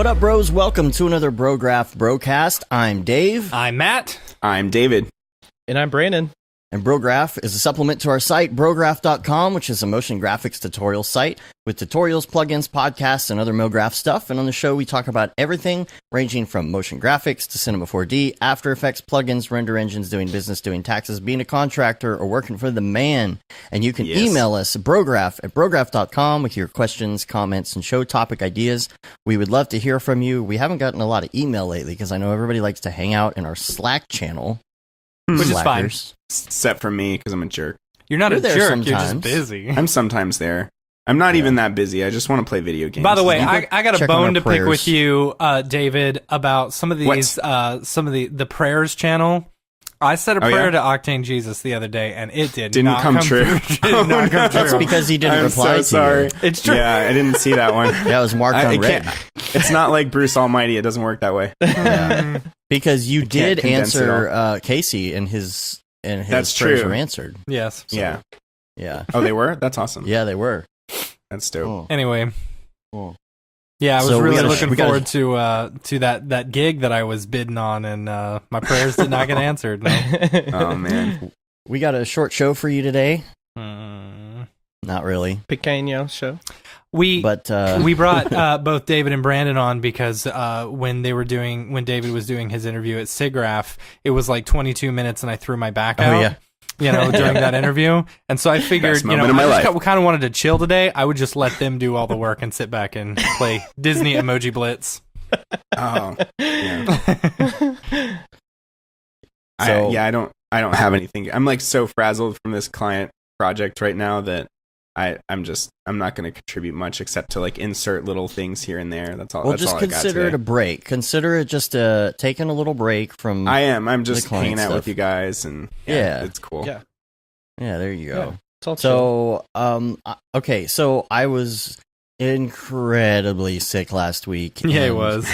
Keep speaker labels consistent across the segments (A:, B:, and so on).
A: What up, bros? Welcome to another Brograph Brocast. I'm Dave.
B: I'm Matt.
C: I'm David.
D: And I'm Brandon.
A: And Brograph is a supplement to our site, Brograph.com, which is a motion graphics tutorial site with tutorials, plugins, podcasts, and other MoGraph stuff. And on the show, we talk about everything ranging from motion graphics to Cinema 4D, After Effects, plugins, render engines, doing business, doing taxes, being a contractor, or working for the man. And you can email us at Brograph@Brograph.com with your questions, comments, and show topic ideas. We would love to hear from you. We haven't gotten a lot of email lately because I know everybody likes to hang out in our Slack channel.
B: Which is fine.
C: Except for me, because I'm a jerk.
B: You're not a
A: there
B: jerk,
A: sometimes.
B: you're just busy.
C: I'm sometimes there. I'm not even that busy. I just want to play video games.
B: By the way, I got a
A: check on
B: bone
A: our
B: to pick
A: prayers.
B: with you, David, about some of these, some of the prayers channel. I said a prayer to Octane Jesus the other day, and it didn't
C: not come true.
B: Did not come true.
A: That's because he didn't reply to
C: sorry.
A: you.
B: It's true.
C: Yeah, I didn't see that one.
A: That was marked on red.
C: It's not like Bruce Almighty. It doesn't work that way.
A: Yeah. Because you did
C: condense it
A: answer Casey and his
C: That's
A: prayers
C: true.
A: were answered.
B: Yes.
C: Yeah.
A: Yeah.
C: Oh, they were? That's awesome.
A: Yeah, they were.
C: That's dope.
A: Oh.
B: Anyway.
A: Oh.
B: Yeah, I was
A: So we
B: really
A: gotta-
B: looking
A: we gotta-
B: forward to that gig that I was bidding on, and my prayers did not get answered. No.
C: Oh, man.
A: We got a short show for you today.
B: Mm.
A: Not really.
D: Pequeño show.
B: We
A: But
B: we brought both David and Brandon on because when David was doing his interview at SIGGRAPH, it was like 22 minutes, and I threw my back out.
A: Yeah.
B: During that interview, and so I figured,
C: Best moment of my life.
B: I kind of wanted to chill today. I would just let them do all the work and sit back and play Disney Emoji Blitz.
C: Oh. Yeah.
A: So-
C: I don't have anything. I'm like so frazzled from this client project right now that I'm not going to contribute much except to like insert little things here and there. That's all.
A: well,
C: that's
A: just
C: all I got
A: consider it
C: today.
A: a break. Consider it just taking a little break from.
C: I'm just
A: client
C: hanging out
A: stuff.
C: with you guys, and
A: Yeah.
C: it's cool.
D: Yeah.
A: Yeah, there you go.
D: It's all chill.
A: So, okay, so I was incredibly sick last week.
B: Yeah, it
A: and-
B: was.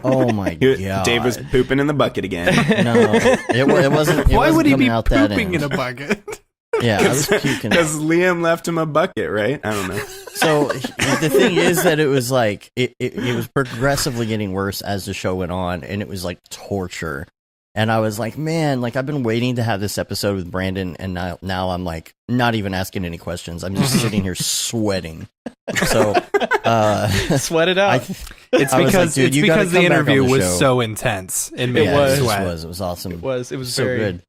A: Oh my god,
C: Dave was pooping in the bucket again.
A: No, it wasn't.
B: Why would he be
A: coming out that
B: pooping in
A: end.
B: a bucket?
A: Yeah, I was puking.
C: Because Liam left him a bucket, right? I don't know.
A: So the thing is that it was like it was progressively getting worse as the show went on, and it was like torture. And I was like, man, like I've been waiting to have this episode with Brandon, and now I'm like not even asking any questions. I'm just sitting here sweating. So
D: Sweat it out.
B: It's
A: I was
B: because
A: like, dude,
B: it's
A: you gotta
B: because the
A: come back on
B: interview
A: the
B: was
A: show.
B: so intense. It made
A: yeah,
B: me sweat.
A: it was awesome.
D: It was
A: So
D: very
A: good.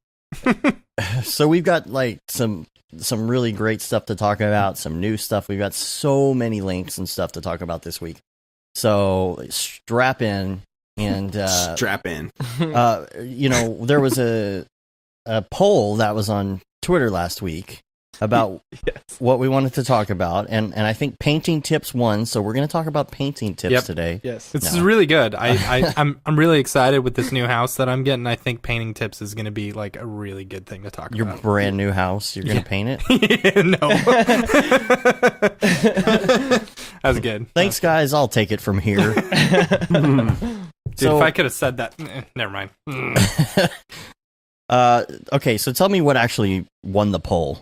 A: So we've got like some really great stuff to talk about, some new stuff. We've got so many links and stuff to talk about this week. So strap in and
C: Strap in.
A: there was a poll that was on Twitter last week about what we wanted to talk about, and I think painting tips won. So we're going to talk about painting tips today.
D: Yes.
B: This
A: No.
B: is really good. I'm really excited with this new house that I'm getting. I think painting tips is going to be like a really good thing to talk
A: Your
B: about.
A: brand new house, you're going to paint it?
B: No. That's good.
A: Thanks, guys. I'll take it from here.
B: Dude,
A: So-
B: if I could have said that, never mind.
A: Okay, so tell me what actually won the poll.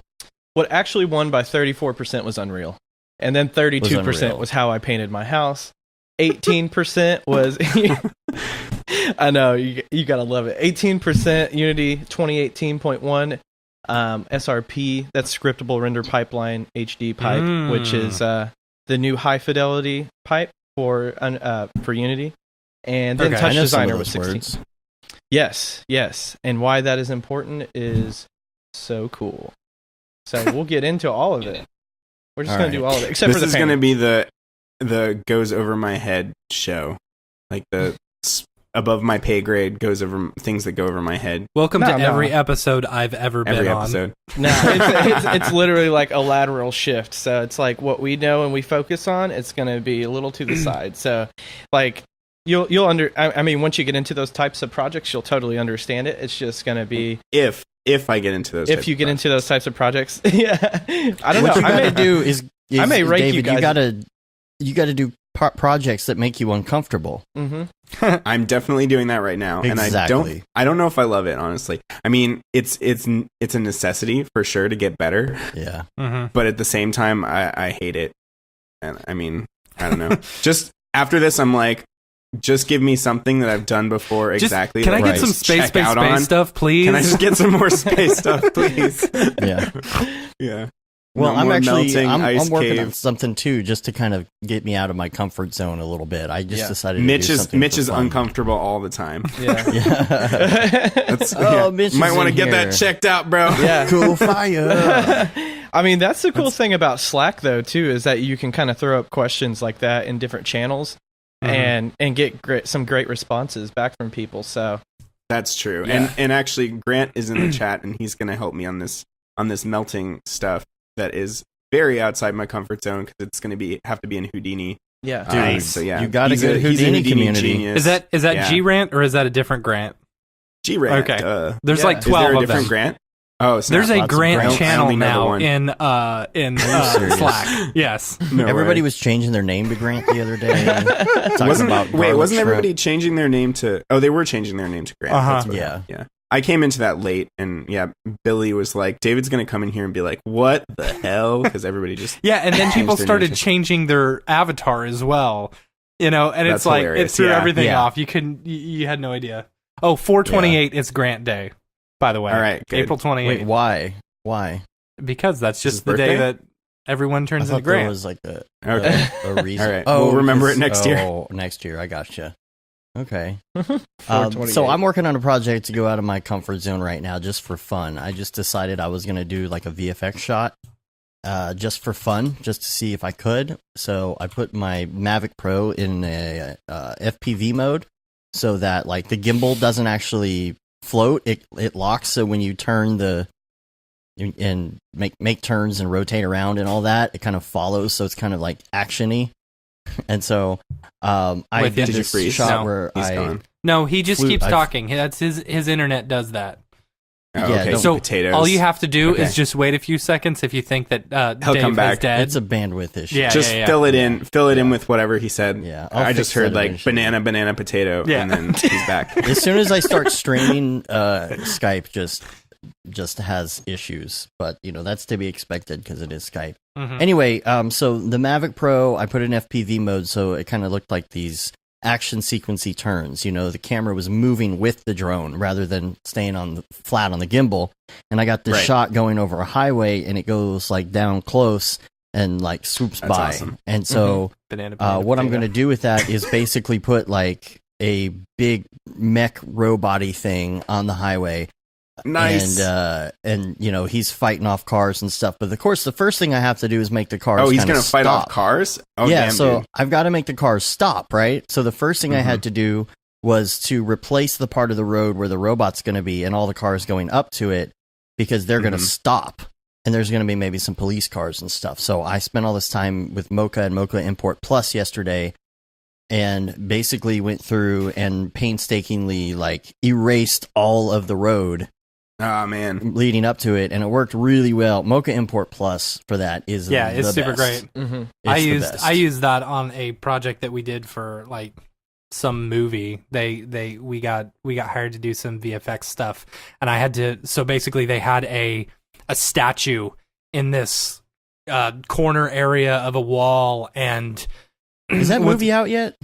D: What actually won by 34% was Unreal. And then 32%
A: Unreal.
D: was how I painted my house. 18% was I know, you gotta love it. 18% Unity 2018.1 SRP, that's scriptable render pipeline HD pipe, which is the new high fidelity pipe for Unity. And then
B: Okay,
D: Touch
A: I know some of
D: Designer was
A: those
D: 16.
A: words.
D: Yes. And why that is important is so cool. So we'll get into all of it. We're just
A: All
D: going to do
A: right.
D: all of it, except
C: This
D: for the
C: is going to
D: painting.
C: be the goes over my head show, like the above my pay grade goes over things that go over my head.
B: Welcome
D: No,
B: to
D: no.
B: every episode I've ever been
C: Every
B: on.
C: episode.
D: No, it's literally like a lateral shift. So it's like what we know and we focus on, it's going to be a little to the side. So like you'll I mean, once you get into those types of projects, you'll totally understand it. It's just going to be
C: If I get into those,
D: if you get into those types of projects. Yeah. I don't
A: What
D: know.
A: you gotta do is
D: I may rake
A: David,
D: you guys.
A: you gotta do projects that make you uncomfortable.
D: Mm-hmm.
C: I'm definitely doing that right now,
A: Exactly.
C: and I don't know if I love it, honestly. I mean, it's a necessity for sure to get better,
A: Yeah.
B: Mm-hmm.
C: but at the same time, I hate it. And I mean, I don't know. Just after this, I'm like, just give me something that I've done before exactly.
B: Can I
C: that
B: get
C: I
B: some
C: just
B: space
C: check out on.
B: stuff, please?
C: Can I just get some more space stuff, please?
A: Yeah.
C: Yeah.
A: Well,
C: No
A: I'm
C: more
A: actually
C: melting
A: I'm
C: ice
A: working on
C: cave.
A: something too, just to kind of get me out of my comfort zone a little bit. I just decided to
C: Mitch
A: do
C: is
A: something
C: Mitch
A: for
C: is
A: fun.
C: uncomfortable all the time.
D: Yeah.
A: Yeah.
C: That's,
A: Oh, Mitch is
C: might want to
A: in
C: get
A: here.
C: that checked out, bro.
D: Yeah.
A: Cool fire.
D: I mean, that's the cool thing about Slack, though, too, is that you can kind of throw up questions like that in different channels and get some great responses back from people. So
C: That's true.
D: Yeah.
C: And actually Grant is in the chat and he's going to help me on this melting stuff that is very outside my comfort zone because it's going to have to be in Houdini.
D: yeah,
A: Dude,
C: So yeah,
A: you got a
C: he's
A: good
C: he's a
A: Houdini community.
C: genius.
B: Is that
C: Yeah.
B: G-Rant or is that a different Grant?
C: G-Rant?
B: Okay. There's
D: Yeah.
B: like
C: Is
B: 12
C: there a
B: of
C: different
B: them.
C: Grant? Oh, snap.
B: There's a
A: Lots of
B: Grant
A: Grants.
C: I
B: channel
C: only know the
B: now
C: one.
B: in
A: serious?
B: Slack. Yes.
C: No
A: Everybody
C: way.
A: was changing their name to Grant the other day. Talking
C: wasn't
A: about garlic
C: wasn't
A: shrimp.
C: everybody changing their name to? Oh, they were changing their name to Grant.
B: Uh-huh.
C: That's what
A: Yeah.
C: happened. Yeah. I came into that late, and yeah, Billy was like, "David's gonna come in here and be like, what the hell?" Because everybody just
B: Yeah, and then people
C: Changed their
B: started
C: name to-
B: changing their avatar as well. You know, and
C: That's
B: it's like
C: hilarious,
B: it threw
C: yeah.
B: everything
A: Yeah.
B: off. You had no idea. Oh, 4/28 is Grant Day, by the way.
C: All right, good.
B: April 28th.
A: Wait, why? Why?
B: Because that's
C: His
B: just the day
C: birthday?
B: that everyone
A: I
B: turns
A: thought
B: into
A: there
B: Grant.
A: was like a
C: Okay.
A: reason.
C: All right. We'll remember it next year.
A: Oh, next year. I gotcha. Okay.
D: 428.
A: So I'm working on a project to go out of my comfort zone right now, just for fun. I just decided I was gonna do like a VFX shot, just for fun, just to see if I could. So I put my Mavic Pro in a FPV mode, so that like the gimbal doesn't actually float. It locks. So when you turn and make turns and rotate around and all that, it kind of follows. So it's kind of like actiony. And so I
B: Wait,
A: did
B: did you
A: this
C: freeze?
A: shot
B: No,
A: where
C: He's
A: I
C: gone.
B: No, he just
A: Flew-
B: keeps
A: I've-
B: talking. That's his internet does that.
C: Oh,
A: Yeah,
C: okay.
A: don't-
B: So
C: potatoes.
B: all you have to do
C: Okay.
B: is just wait a few seconds if you think that
C: He'll
B: Dave
C: come back.
B: is dead.
A: it's a bandwidth issue.
B: Yeah.
C: just fill it in. Fill it in with whatever he said.
A: Yeah, I'll
C: I
A: fix
C: just heard
A: that
C: like
A: eventually.
C: banana, potato,
B: Yeah.
C: and then he's back.
A: As soon as I start streaming, Skype just has issues, but you know that's to be expected because it is Skype.
B: Mhm.
A: Anyway, so the Mavic Pro, I put in FPV mode, so it kind of looked like these action sequency turns. You know, the camera was moving with the drone rather than staying flat on the gimbal. And I got this
C: Right.
A: shot going over a highway, and it goes like down close and like swoops
C: That's
A: by.
C: awesome.
A: And so
B: Banana,
A: what I'm
B: potato.
A: going to do with that is basically put like a big mech robot-y thing on the highway.
C: Nice.
A: And you know, he's fighting off cars and stuff. But of course, the first thing I have to do is make the cars.
C: oh, he's
A: kinda
C: gonna fight off
A: stop.
C: cars. Oh,
A: Yeah,
C: damn,
A: so
C: dude.
A: I've got to make the cars stop, right? So the first thing I had to do was to replace the part of the road where the robot's going to be and all the cars going up to it, because they're going to stop. And there's going to be maybe some police cars and stuff. So I spent all this time with Mocha and Mocha Import Plus yesterday, and basically went through and painstakingly like erased all of the road
C: Oh man.
A: leading up to it, and it worked really well. Mocha Import Plus for that is
B: it's
A: the
B: super
A: best.
B: great.
D: Mhm.
A: It's the
B: I
A: best.
B: used that on a project that we did for like some movie. We got hired to do some VFX stuff, and I had to. So basically, they had a statue in this corner area of a wall, and
A: Is that movie out yet?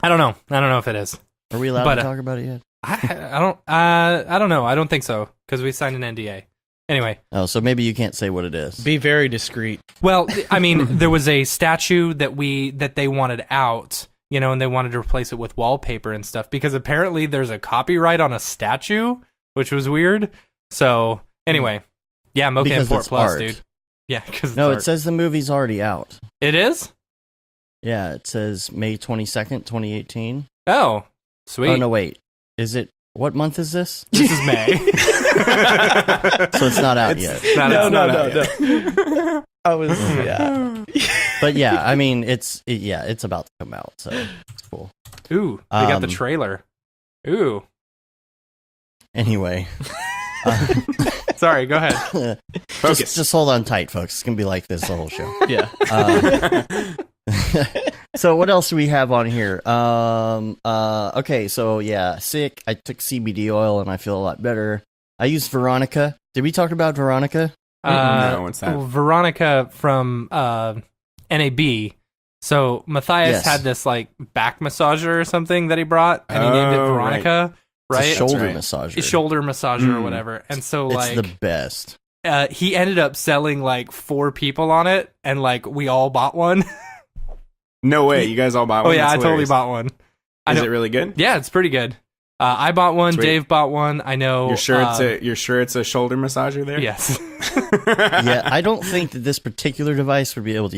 B: I don't know if it is.
A: Are we allowed
B: But,
A: to talk about it yet?
B: I don't know. I don't think so because we signed an NDA. Anyway,
A: Oh, so maybe you can't say what it is.
D: Be very discreet.
B: well, I mean, there was a statue that they wanted out, you know, and they wanted to replace it with wallpaper and stuff because apparently there's a copyright on a statue, which was weird. So anyway, yeah, Mocha
A: Because
B: Import
A: it's
B: Plus,
A: art.
B: dude. Yeah, because
A: No, it says the movie's already out.
B: it is.
A: Yeah, it says May 22nd, 2018.
B: Oh, sweet.
A: Oh, no, wait. Is it, what month is this?
B: This is May.
A: So it's not out yet.
D: No. I was yeah.
A: But yeah, I mean, it's about to come out, so it's cool.
B: Ooh, they got the
A: Um,
B: trailer. Ooh,
A: Anyway.
B: sorry. Go ahead.
C: Focus.
A: Just hold on tight, folks. It's going to be like this the whole show.
D: Yeah.
A: So what else do we have on here? Okay, so yeah, sick. I took CBD oil and I feel a lot better. I used Veronica. Did we talk about Veronica?
C: No, what's that?
B: Veronica from NAB So Matthias
A: Yes.
B: had this like back massager or something that he brought, and he named it
C: Oh,
B: Veronica, right?
A: It's a shoulder
C: right.
A: massager.
B: Shoulder massager or
C: Mm.
B: whatever. And so
A: It's
B: like
A: the best.
B: he ended up selling like 4 people on it, and like we all bought one.
C: No way, you guys all bought
B: Oh
C: one?
B: yeah, I
C: That's
B: totally
C: hilarious.
B: bought one. I
C: Is
B: know-
C: it really good?
B: Yeah, it's pretty good. I bought one.
C: Sweet.
B: Dave bought one. I know.
C: You're sure it's a shoulder massager there?
B: Yes.
A: Yeah, I don't think that this particular device would be able to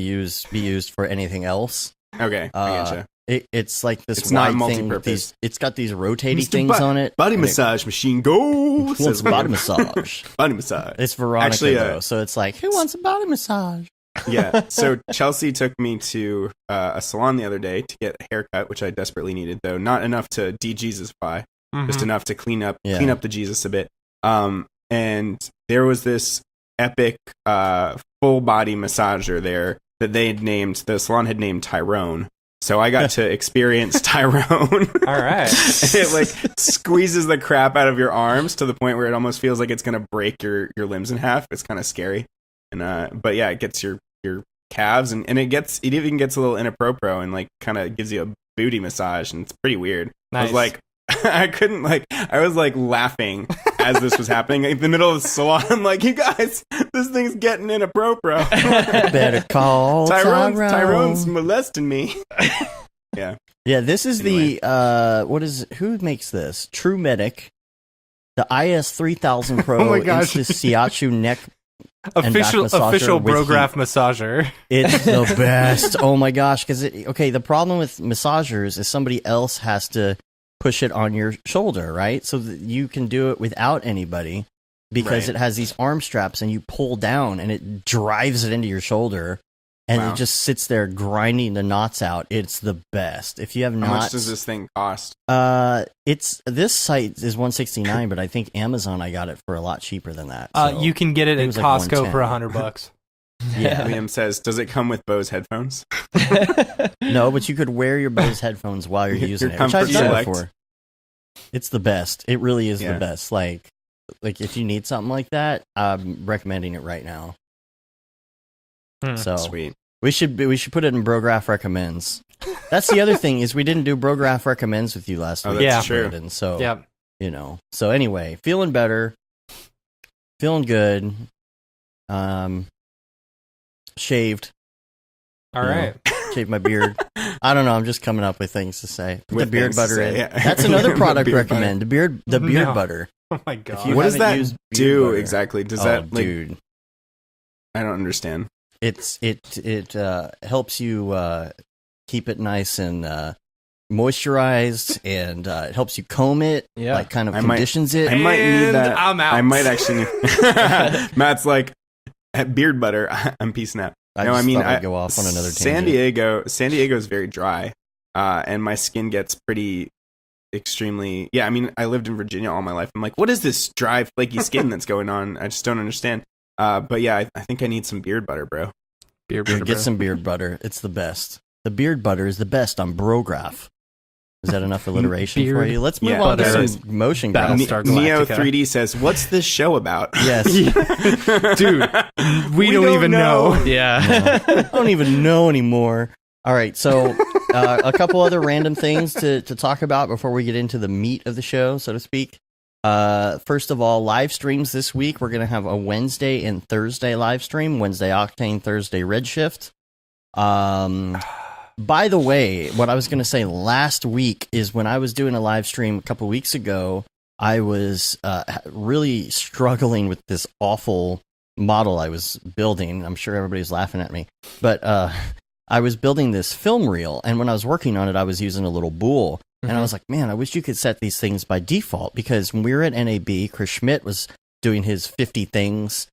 A: be used for anything else.
C: Okay, I gotcha.
A: It's like this
C: It's not
A: wide thing with
C: multi-purpose.
A: it's got these rotating
C: Mr.
A: things on it.
C: Body
A: and it
C: massage machine, go!
A: wants
C: Says
A: a body
C: weird.
A: massage.
C: Body massage.
A: It's Veronica
C: Actually,
A: though, so it's like, who wants a body massage?
C: Yeah. So Chelsea took me to a salon the other day to get a haircut, which I desperately needed, though not enough to de-Jesusify, just
B: Mhm.
C: enough to clean up the Jesus a bit. And there was this epic full body massager there that the salon had named Tyrone. So I got to experience Tyrone.
B: All right.
C: It like squeezes the crap out of your arms to the point where it almost feels like it's gonna break your limbs in half. It's kind of scary. And but yeah, it gets your calves and it even gets a little inappropriate and like kind of gives you a booty massage, and it's pretty weird. I was
B: Nice.
C: like, I was like laughing as this was happening in the middle of the salon. I'm like, you guys, this thing's getting inappropriate.
A: Better call
C: Tyrone's molesting me.
A: Yeah, this is
C: Anyway.
A: who makes this? True Medic, the IS 3000 Pro
B: Oh my gosh.
A: Siachu neck.
B: Official
A: massager with
B: Brograph massager.
A: It's the best. Oh my gosh, because the problem with massagers is somebody else has to push it on your shoulder, right? So that you can do it without anybody because
C: Right.
A: it has these arm straps and you pull down and it drives it into your shoulder and
C: Wow.
A: it just sits there grinding the knots out. It's the best. If you have
C: How
A: knots,
C: much does this thing cost?
A: this site is $169, but I think Amazon I got it for a lot cheaper than that. So.
B: You can get it
A: it
B: at
A: was like
B: Costco for
A: $110.
B: $100.
A: Yeah.
C: Liam says, does it come with Bose headphones?
A: No, but you could wear your Bose headphones while you're using it, which I've
C: Comfort
A: done
C: Select.
A: before. It's the best. It really is
C: Yeah.
A: the best. Like if you need something like that, I'm recommending it right now. So
C: Sweet.
A: we should put it in Brograph recommends. That's the other thing is we didn't do Brograph recommends with you last
C: Oh,
A: week.
C: that's
B: Yeah.
C: true.
A: And so
B: Yep.
A: So anyway, feeling better, feeling good. Shaved.
B: All
A: you know,
B: right.
A: Shaved my beard. I don't know. I'm just coming up with things to say. Put the
C: With
A: beard
C: things to
A: butter
C: say,
A: in.
C: yeah.
A: That's another product
C: Beard
A: recommend. The beard
B: No.
A: butter.
B: Oh my
A: If
B: god.
A: you
C: What does
A: haven't
C: that
A: used beard
C: do
A: butter-
C: exactly? Does
A: Oh,
C: that like?
A: dude?
C: I don't understand.
A: It helps you keep it nice and moisturized, and it helps you comb it.
D: Yeah.
A: Like kind of
C: I might-
A: conditions it.
C: I might need
B: And
C: that.
B: I'm out.
C: I might actually. Matt's like beard butter. I'm peacing out.
A: I
C: No,
A: just
C: I mean,
A: thought I'd go off on another
C: San
A: tangent.
C: San Diego is very dry, and my skin gets pretty extremely. Yeah, I mean, I lived in Virginia all my life. I'm like, what is this dry, flaky skin that's going on? I just don't understand. But yeah, I think I need some beard butter, bro.
B: Beer
A: Dude, get some beard butter. It's the best. The beard butter is the best on Brograph. Is that enough alliteration for
B: Beard
A: you? Let's move
C: Yeah,
A: on to
B: butter.
A: some motion
B: Battle
A: graphics.
B: Star
C: Neo
B: Galactica.
C: 3D says, "What's this show about?"
A: Yes.
B: Dude, we don't even know.
D: Yeah.
A: I don't even know anymore. All right, so a couple other random things to talk about before we get into the meat of the show, so to speak. First of all, live streams this week. We're going to have a Wednesday and Thursday live stream. Wednesday Octane, Thursday Redshift. By the way, what I was going to say last week is when I was doing a live stream a couple weeks ago, I was really struggling with this awful model I was building. I'm sure everybody's laughing at me, but I was building this film reel, and when I was working on it, I was using a little bool. And I was like, man, I wish you could set these things by default, because when we were at NAB, Chris Schmidt was doing his 50 things,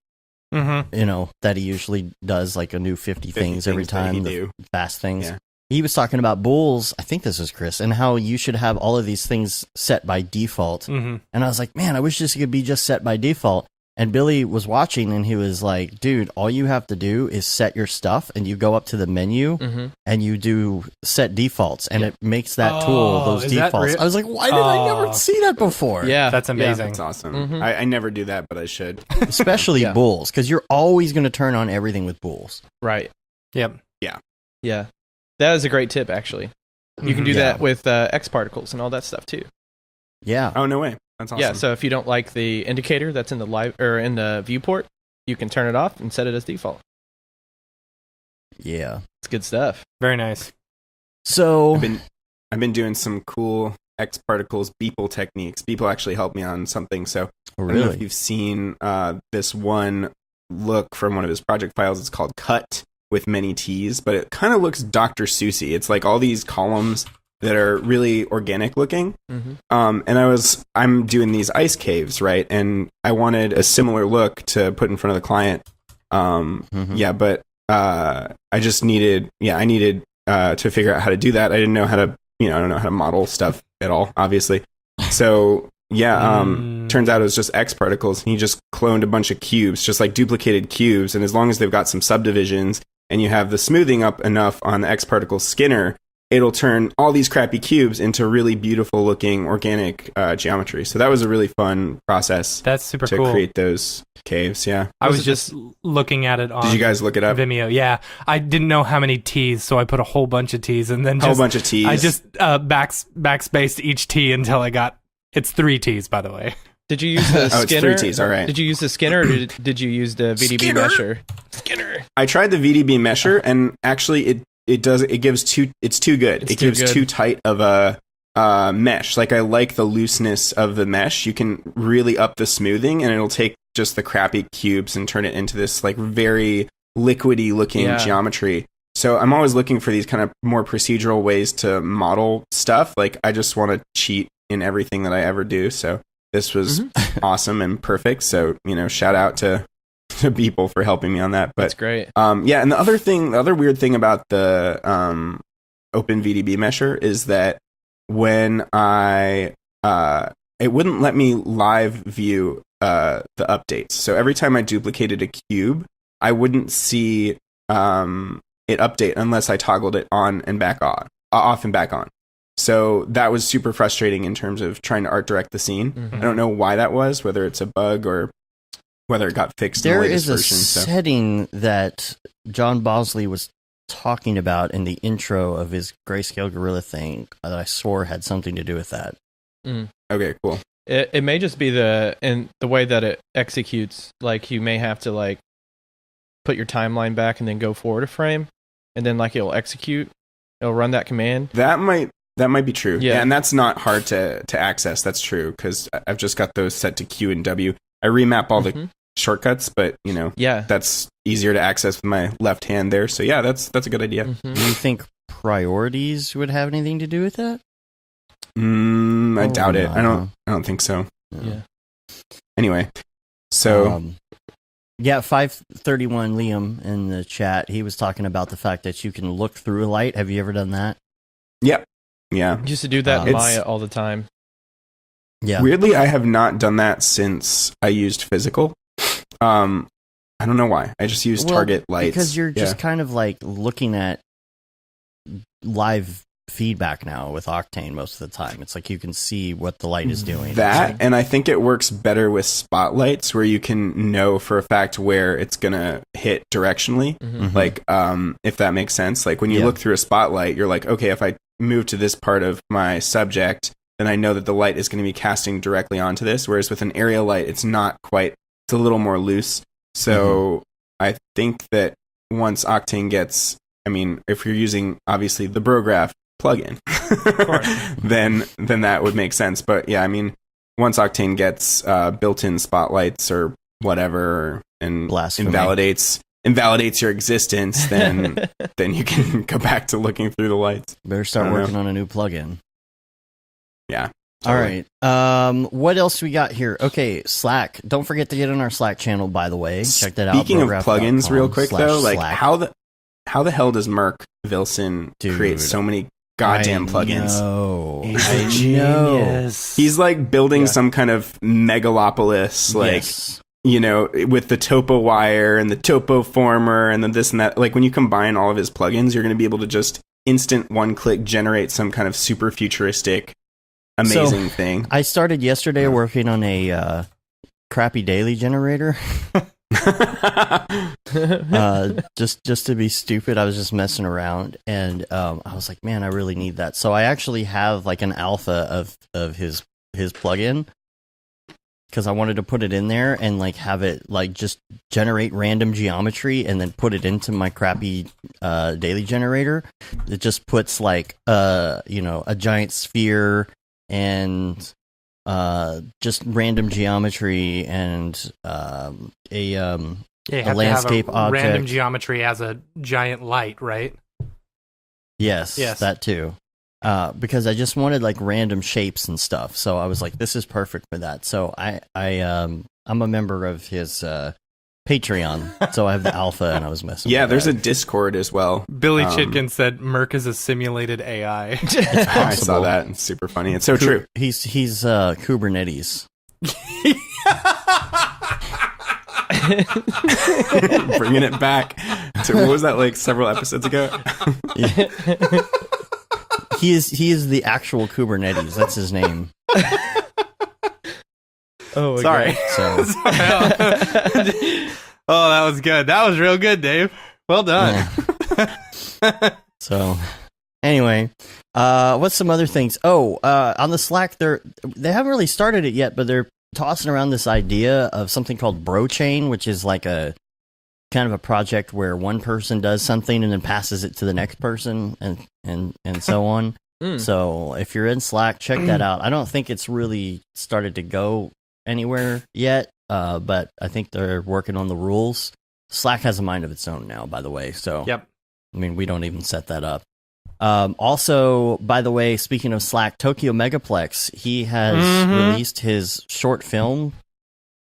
B: Mm-hmm.
A: that he usually does, like a new 50 things every
C: that
A: time,
C: he
A: the
C: do.
A: fast things.
C: Yeah.
A: He was talking about bulls, I think this was Chris, and how you should have all of these things set by default.
B: Mm-hmm.
A: And I was like, man, I wish this could be just set by default. And Billy was watching, and he was like, dude, all you have to do is set your stuff, and you go up to the menu, and you do set defaults, and it makes that tool,
B: Oh,
A: those
B: is that
A: defaults.
B: real?
A: I was like, why did I never
B: Oh.
A: see that before?
D: Yeah.
B: That's amazing.
C: That's awesome.
D: Mhm.
C: I never do that, but I should.
A: Especially
D: Yeah.
A: bulls, because you're always going to turn on everything with bulls.
D: Right.
B: Yep.
D: Yeah. That is a great tip, actually. You can do that with X particles and all that stuff too.
A: Yeah.
C: Oh, no way. That's awesome.
D: Yeah, so if you don't like the indicator that's in the live or in the viewport, you can turn it off and set it as default.
A: Yeah.
D: It's good stuff.
B: Very nice.
A: So
C: I've been doing some cool X particles Beeple techniques. Beeple actually helped me on something. So I don't know if you've seen this one look from one of his project files. It's called Cut with many T's, but it kind of looks Dr. Seussy. It's like all these columns that are really organic looking.
D: Mm-hmm.
C: And I'm doing these ice caves, right? And I wanted a similar look to put in front of the client. But I just needed to figure out how to do that. I didn't know how to, I don't know how to model stuff at all, obviously. So turns out it was just X particles, and he just cloned a bunch of cubes, just like duplicated cubes. And as long as they've got some subdivisions and you have the smoothing up enough on the X particle skinner, it'll turn all these crappy cubes into really beautiful looking organic geometry. So that was a really fun process.
B: That's super
C: to
B: cool.
C: create those caves. Yeah.
B: I was just looking at it on
C: Did you guys look it up?
B: Vimeo. Yeah. I didn't know how many T's, so I put a whole bunch of T's and then
C: a whole bunch of T's.
B: I just backspaced each T until I got, it's 3 T's, by the way.
D: Did you use the skinner?
C: It's 3 T's, all right.
D: Did you use the skinner or did you use the VDB mesher? Skinner.
C: I tried the VDB mesher, and actually it's too good. It gives too tight of a mesh. Like, I like the looseness of the mesh. You can really up the smoothing, and it'll take just the crappy cubes and turn it into this like very liquidy looking geometry. So I'm always looking for these kind of more procedural ways to model stuff. Like, I just want to cheat in everything that I ever do. So this was awesome and perfect. So, shout out to people for helping me on that. But
D: that's great.
C: And the other weird thing about the Open VDB mesher is that when it wouldn't let me live view the updates. So every time I duplicated a cube, I wouldn't see it update unless I toggled it on and back off and back on. So that was super frustrating in terms of trying to art direct the scene. Mm-hmm. I don't know why that was, whether it's a bug or whether it got fixed in the latest version.
A: There is a setting that John Bosley was talking about in the intro of his Grayscale Gorilla thing that I swore had something to do with that.
D: Mm.
C: Okay, cool.
D: It may just be the way that it executes. Like, you may have to like put your timeline back and then go forward a frame, and then like it'll execute. It'll run that command. That
C: might be true. Yeah, and that's not hard to access. That's true, because I've just got those set to Q and W. I remap all the shortcuts, but that's easier to access with my left hand there. So yeah, that's a good idea.
A: Mm-hmm. Do you think priorities would have anything to do with that?
C: I doubt it. I don't think so.
D: Yeah.
C: Anyway, so
A: 531 Liam in the chat, he was talking about the fact that you can look through a light. Have you ever done that?
C: Yep. Yeah.
D: I used to do that in Maya all the time.
A: Yeah.
C: Weirdly, I have not done that since I used physical. I don't know why. I just use target lights.
A: Because you're just kind of like looking at live feedback now with Octane most of the time. It's like you can see what the light is doing.
C: And I think it works better with spotlights, where you can know for a fact where it's going to hit directionally. Mm-hmm. Like, if that makes sense. Like, when you look through a spotlight, you're like, okay, if I move to this part of my subject, then I know that the light is going to be casting directly onto this. Whereas with an area light, it's not quite, it's a little more loose. So I think that once Octane gets, if you're using obviously the Brograph plugin, then that would make sense. But yeah, once Octane gets built-in spotlights or whatever and invalidates your existence, then you can go back to looking through the lights.
A: Better start working on a new plugin.
C: Yeah.
A: Totally. All right. What else we got here? Okay, Slack. Don't forget to get on our Slack channel, by the way. Check that out.
C: Speaking of plugins, real quick though, like how the hell does Merk Vilson create so many goddamn plugins?
A: I know.
C: He's like building some kind of megalopolis, like with the topo wire and the topo former and then this and that. Like, when you combine all of his plugins, you're going to be able to just instant one-click generate some kind of super futuristic, amazing thing.
A: I started yesterday working on a crappy daily generator. Just to be stupid, I was just messing around, and I was like, man, I really need that. So I actually have like an alpha of his plugin, because I wanted to put it in there and like have it like just generate random geometry and then put it into my crappy daily generator. It just puts like a giant sphere and just random geometry and a landscape object.
B: Random geometry as a giant light, right?
A: Yes, that too. Because I just wanted like random shapes and stuff, so I was like, "This is perfect for that." So I'm a member of his Patreon, so I have the alpha, and I was messing.
C: Yeah,
A: with
C: there's
A: that.
C: a Discord as well.
B: Billy Chitkin said Merc is a simulated AI.
C: I saw that. It's super funny. It's so true.
A: He's Kubernetes.
C: Bringing it back to what was that, like several episodes ago?
A: Yeah. He is the actual Kubernetes. That's his name.
D: Oh,
C: sorry.
A: So
B: Oh, that was good. That was real good, Dave. Well done.
A: Yeah. So anyway, what's some other things? On the Slack, they haven't really started it yet, but they're tossing around this idea of something called Brochain, which is like a kind of a project where one person does something and then passes it to the next person and so on. So if you're in Slack, check that out. I don't think it's really started to go anywhere yet, but I think they're working on the rules. Slack has a mind of its own now, by the way. So
B: Yep.
A: I mean, we don't even set that up. Also, by the way, speaking of Slack, Tokyo Megaplex, he has released his short film.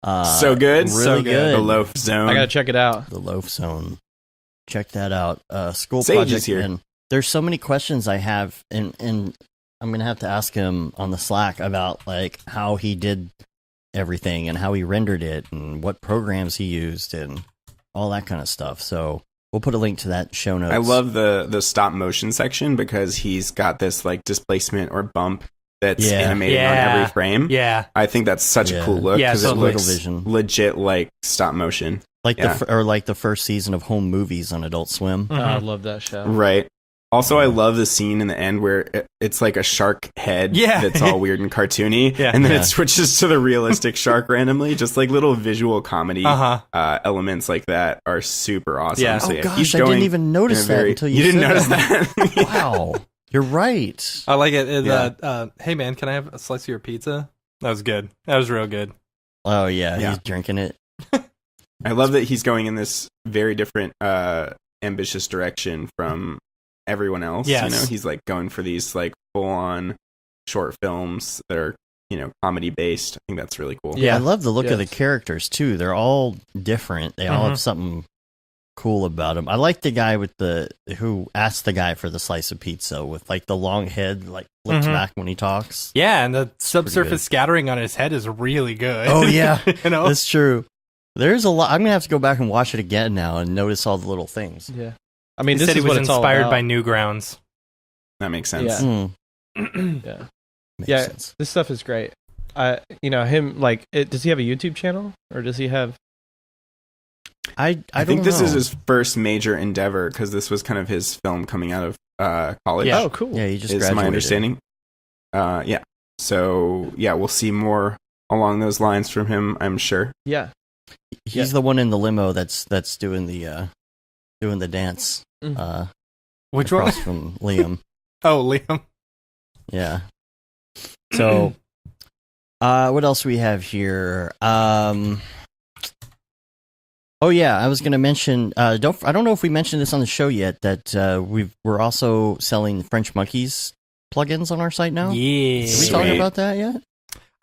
C: So good.
A: Really
C: So
A: good.
C: The Loaf Zone.
D: I gotta check it out.
A: The Loaf Zone. Check that out. School
C: Sage
A: project
C: is here.
A: And there's so many questions I have, and I'm gonna have to ask him on the Slack about like how he did everything and how he rendered it and what programs he used and all that kind of stuff. So we'll put a link to that in show notes.
C: I love the stop motion section because he's got this like displacement or bump that's animated on every frame.
B: Yeah.
C: I think that's such a cool look
B: Yeah,
C: because
B: so
C: it looks
A: Vision.
C: legit like stop motion.
A: Like the first season of Home Movies on Adult Swim.
D: Oh, I love that show.
C: Right. Also, I love the scene in the end where it's like a shark head that's all weird and cartoony, and then it switches to the realistic shark randomly. Just like little visual comedy elements like that are super awesome.
B: Yeah.
C: So,
A: Oh gosh, I didn't even notice that until you
C: didn't
A: said
C: notice
A: that.
C: that.
A: Wow, you're right.
B: I like it.
C: Yeah.
B: Hey, man, can I have a slice of your pizza? That was good. That was real good.
A: Oh yeah, he's drinking it.
C: I love that he's going in this very different, ambitious direction from everyone else.
B: Yes.
C: You know, he's like going for these like full-on short films that are, comedy based. I think that's really cool.
A: Yeah, I love the look of the characters too. They're all different. They all have something cool about them. I like the guy who asked the guy for the slice of pizza with like the long head, like looks back when he talks.
B: Yeah, and the
A: good.
B: subsurface scattering on his head is really good.
A: Oh yeah,
B: you know,
A: that's true. There's a lot. I'm gonna have to go back and watch it again now and notice all the little things.
D: Yeah. I mean,
B: he
D: this
B: said
D: is
B: he was
D: what it's all
B: inspired
D: about.
B: by Newgrounds.
C: That makes sense.
D: Yeah.
A: Yeah.
D: Yeah,
A: Sense.
D: this stuff is great. Him like, does he have a YouTube channel or does he have?
A: I
C: think this
A: know.
C: is his first major endeavor because this was kind of his film coming out of college.
D: Yeah. Oh, cool.
A: Yeah, he just
C: is
A: graduated.
C: my understanding. Yeah. So yeah, we'll see more along those lines from him, I'm sure.
D: Yeah.
A: He's the one in the limo that's doing the dance.
B: Which one?
A: Across from Liam.
B: Oh, Liam.
A: Yeah. So, what else we have here? Oh yeah, I was going to mention. I don't know if we mentioned this on the show yet. That we're also selling French Monkeys plugins on our site now.
B: Yeah.
A: Did we talk about that yet?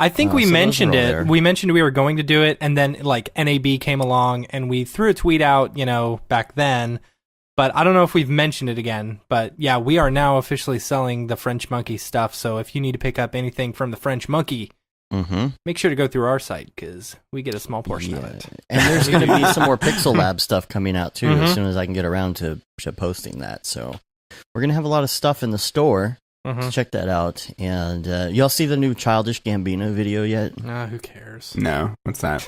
B: I think we
A: so those
B: mentioned
A: are all
B: it.
A: there.
B: We mentioned we were going to do it, and then like NAB came along, and we threw a tweet out, back then. But I don't know if we've mentioned it again. But yeah, we are now officially selling the French Monkey stuff. So if you need to pick up anything from the French Monkey, make sure to go through our site because we get a small portion of it.
A: And there's going to be some more Pixel Lab stuff coming out too as soon as I can get around to posting that. So we're going to have a lot of stuff in the store. So check that out. And y'all see the new Childish Gambino video yet?
B: Who cares?
C: No, what's that?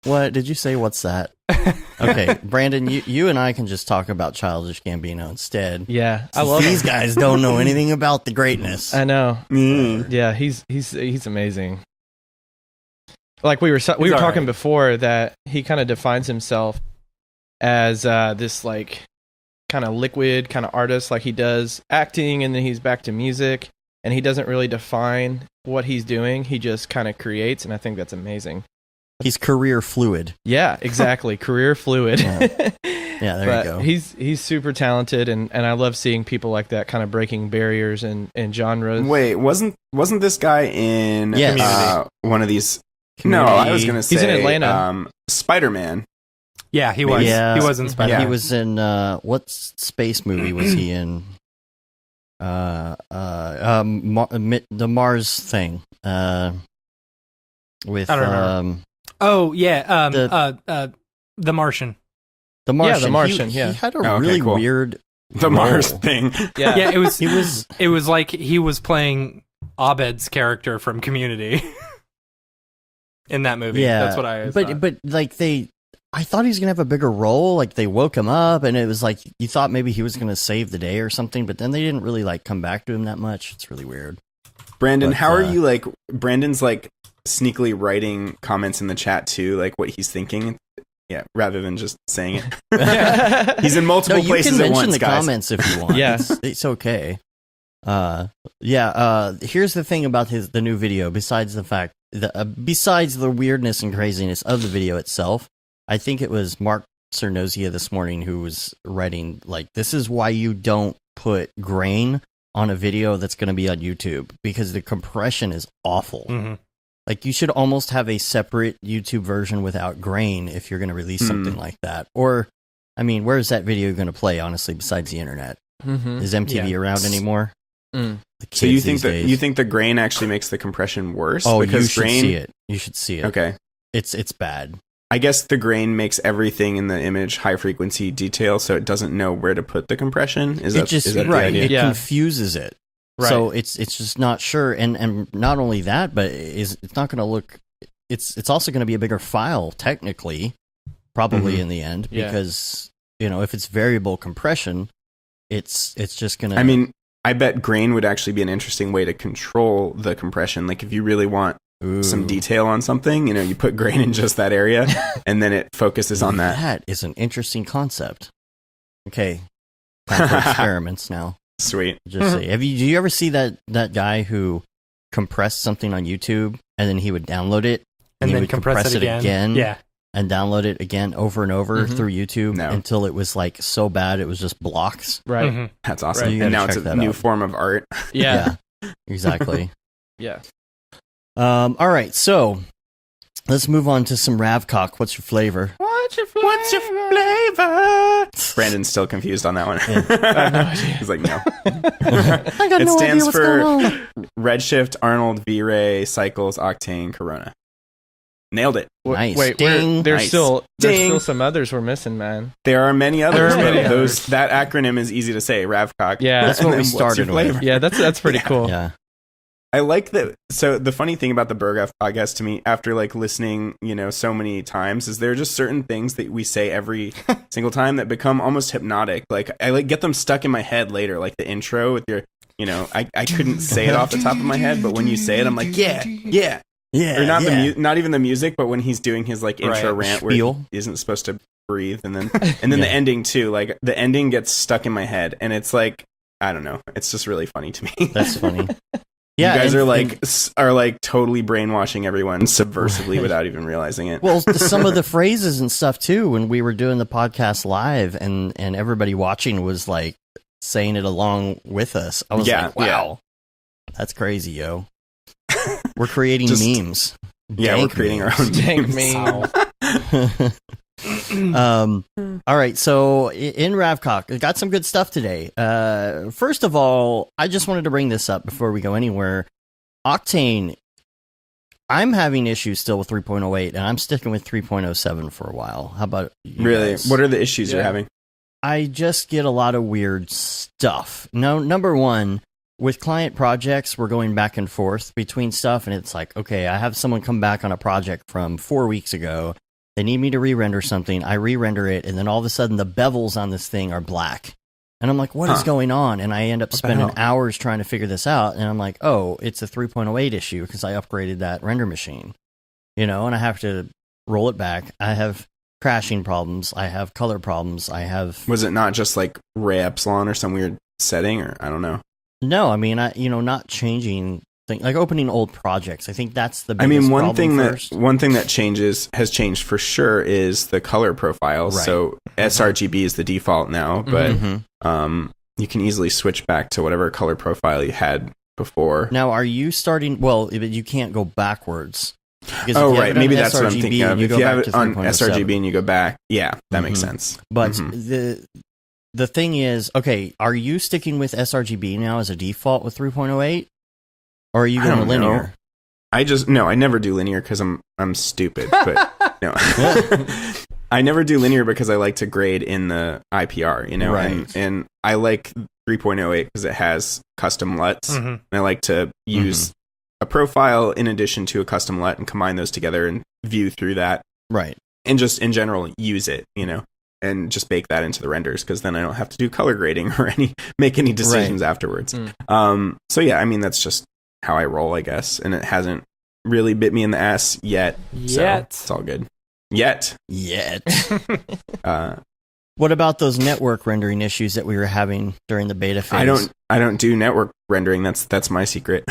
A: What did you say? What's that? Okay, Brandon, you and I can just talk about Childish Gambino instead.
D: Yeah, I love
A: These
D: him.
A: guys don't know anything about the greatness.
D: I know.
C: Mm.
D: Yeah, he's amazing. Like we were talking
C: right.
D: before that he kind of defines himself as this like kind of liquid kind of artist. Like he does acting and then he's back to music, and he doesn't really define what he's doing. He just kind of creates, and I think that's amazing.
A: He's career fluid.
D: Yeah, exactly. Career fluid.
A: Yeah, there
D: But
A: you go.
D: He's super talented, and I love seeing people like that kind of breaking barriers and genres.
C: Wait, wasn't this guy in
A: Yes.
C: one of these?
A: Community.
C: No, I was gonna say
D: He's in Atlanta.
C: Spider-Man.
B: Yeah, he was.
A: Yeah.
B: He was in Spider.
C: Yeah.
A: He was in what space movie was he in? The Mars thing. With
B: I don't remember. Oh yeah. The Martian.
A: The Martian.
D: The Martian,
A: He
D: yeah.
A: had a
C: Oh, okay,
A: really
C: cool.
A: weird
C: The
A: role.
C: Mars thing.
D: Yeah.
B: Yeah, it was.
A: He was.
B: It was like he was playing Abed's character from Community in that movie.
A: Yeah,
B: That's what I. thought.
A: but like I thought he was gonna have a bigger role. Like they woke him up, and it was like you thought maybe he was gonna save the day or something. But then they didn't really like come back to him that much. It's really weird.
C: Brandon,
A: But,
C: how are you like Brandon's like sneakily writing comments in the chat too, like what he's thinking? Yeah, rather than just saying it. He's in
A: No,
C: multiple
A: you
C: places
A: can
C: at
A: mention
C: once,
A: the
C: guys.
A: comments if you want.
D: Yeah.
A: It's okay. Here's the thing about the new video. Besides the weirdness and craziness of the video itself, I think it was Mark Cernozia this morning who was writing like, this is why you don't put grain on a video that's going to be on YouTube, because the compression is awful.
B: Mhm.
A: Like you should almost have a separate YouTube version without grain if you're going to release something like that. Or, I mean, where is that video going to play? Honestly, besides the internet,
D: Mhm.
A: is MTV around anymore?
D: Mm.
A: The
C: So you
A: kids
C: think
A: these
C: that
A: days.
C: you think the grain actually makes the compression worse?
A: Oh,
C: because
A: you should
C: grain,
A: see it. You should see it.
C: Okay.
A: It's bad.
C: I guess the grain makes everything in the image high frequency detail, so it doesn't know where to put the compression. Is that the
A: right?
C: idea?
A: It
D: Yeah.
A: confuses it.
D: Right.
A: So it's just not sure, and not only that, but it's not going to look. It's also going to be a bigger file technically, probably
C: Mhm.
A: in the end,
D: Yeah.
A: because if it's variable compression, it's just going to.
C: I mean, I bet grain would actually be an interesting way to control the compression. Like if you really want some detail on something, you put grain in just that area, and then it focuses on that.
A: That is an interesting concept. Okay, time for experiments now.
C: Sweet.
A: Just say, do you ever see that guy who compressed something on YouTube and then he would download it
B: and
A: he
B: then
A: would
B: compress it again. Yeah.
A: and download it again over and over through YouTube
C: No.
A: until it was like so bad it was just blocks.
D: Right.
B: Mhm.
C: That's
A: Right.
C: awesome.
A: You
C: And
A: gotta
C: now it's
A: check
C: a
A: that
C: new
A: out.
C: form of art.
D: Yeah.
A: Exactly.
D: Yeah.
A: All right, so let's move on to some Ravcock. What's your flavor?
C: What's your flavor? Brandon's still confused on that one.
D: I have no idea.
C: He's like, no.
A: I got
C: It
A: no idea
C: stands
A: what's
C: for
A: going on.
C: Redshift, Arnold, V-Ray, Cycles, Octane, Corona. Nailed it.
A: Nice.
D: Wait,
A: Ding.
D: there's
C: Nice.
D: still
C: Ding.
D: some others we're missing, man.
C: There are many others.
D: There are many
C: though.
D: others.
C: That acronym is easy to say. Ravcock.
D: Yeah.
A: That's what
C: And
A: we
C: then what's your
A: started with.
C: flavor?
D: Yeah, that's pretty cool.
A: Yeah.
C: I like that. So the funny thing about the Brograph podcast to me, after like listening, so many times, is there are just certain things that we say every single time that become almost hypnotic. Like I like get them stuck in my head later, like the intro with your, I couldn't say it off the top of my head, but when you say it, I'm like, yeah.
A: Yeah.
C: Or not
A: yeah.
C: not even the music, but when he's doing his like intro
B: Right.
C: rant
A: Spiel.
C: where he isn't supposed to breathe, and then the ending too. Like the ending gets stuck in my head, and it's like I don't know. It's just really funny to me.
A: That's funny. Yeah,
C: you guys
A: and-
C: are like totally brainwashing everyone subversively without even realizing it.
A: Well, some of the phrases and stuff too. When we were doing the podcast live, and everybody watching was like saying it along with us, I was like, "Wow, that's crazy, yo!" We're creating
C: Just-
A: memes.
C: Yeah, we're
A: Dank
C: creating our
A: memes.
C: own
D: Dank
C: memes.
D: meme.
A: All right, so in Ravcock, we got some good stuff today. First of all, I just wanted to bring this up before we go anywhere. Octane, I'm having issues still with 3.08, and I'm sticking with 3.07 for a while. How about you
C: Really?
A: guys?
C: What are the issues you're
D: Yeah.
C: having?
A: I just get a lot of weird stuff. No, number one, with client projects, we're going back and forth between stuff, and it's like, okay, I have someone come back on a project from 4 weeks ago, They need me to re-render something. I re-render it, and then all of a sudden the bevels on this thing are black. And I'm like, what is going on? And I end up spending hours trying to figure this out. And I'm like, oh, it's a 3.08 issue because I upgraded that render machine. And I have to roll it back. I have crashing problems. I have color problems. I have...
C: Was it not just like ray epsilon or some weird setting, or I don't know?
A: No, I mean, not changing... like opening old projects. I think that's the biggest
C: one
A: problem
C: thing that has changed for sure is the color profile.
A: Right.
C: So sRGB is the default now, but you can easily switch back to whatever color profile you had before.
A: Now, are you starting? Well, but you can't go backwards.
C: Oh, right. Maybe that's what I'm thinking of. If you have it on
A: 3.07.
C: sRGB and you go back, yeah, that makes sense.
A: But the thing is, okay, are you sticking with sRGB now as a default with 3.08? Or are you going linear?
C: I never do linear because I'm stupid. But no, I never do linear because I like to grade in the IPR,
A: right.
C: and I like 3.08 because it has custom LUTs, and I like to use a profile in addition to a custom LUT and combine those together and view through that,
A: right?
C: And just in general use it, and just bake that into the renders because then I don't have to do color grading or make any decisions afterwards. So yeah, I mean that's just how I roll, I guess, and it hasn't really bit me in the ass yet. So it's all good. Yet.
A: What about those network rendering issues that we were having during the beta phase?
C: I don't do network rendering. That's my secret.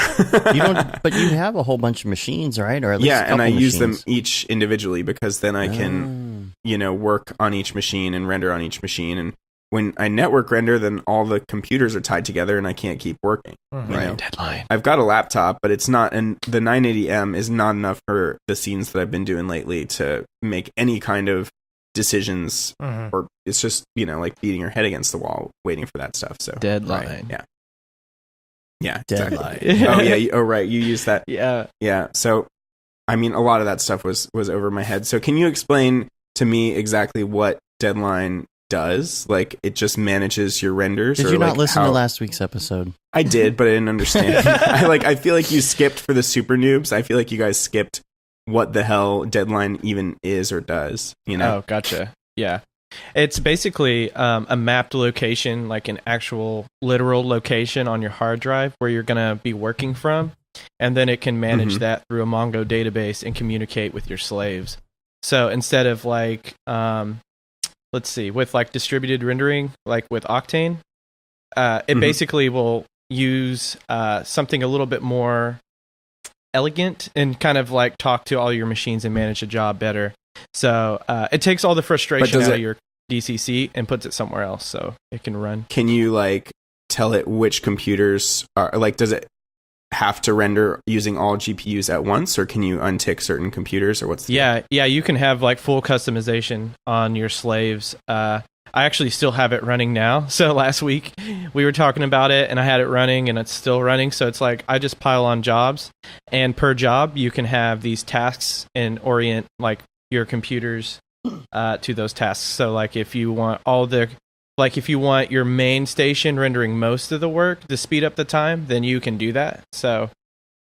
A: You don't, but you have a whole bunch of machines, right? Or at least
C: and I use them each individually because then I can, work on each machine and render on each machine. And when I network render, then all the computers are tied together and I can't keep working.
D: Right. Deadline.
C: I've got a laptop, but it's not, and the 980M is not enough for the scenes that I've been doing lately to make any kind of decisions, or it's just, like beating your head against the wall waiting for that stuff. So
D: deadline.
C: Right, yeah.
A: Deadline.
C: Exactly. Right. You use that.
D: Yeah.
C: So, I mean, a lot of that stuff was over my head. So can you explain to me exactly what deadline does? Like, it just manages your renders?
A: Did you not listen to last week's episode?
C: I did, but I didn't understand. I feel like you skipped for the super noobs. I feel like you guys skipped what the hell deadline even is or does,
D: Oh, gotcha. Yeah. It's basically a mapped location, like an actual literal location on your hard drive where you're going to be working from. And then it can manage that through a Mongo database and communicate with your slaves. So instead of like, let's see, with like distributed rendering, like with Octane, it basically will use something a little bit more elegant and kind of like talk to all your machines and manage the job better. So it takes all the frustration out of your DCC and puts it somewhere else so it can run.
C: Can you like tell it which computers are, like, does it have to render using all GPUs at once, or can you untick certain computers, or what's
D: yeah, you can have like full customization on your slaves. I actually still have it running now. So last week we were talking about it and I had it running and it's still running. So it's like I just pile on jobs, and per job you can have these tasks and orient like your computers to those tasks. So like if you want if you want your main station rendering most of the work to speed up the time, then you can do that. So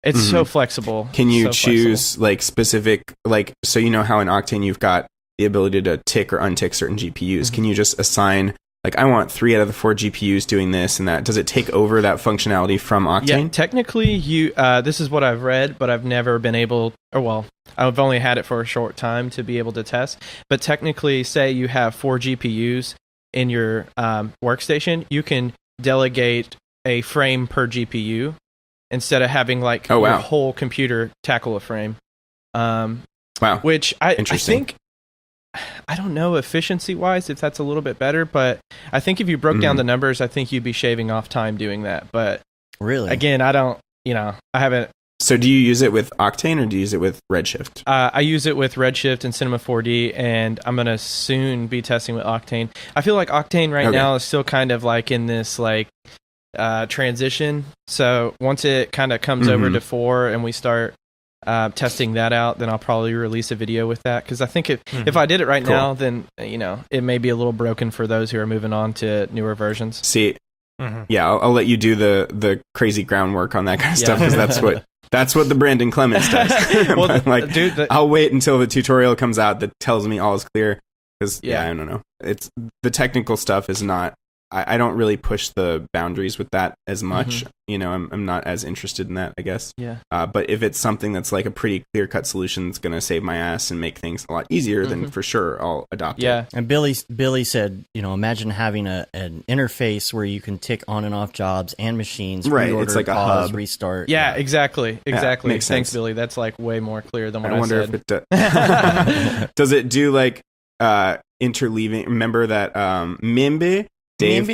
D: it's so flexible.
C: Can you choose like specific, like, so you know how in Octane you've got the ability to tick or untick certain GPUs. Can you just assign, like, I want 3 out of the 4 GPUs doing this and that? Does it take over that functionality from Octane?
D: Yeah, technically, this is what I've read, but I've never been able, I've only had it for a short time to be able to test. But technically, say you have 4 GPUs in your workstation, you can delegate a frame per GPU instead of having like your whole computer tackle a frame. Wow. Which I think, I don't know efficiency wise if that's a little bit better, but I think if you broke down the numbers, I think you'd be shaving off time doing that. But
A: really,
D: again, I haven't.
C: So do you use it with Octane or do you use it with Redshift?
D: I use it with Redshift and Cinema 4D, and I'm going to soon be testing with Octane. I feel like Octane right now is still kind of like in this like transition. So once it kind of comes over to 4 and we start testing that out, then I'll probably release a video with that, because I think if I did it right now, then it may be a little broken for those who are moving on to newer versions.
C: See, yeah, I'll let you do the crazy groundwork on that kind of stuff, because that's what That's what the Brandon Clements does.
D: Well,
C: But, like,
D: dude,
C: I'll wait until the tutorial comes out that tells me all is clear. Because
D: Yeah.
C: I don't know. It's the technical stuff is not. I don't really push the boundaries with that as much. You know, I'm not as interested in that, I guess.
D: Yeah.
C: But if it's something that's like a pretty clear cut solution that's going to save my ass and make things a lot easier, then for sure I'll adopt it.
D: Yeah.
A: And Billy said, you know, imagine having an interface where you can tick on and off jobs and machines,
C: Right,
A: reorder,
C: it's like a
A: pause,
C: hub.
A: restart.
D: Yeah, exactly.
C: makes
D: Thanks,
C: sense.
D: Billy. That's like way more clear than what
C: I
D: I
C: wonder
D: said.
C: if it does. Does it do like interleaving? Remember that Mimbe? Dave,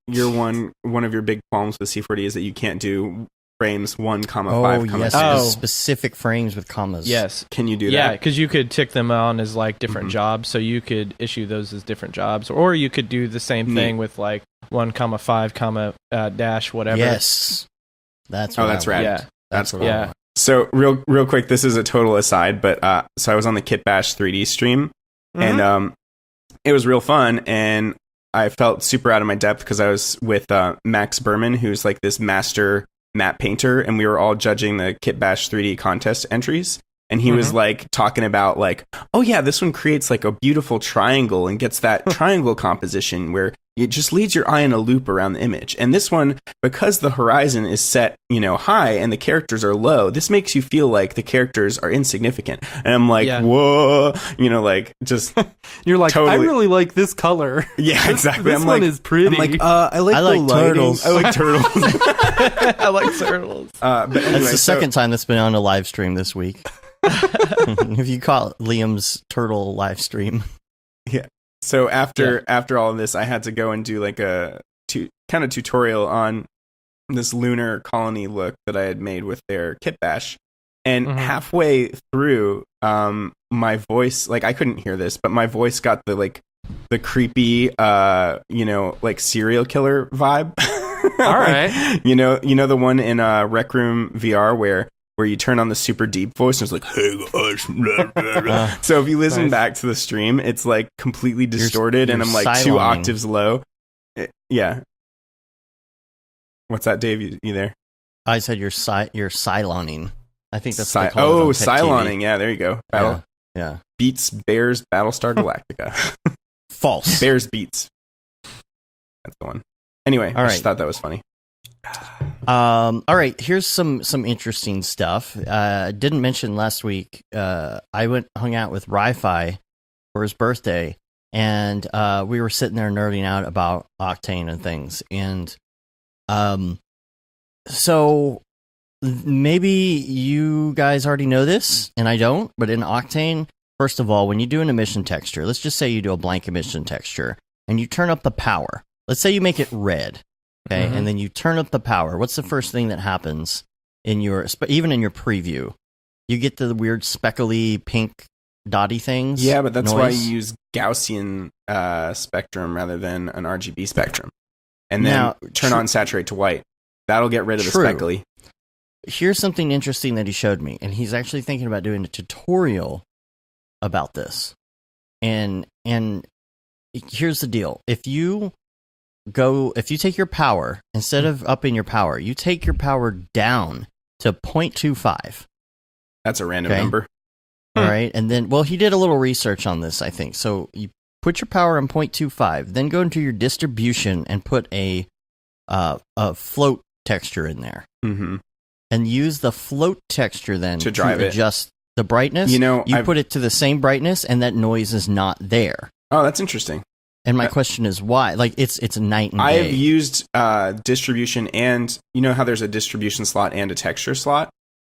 C: you're one of your big qualms with C4D is that you can't do frames 1, 5,
A: Oh,
C: comma
A: yes.
C: 6.
A: there's specific frames with commas.
D: Yes.
C: Can you do
D: Yeah,
C: that?
D: because you could tick them on as like different jobs, so you could issue those as different jobs, or you could do the same thing with like 1, 5, dash whatever.
A: Yes. That's
C: Oh,
A: what
C: that's
A: I want.
C: rad.
D: Yeah.
C: That's
A: what
C: cool.
A: I
D: Yeah.
A: want.
C: So real quick, this is a total aside, but so I was on the Kit Bash 3D stream, and it was real fun, and I felt super out of my depth because I was with Max Berman, who's like this master map painter, and we were all judging the Kit Bash 3D contest entries. And he was like talking about like, oh yeah, this one creates like a beautiful triangle and gets that triangle composition where it just leads your eye in a loop around the image. And this one, because the horizon is set, you know, high and the characters are low, this makes you feel like the characters are insignificant. And I'm like, whoa, you know, like just
B: You're like,
C: Totally.
B: I really like this color.
C: yeah, exactly.
B: This
C: I'm
B: one
C: like,
B: is pretty.
C: I'm like, I like
A: I
C: the
A: like
C: lighting.
A: turtles.
C: I like turtles.
D: I like turtles.
C: But anyway,
A: That's the
C: so-
A: second time that's been on a live stream this week. If you call it Liam's turtle live stream.
C: So after all of this, I had to go and do like a kind of tutorial on this lunar colony look that I had made with their Kit Bash. And halfway through, my voice, like I couldn't hear this, but my voice got the creepy, you know, like serial killer vibe.
B: All right.
C: You know the one in Rec Room VR where you turn on the super deep voice and it's like, hey guys. Blah, blah, blah. So if you listen
B: Nice.
C: back to the stream, it's like completely distorted and
A: you're
C: I'm like 2
A: siloning.
C: octaves low. Yeah. What's that, Dave? You there?
A: I said you're siloning. I think that's what they call it
C: Oh,
A: on Tech TV.
C: siloning. Yeah, there you go. Battle
A: Yeah.
C: Beats Bears Battlestar Galactica.
A: False.
C: Bears Beats. That's the one. Anyway,
A: All
C: I
A: right.
C: just thought that was funny.
A: All right, here's some interesting stuff. Didn't mention last week. I hung out with Ri-Fi for his birthday, and we were sitting there nerding out about Octane and things. And so maybe you guys already know this, and I don't. But in Octane, first of all, when you do an emission texture, let's just say you do a blank emission texture, and you turn up the power. Let's say you make it red. Okay, and then you turn up the power. What's the first thing that happens in your, even in your preview? You get the weird speckly pink dotty things.
C: Yeah, but that's why
A: noise.
C: you use Gaussian spectrum rather than an RGB spectrum. And then
A: Now,
C: turn on saturate to white. That'll get rid of the
A: True.
C: speckly.
A: Here's something interesting that he showed me, and he's actually thinking about doing a tutorial about this. And here's the deal: if you take your power, instead of upping your power, you take your power down to 0.25.
C: That's a random
A: Okay.
C: number.
A: All right. And then, well, he did a little research on this, I think. So you put your power on 0.25, then go into your distribution and put a float texture in there.
C: Mm-hmm.
A: And use the float texture then
C: To drive it.
A: adjust the brightness.
C: You know,
A: you put it to the same brightness and that noise is not there.
C: Oh, that's interesting.
A: And my question is why? Like it's night and day.
C: I have used distribution, and you know how there's a distribution slot and a texture slot?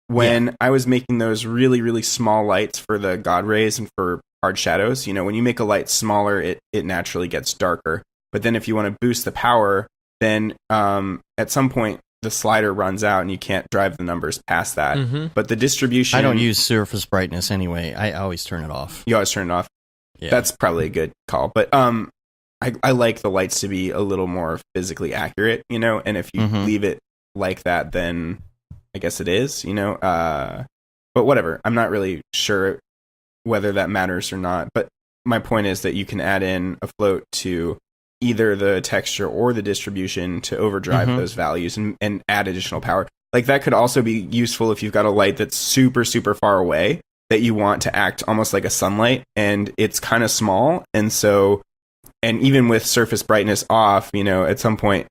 C: When I was making those really, really small lights for the God rays and for hard shadows, you know, when you make a light smaller, it naturally gets darker. But then if you want to boost the power, then at some point the slider runs out and you can't drive the numbers past that.
D: Mm-hmm.
C: But the distribution...
A: I don't use surface brightness anyway. I always turn it off.
C: You always turn it off.
A: Yeah.
C: That's probably a good call. But I like the lights to be a little more physically accurate, you know, and if you
A: Mhm.
C: leave it like that, then I guess it is, you know, but whatever. I'm not really sure whether that matters or not, but my point is that you can add in a float to either the texture or the distribution to overdrive
A: Mhm.
C: those values and add additional power. like that could also be useful if you've got a light that's super, super far away that you want to act almost like a sunlight, and it's kind of small. And so, and even with surface brightness off, at some point,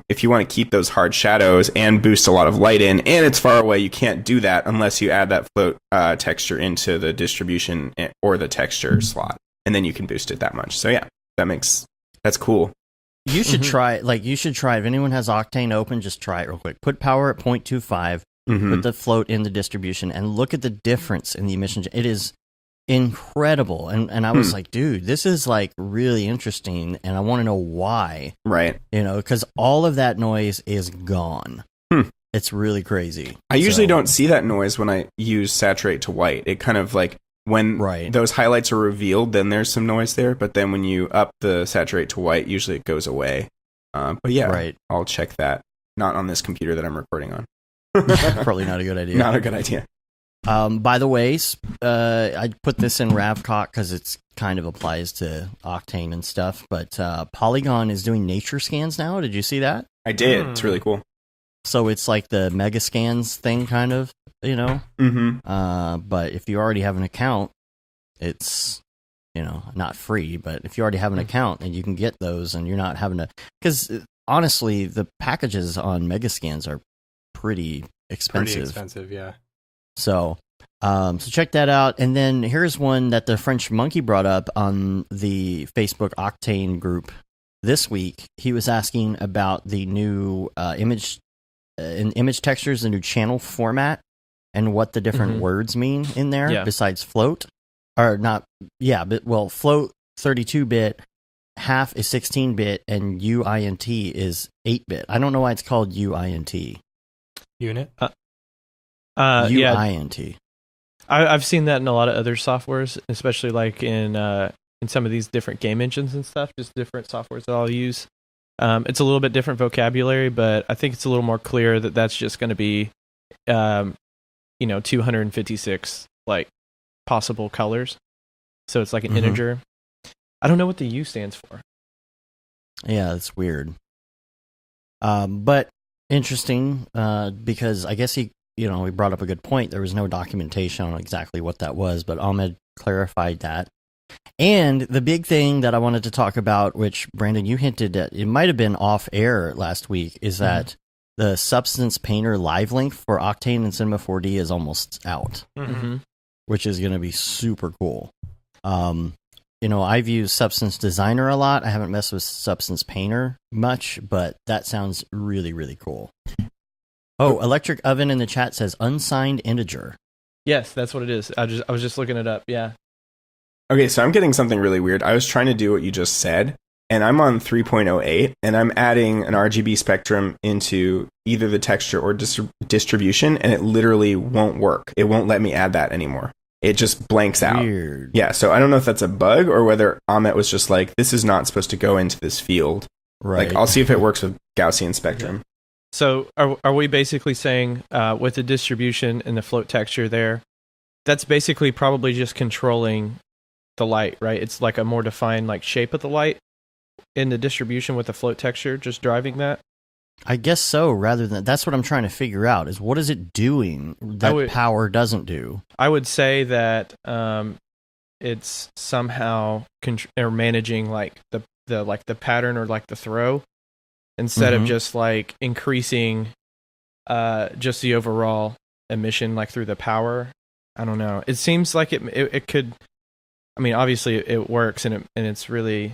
C: if you want to keep those hard shadows and boost a lot of light in, and it's far away, you can't do that unless you add that float texture into the distribution or the texture slot, and then you can boost it that much. So yeah, that's cool.
A: You should try, if anyone has Octane open, just try it real quick. Put power at 0.25, put the float in the distribution, and look at the difference in the emission. It is incredible. And I was like, dude, this is like really interesting, and I want to know why.
C: Right.
A: Because all of that noise is gone. It's really crazy.
C: I usually don't see that noise when I use saturate to white. It kind of like, when those highlights are revealed, then there's some noise there. But then when you up the saturate to white, usually it goes away. But yeah, I'll check that. Not on this computer that I'm recording on.
A: Probably not a good idea.
C: Not a good idea.
A: By the way, I put this in Ravcock because it kind of applies to Octane and stuff. But Polygon is doing nature scans now. Did you see that?
C: I did. It's really cool.
A: So it's like the mega scans thing, kind of. But if you already have an account, it's not free, but if you already have an account and you can get those, and you're not having to, because honestly the packages on Megascans are pretty expensive.
B: Yeah.
A: So check that out. And then here's one that the French Monkey brought up on the Facebook Octane group this week. He was asking about the new image textures, the new channel format, and what the different words mean in there besides float. Or not, but float 32-bit, half is 16-bit, and UINT is 8-bit. I don't know why it's called UINT.
B: Unit?
A: UINT.
D: I've seen that in a lot of other softwares, especially like in some of these different game engines and stuff, just different softwares that I'll use. It's a little bit different vocabulary, but I think it's a little more clear that that's just going to be 256 like possible colors, so it's like an integer. I don't know what the U stands for.
A: Yeah, that's weird. But interesting, because I guess he brought up a good point. There was no documentation on exactly what that was, but Ahmed clarified that. And the big thing that I wanted to talk about, which Brandon, you hinted at, it might have been off air last week, is that the Substance Painter live link for Octane and Cinema 4D is almost out, which is going to be super cool. I've used Substance Designer a lot. I haven't messed with Substance Painter much, but that sounds really, really cool. Oh, Electric Oven in the chat says unsigned integer.
D: Yes, that's what it is. I was just looking it up. Yeah.
C: Okay, so I'm getting something really weird. I was trying to do what you just said, and I'm on 3.08, and I'm adding an RGB spectrum into either the texture or distribution, and it literally won't work. It won't let me add that anymore. It just blanks out.
A: Weird.
C: Yeah, so I don't know if that's a bug or whether Ahmet was just like, this is not supposed to go into this field.
A: Right.
C: Like, I'll see if it works with Gaussian spectrum.
D: So are we basically saying with the distribution and the float texture there, that's basically probably just controlling the light, right? It's like a more defined like shape of the light in the distribution with the float texture, just driving that?
A: I guess so, rather than... That's what I'm trying to figure out, is what is it doing that power doesn't do?
D: I would say that it's somehow managing like the pattern or like the throw, instead of just like increasing just the overall emission like through the power. I don't know. It seems like it could... I mean, obviously it works, and it's really...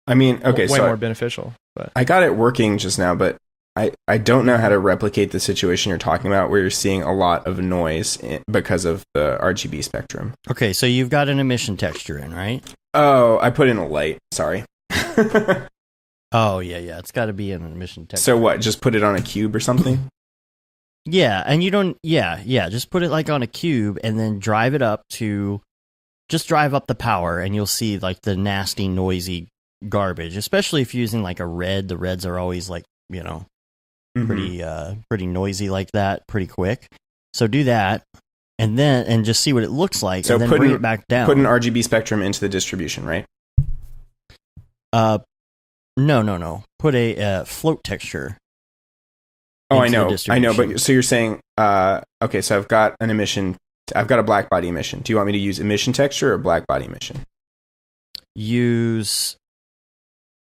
C: I mean, okay,
D: way more beneficial. But
C: I got it working just now, but I don't know how to replicate the situation you're talking about where you're seeing a lot of noise because of the RGB spectrum.
A: Okay, so you've got an emission texture in, right?
C: Oh, I put in a light. Sorry.
A: Oh, yeah. It's got to be an emission texture.
C: So what? Just put it on a cube or something?
A: Yeah, and you don't... Yeah. Just put it like on a cube and then drive it up to... Just drive up the power and you'll see like the nasty, noisy garbage, especially if you're using like a red. The reds are always like, pretty noisy like that, pretty quick. So do that and just see what it looks like,
C: so
A: and then bring it back down.
C: Put an RGB spectrum into the distribution, right?
A: No. Put a float texture.
C: Oh,
A: into the
C: I know.
A: distribution.
C: But so you're saying, okay, so I've got a black body emission. Do you want me to use emission texture or black body emission?
A: Use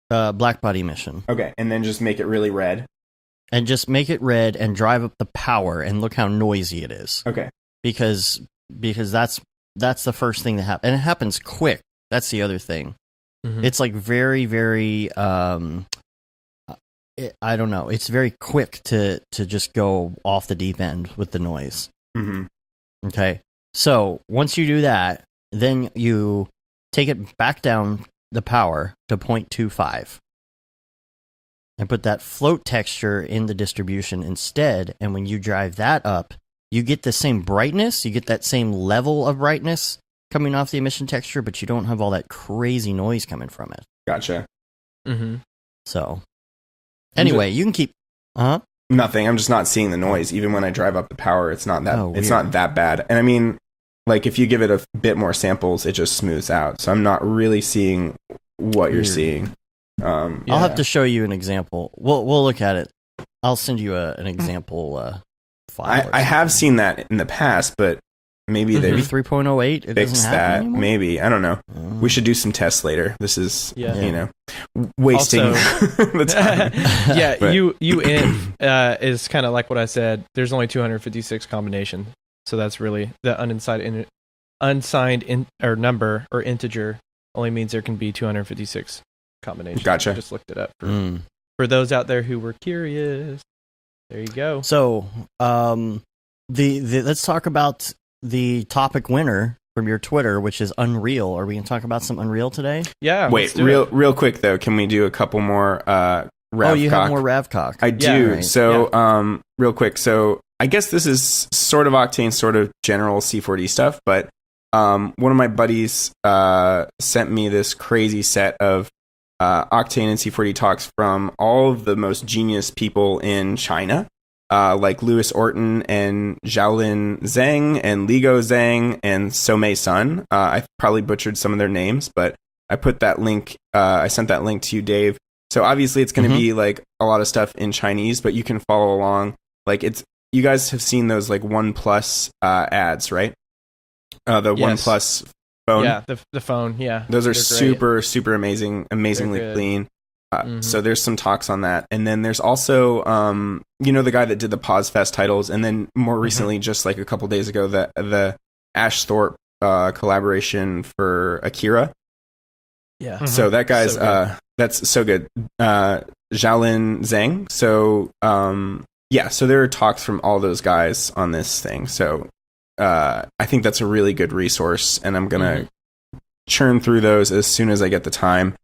A: black body emission.
C: Okay, and then just make it really red.
A: And just make it red and drive up the power and look how noisy it is.
C: Okay.
A: Because that's the first thing that happens. And it happens quick. That's the other thing.
D: Mhm.
A: It's like very, very, I don't know. It's very quick to just go off the deep end with the noise.
C: Mm-hmm.
A: Okay. So once you do that, then you take it back down the power to 0.25 and put that float texture in the distribution instead. And when you drive that up, you get the same brightness, you get that same level of brightness coming off the emission texture, but you don't have all that crazy noise coming from it.
C: Gotcha.
D: Mm-hmm.
A: So anyway, you can keep
C: Nothing. I'm just not seeing the noise. Even when I drive up the power, it's not that it's not that bad. And I mean, like if you give it a bit more samples, it just smooths out. So I'm not really seeing what you're seeing.
A: I'll have to show you an example. We'll look at it. I'll send you an example file.
C: I have seen that in the past, but maybe they
A: maybe 3.08. It
C: fix
A: doesn't
C: that.
A: happen anymore?
C: Maybe, I don't know. We should do some tests later. This is wasting the time.
D: Yeah,
C: But-
D: UN is kind of like what I said. There's only 256 combination, so that's really the unsigned number or integer only means there can be 256 combinations.
C: Gotcha.
D: I just looked it up for those out there who were curious. There you go.
A: So, let's talk about the topic winner from your Twitter, which is Unreal. Are we going to talk about some Unreal today?
D: Yeah.
C: Wait, real quick though, can we do a couple more Ravcock?
A: Oh, you have more Ravcock.
C: I do.
A: Right.
C: So, real quick. So, I guess this is sort of Octane, sort of general C4D stuff, but one of my buddies sent me this crazy set of Octane and C4D talks from all of the most genius people in China, like Louis Orton and Xiaolin Zhang and Ligo Zhang and Somei Sun. I probably butchered some of their names, but I put that link. I sent that link to you, Dave. So obviously it's going to be like a lot of stuff in Chinese, but you can follow along. Like you guys have seen those like OnePlus ads, right? The
D: Yes.
C: OnePlus phone.
D: Yeah, the phone. Yeah,
C: Those are
D: they're great.
C: super amazingly
D: They're good.
C: clean.
D: Mhm.
C: So there's some talks on that, and then there's also the guy that did the Pause Fest titles, and then more recently, just like a couple days ago, the Ash Thorpe collaboration for Akira.
D: Yeah.
C: So that guy's
D: So good.
C: that's so good. Xiaolin Zhang. So so there are talks from all those guys on this thing. So I think that's a really good resource, and I'm gonna churn through those as soon as I get the time.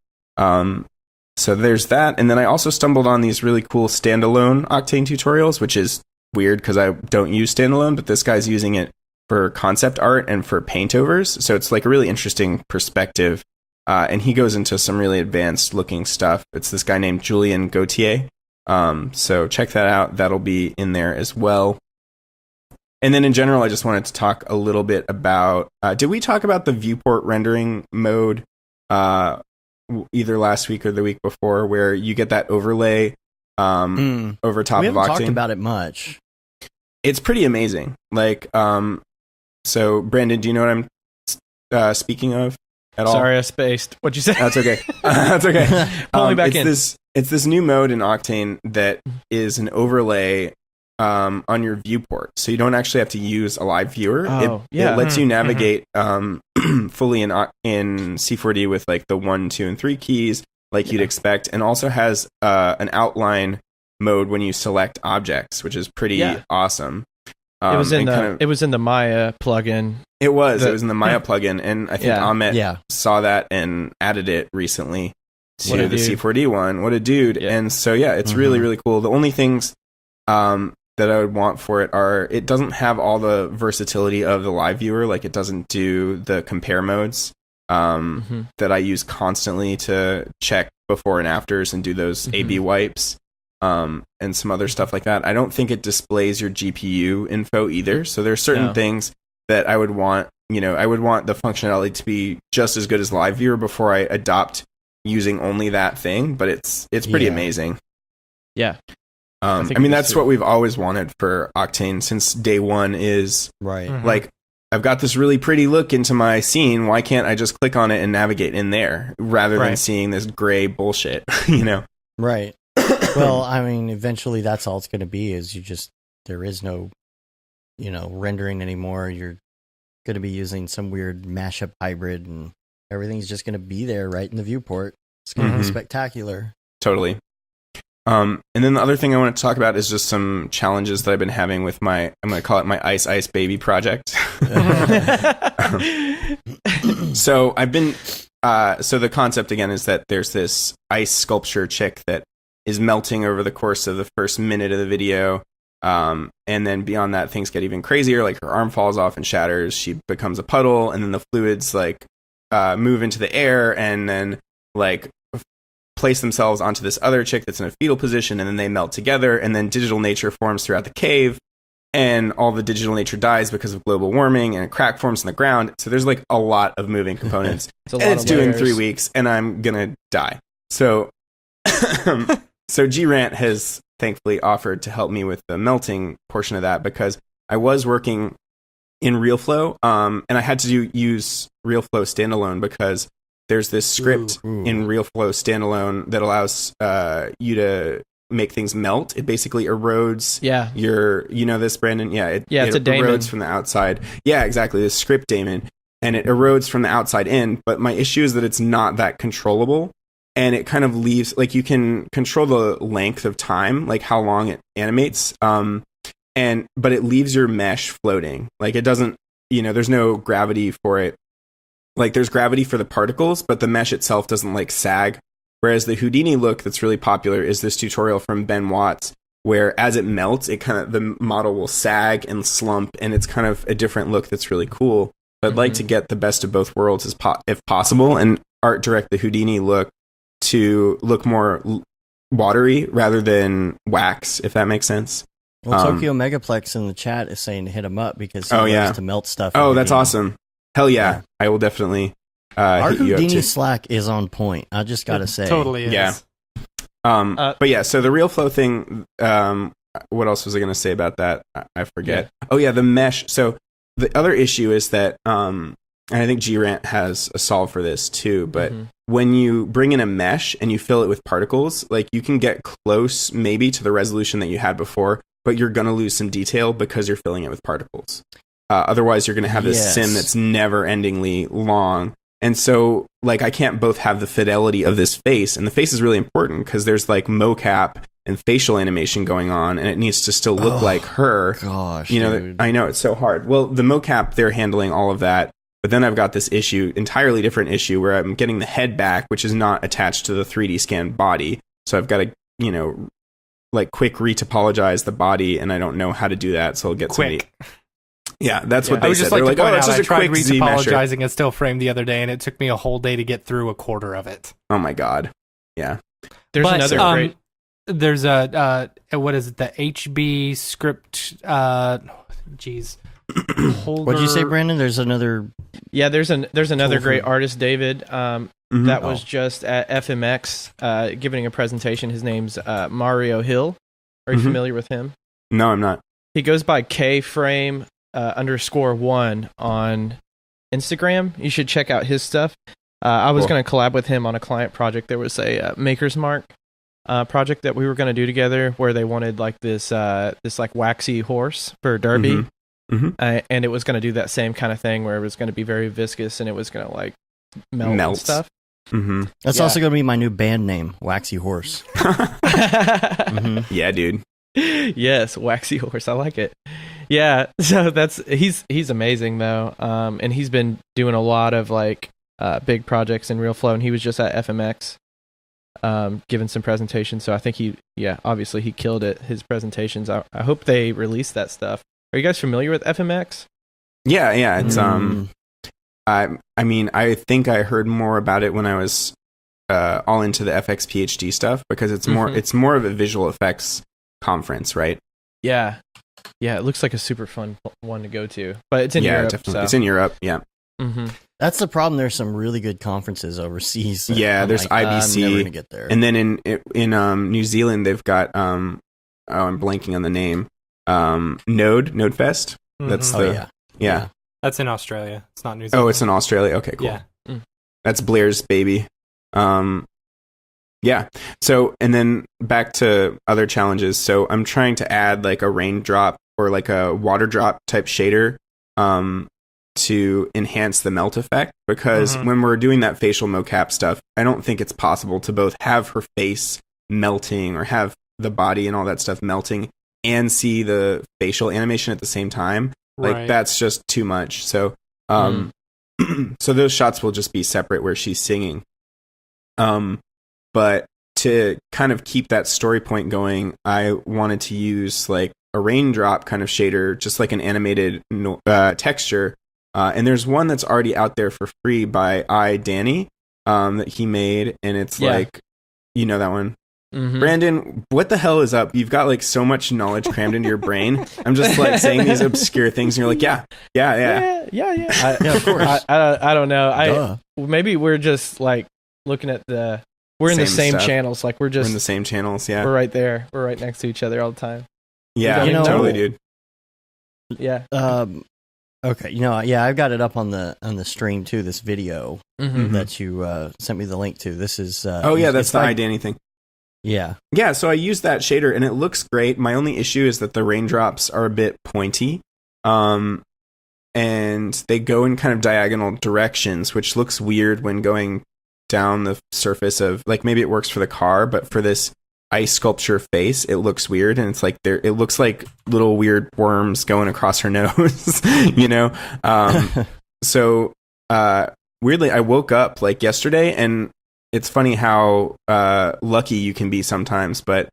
C: So there's that, and then I also stumbled on these really cool standalone Octane tutorials, which is weird because I don't use standalone, but this guy's using it for concept art and for paintovers. So it's like a really interesting perspective, and he goes into some really advanced looking stuff. It's this guy named Julien Gauthier. So check that out. That'll be in there as well. And then in general, I just wanted to talk a little bit about, did we talk about the viewport rendering mode either last week or the week before, where you get that overlay over top
A: We
C: of
A: haven't
C: Octane?
A: talked about it much.
C: It's pretty amazing. Like, so Brandon, do you know what I'm speaking of at all?
D: Sorry, I spaced. What'd you say?
C: That's okay. That's okay.
D: Pull me back in.
C: It's this new mode in Octane that is an overlay on your viewport, so you don't actually have to use a live viewer.
D: Oh,
C: It lets you navigate fully in C4D with like the 1, 2, and 3 keys, like you'd expect, and also has an outline mode when you select objects, which is pretty awesome.
D: It was in the Maya plugin.
C: It was in the Maya plugin, and I think Ahmet saw that and added it recently to the C4D one. What a dude!
D: Yeah.
C: And so it's really, really cool. The only things that I would want for it are, it doesn't have all the versatility of the live viewer. Like, it doesn't do the compare modes that I use constantly to check before and afters and do those A/B wipes and some other stuff like that. I don't think it displays your GPU info either. So there's certain things that I would want. I would want the functionality to be just as good as live viewer before I adopt using only that thing. But it's pretty amazing.
D: Yeah.
C: I mean, that's what we've always wanted for Octane since day one is
A: Right.
C: like, I've got this really pretty look into my scene. Why can't I just click on it and navigate in there rather than seeing this gray bullshit, you know?
A: Right. Well, I mean, eventually that's all it's going to be is there is no, rendering anymore. You're going to be using some weird mashup hybrid and everything's just going to be there right in the viewport. It's going to be spectacular.
C: Totally. And then the other thing I want to talk about is just some challenges that I've been having with I'm going to call it my Ice Ice Baby project. So I've been, so the concept again is that there's this ice sculpture chick that is melting over the course of the first minute of the video. And then beyond that, things get even crazier. Like her arm falls off and shatters. She becomes a puddle, and then the fluids move into the air and then place themselves onto this other chick that's in a fetal position, and then they melt together, and then digital nature forms throughout the cave, and all the digital nature dies because of global warming, and a crack forms in the ground. So there's a lot of moving components. It's due in 3 weeks, and I'm gonna die. So so Grant has thankfully offered to help me with the melting portion of that, because I was working in RealFlow, and I had to use RealFlow standalone because there's this script in RealFlow standalone that allows you to make things melt. It basically erodes this, Brandon? Yeah, it
D: it's a daemon.
C: Erodes from the outside. Yeah, exactly. This script daemon. And it erodes from the outside in. But my issue is that it's not that controllable. And it kind of leaves, you can control the length of time, how long it animates. But it leaves your mesh floating. It doesn't, there's no gravity for it. There's gravity for the particles, but the mesh itself doesn't sag. Whereas the Houdini look that's really popular is this tutorial from Ben Watts, where as it melts, the model will sag and slump, and it's kind of a different look that's really cool. But I'd like to get the best of both worlds if possible, and art direct the Houdini look to look more watery rather than wax, if that makes sense.
A: Well, Tokyo Megaplex in the chat is saying to hit him up because he loves to melt stuff.
C: Oh, that's awesome. Hell yeah. I will definitely
A: our
C: hit you up
A: Houdini
C: too.
A: Slack is on point. I just gotta say,
B: totally is.
C: Yeah. But yeah, so the RealFlow thing. What else was I going to say about that? I forget. Yeah. Oh yeah, the mesh. So the other issue is that, and I think Grant has a solve for this too. But when you bring in a mesh and you fill it with particles, you can get close maybe to the resolution that you had before, but you're going to lose some detail because you're filling it with particles. Otherwise, you're going to have this sim that's never-endingly long. And so, I can't both have the fidelity of this face, and the face is really important because there's, mocap and facial animation going on, and it needs to still look like her.
A: Gosh,
C: dude. I know, it's so hard. Well, the mocap, they're handling all of that, but then I've got this entirely different issue, where I'm getting the head back, which is not attached to the 3D scanned body. So I've got to, quick retopologize the body, and I don't know how to do that, so I'll get somebody... Yeah, that's what they said.
B: They're
C: like,
B: it's
C: just
B: I
C: a
B: tried
C: quick Z mesher.
B: retopologizing a still frame the other day, and it took me a whole day to get through a quarter of it.
C: Oh my god. Yeah.
D: There's another great...
B: There's what is it? The HB script, geez.
A: What'd you say, Brandon? There's another...
D: Yeah, there's another great artist, David, that was just at FMX giving a presentation. His name's Mario Hill. Are you familiar with him?
C: No, I'm not.
D: He goes by KFrame _1 on Instagram. You should check out his stuff. I was going to collab with him on a client project. There was a Maker's Mark project that we were going to do together, where they wanted this waxy horse for Derby. And it was going to do that same kind of thing where it was going to be very viscous and it was going to melt and stuff.
A: That's also going to be my new band name, Waxy Horse.
C: Yeah, dude.
D: Yes, Waxy Horse. I like it. Yeah, so he's amazing though, and he's been doing a lot of big projects in RealFlow, and he was just at FMX giving some presentations. So I think obviously he killed it. His presentations. I hope they release that stuff. Are you guys familiar with FMX?
C: Yeah. It's I mean, I think I heard more about it when I was all into the FX PhD stuff, because it's more of a visual effects conference, right?
D: Yeah, it looks like a super fun one to go to, but it's in Europe.
C: Definitely.
D: So.
C: It's in Europe. Yeah.
A: That's the problem. There's some really good conferences overseas.
C: Yeah, there's IBC.
A: I'm never gonna get there.
C: And then in New Zealand, they've got I'm blanking on the name. Nodefest. That's
B: Mhm.
C: the yeah.
B: That's in Australia. It's not New Zealand.
C: Oh, it's in Australia. Okay, cool.
B: Yeah.
C: That's Blair's baby. Yeah. So, and then back to other challenges. So I'm trying to add like a raindrop or like a water drop type shader to enhance the melt effect, because when we're doing that facial mocap stuff, I don't think it's possible to both have her face melting or have the body and all that stuff melting and see the facial animation at the same time. Like
B: Right.
C: that's just too much. So so those shots will just be separate where she's singing. But to kind of keep that story point going, I wanted to use like a raindrop kind of shader, just like an animated texture. And there's one that's already out there for free by Danny that he made, and it's like, you know that one. Brandon, what the hell is up? You've got like so much knowledge crammed into your brain. I'm just like saying these obscure things, and you're like, yeah.
A: Of course.
D: I don't know. Maybe we're just like looking at we're in the
C: Same
D: same
C: stuff.
D: channels. Like we're
C: We're in the same channels. Yeah.
D: we're right there. We're right next to each other all the time.
C: Yeah.
A: You know-
C: Totally, dude.
D: Yeah.
A: Okay, I've got it up on the stream too. This video that you sent me the link to. This is
C: That's the Danny thing.
A: Yeah.
C: Yeah, so I used that shader and it looks great. My only issue is that the raindrops are a bit pointy. And they go in kind of diagonal directions, which looks weird when going down the surface of, like, maybe it works for the car, but for this ice sculpture face, it looks weird, and it's like it looks like little weird worms going across her nose, you know? So weirdly, I woke up like yesterday, and it's funny how lucky you can be sometimes, but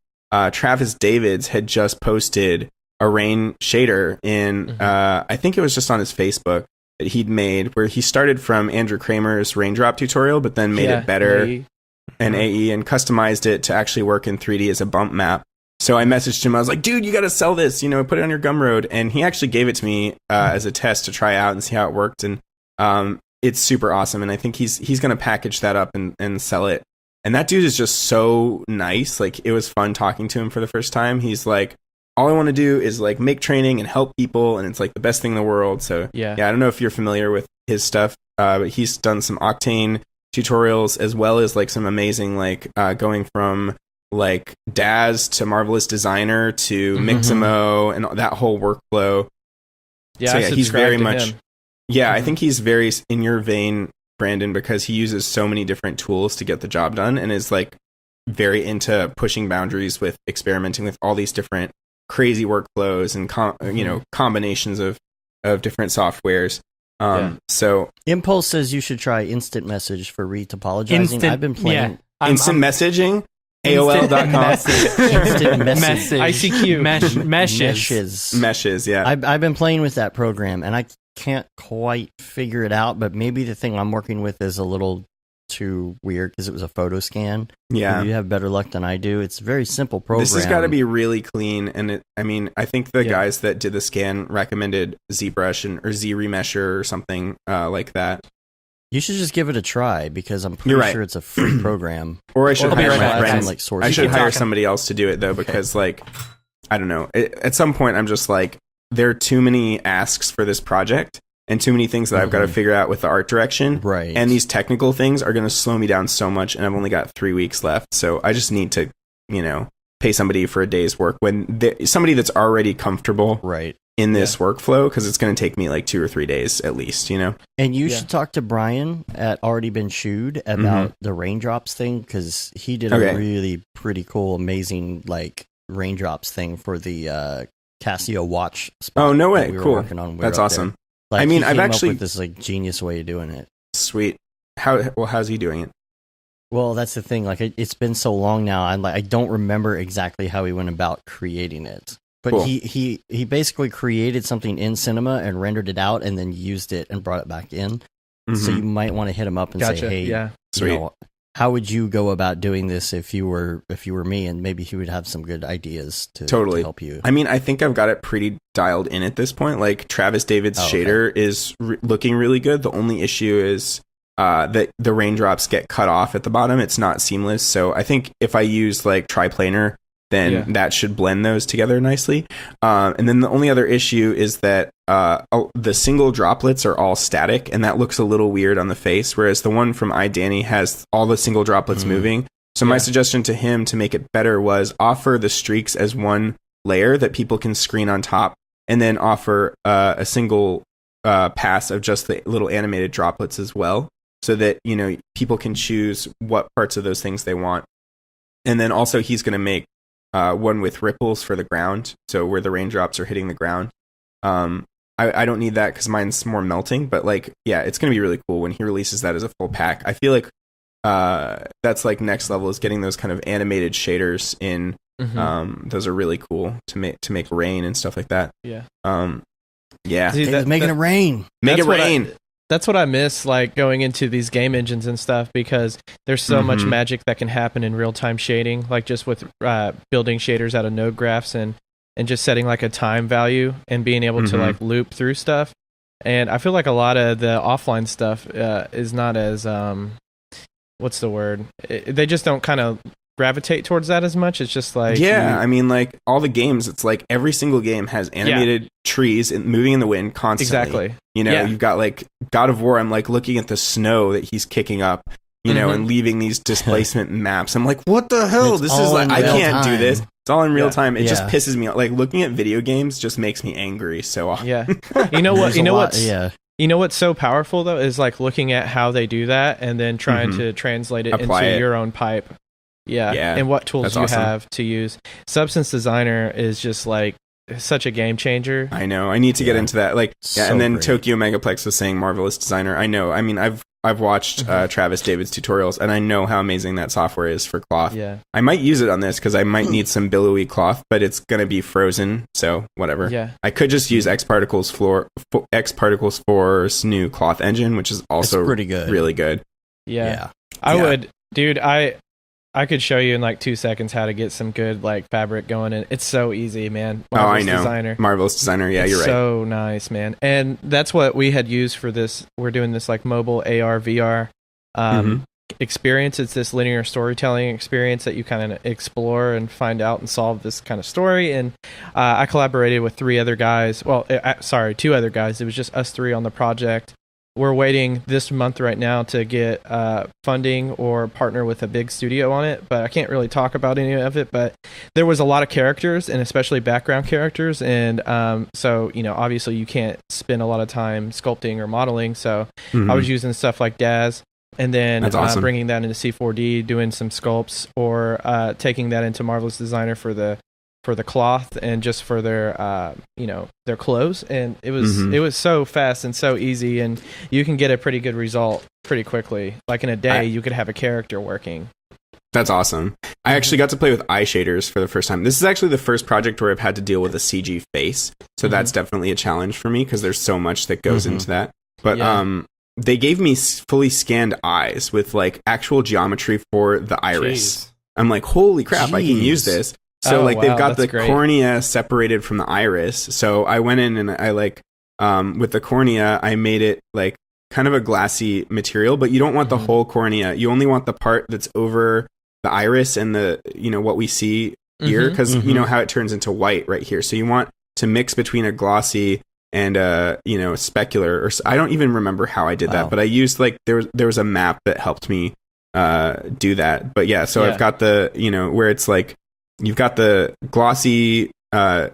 C: Travis Davids had just posted a rain shader in, I think it was just on his Facebook, that he'd made, where he started from Andrew Kramer's raindrop tutorial, but then made it better and AE and customized it to actually work in 3D as a bump map. So I messaged him. I was like, dude, you got to sell this, put it on your Gumroad. And he actually gave it to me as a test to try out and see how it worked. And it's super awesome. And I think he's going to package that up and sell it. And that dude is just so nice. Like, it was fun talking to him for the first time. He's like, all I want to do is like make training and help people, and it's like the best thing in the world. So yeah, I don't know if you're familiar with his stuff, but he's done some Octane tutorials, as well as like some amazing, like going from like Daz to Marvelous Designer to Mixamo and that whole workflow.
D: Yeah,
C: so, yeah, he's very much
D: him.
C: I think he's very in your vein, Brandon, because he uses so many different tools to get the job done, and is like very into pushing boundaries with experimenting with all these different crazy workflows and combinations of different softwares. So
A: Impulse says you should try instant message for retopologizing. I've been playing
C: instant messaging, AOL.com.
A: instant message.
B: ICQ.
C: Meshes, yeah.
A: I've been playing with that program, and I can't quite figure it out, but maybe the thing I'm working with is a little too weird because it was a photo scan.
C: Yeah.
A: You have better luck than I do. It's a very simple program.
C: This has got to be really clean, and I think the guys that did the scan recommended ZBrush or ZRemesher or something like that.
A: You should just give it a try, because I'm pretty sure it's a free program.
C: Or I should hire my friends.
A: Like source.
C: I should hire somebody else to do it though, because like, I don't know. At some point, I'm just like, there are too many asks for this project, and too many things that I've got to figure out with the art direction.
A: Right.
C: And these technical things are going to slow me down so much, and I've only got 3 weeks left. So I just need to, pay somebody for a day's work when somebody that's already comfortable in this workflow, because it's going to take me like 2 or 3 days at least,
A: And you should talk to Brian at Already Been Chewed about the raindrops thing, because he did a really pretty cool, amazing like raindrops thing for the Casio watch spot.
C: Oh, no way.
A: We were
C: Cool.
A: working on.
C: That's awesome.
A: There. Like,
C: I mean,
A: he
C: I've
A: came
C: actually
A: up with this like genius way of doing it.
C: Sweet. How's he doing it?
A: Well, that's the thing. Like, it's been so long now. I don't remember exactly how he went about creating it. But
C: cool.
A: he basically created something in Cinema and rendered it out, and then used it and brought it back in. So you might want to hit him up and say, "Hey,
C: sweet.
A: How would you go about doing this if you were me?" And maybe he would have some good ideas to help you.
C: I mean, I think I've got it pretty dialed in at this point. Like, Travis David's shader is looking really good. The only issue is that the raindrops get cut off at the bottom. It's not seamless. So I think if I use like triplanar, then that should blend those together nicely. And then the only other issue is that the single droplets are all static, and that looks a little weird on the face, whereas the one from iDanny has all the single droplets moving. So my suggestion to him to make it better was offer the streaks as one layer that people can screen on top, and then offer a single pass of just the little animated droplets as well, so that, you know, people can choose what parts of those things they want. And then also he's going to make one with ripples for the ground, so where the raindrops are hitting the ground. I don't need that because mine's more melting, but like, yeah, it's going to be really cool when he releases that as a full pack. I feel like that's like next level is getting those kind of animated shaders in. Those are really cool to make rain and stuff like that.
A: Yeah.
C: See,
A: making it rain.
C: Make it rain.
D: That's what I miss, like going into these game engines and stuff, because there's so much magic that can happen in real-time shading, like just with building shaders out of node graphs and just setting like a time value and being able to like loop through stuff. And I feel like a lot of the offline stuff is not as what's the word? They just don't kind of gravitate towards that as much. It's just like,
C: I mean, like all the games, it's like every single game has animated trees and moving in the wind constantly.
D: Exactly.
C: You know, you've got like God of War. I'm like looking at the snow that he's kicking up, you know, and leaving these displacement maps. I'm like, what the hell? This is like, I can't do this. It's all in real time. It just pisses me off. Like looking at video games just makes me angry. So
D: you know what? You know what's so powerful though is like looking at how they do that and then trying to translate it into your own pipe. And what tools you have to use. Substance Designer is just like such a game changer.
C: I know. I need to get into that. Like,
A: So
C: and then
A: great.
C: Tokyo Megaplex was saying Marvelous Designer. I know. I mean, I've watched Travis David's tutorials, and I know how amazing that software is for cloth.
D: Yeah.
C: I might use it on this because I might need some billowy cloth, but it's gonna be frozen, so whatever.
D: Yeah.
C: I could just use X Particles For's new cloth engine, which is also
A: It's pretty good.
C: really good.
D: Yeah. I would, dude. I could show you in like 2 seconds how to get some good like fabric going, and it's so easy, man.
C: I know.
D: Designer.
C: Marvelous Designer. Yeah, you're right.
D: So nice, man. And that's what we had used for this. We're doing this like mobile AR VR experience. It's this linear storytelling experience that you kind of explore and find out and solve this kind of story. And I collaborated with 2 other guys. It was just us 3 on the project. We're waiting this month right now to get funding or partner with a big studio on it, but I can't really talk about any of it. But there was a lot of characters, and especially background characters, and so, you know, obviously you can't spend a lot of time sculpting or modeling. So I was using stuff like Daz, and then bringing that into C4D, doing some sculpts, or taking that into Marvelous Designer for the cloth and just for their their clothes. And it was so fast and so easy, and you can get a pretty good result pretty quickly. Like in a day you could have a character working.
C: That's awesome. I actually got to play with eye shaders for the first time. This is actually the first project where I've had to deal with a CG face, so that's definitely a challenge for me because there's so much that goes into that. But they gave me fully scanned eyes with like actual geometry for the iris. I'm like, holy crap, I can use this. So they've got the cornea separated from the iris. So I went in and I like with the cornea, I made it like kind of a glassy material, but you don't want the whole cornea. You only want the part that's over the iris and the, you know, what we see here, because you know how it turns into white right here. So you want to mix between a glossy and you know, specular, or I don't even remember how I did that, but I used like there was a map that helped me do that. But I've got the, you know, where it's like you've got the glossy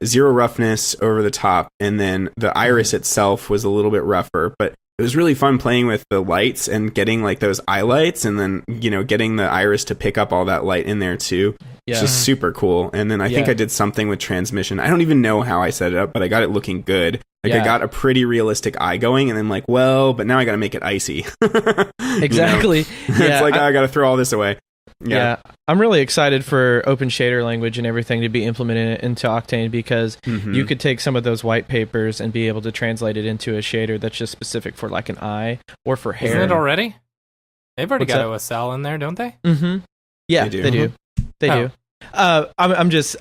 C: zero roughness over the top, and then the iris itself was a little bit rougher, but it was really fun playing with the lights and getting like those eye lights, and then, you know, getting the iris to pick up all that light in there too. It's just super cool. And then I think I did something with transmission. I don't even know how I set it up, but I got it looking good. Like I got a pretty realistic eye going, and then like, well, but now I got to make it icy.
D: Exactly.
C: It's like, I got to throw all this away.
D: Yeah, I'm really excited for open shader language and everything to be implemented into Octane, because you could take some of those white papers and be able to translate it into a shader that's just specific for like an eye or for hair.
B: Isn't it already? They've already
D: What's
B: got
D: that?
B: OSL in there, don't they?
D: Yeah, they do. They do. I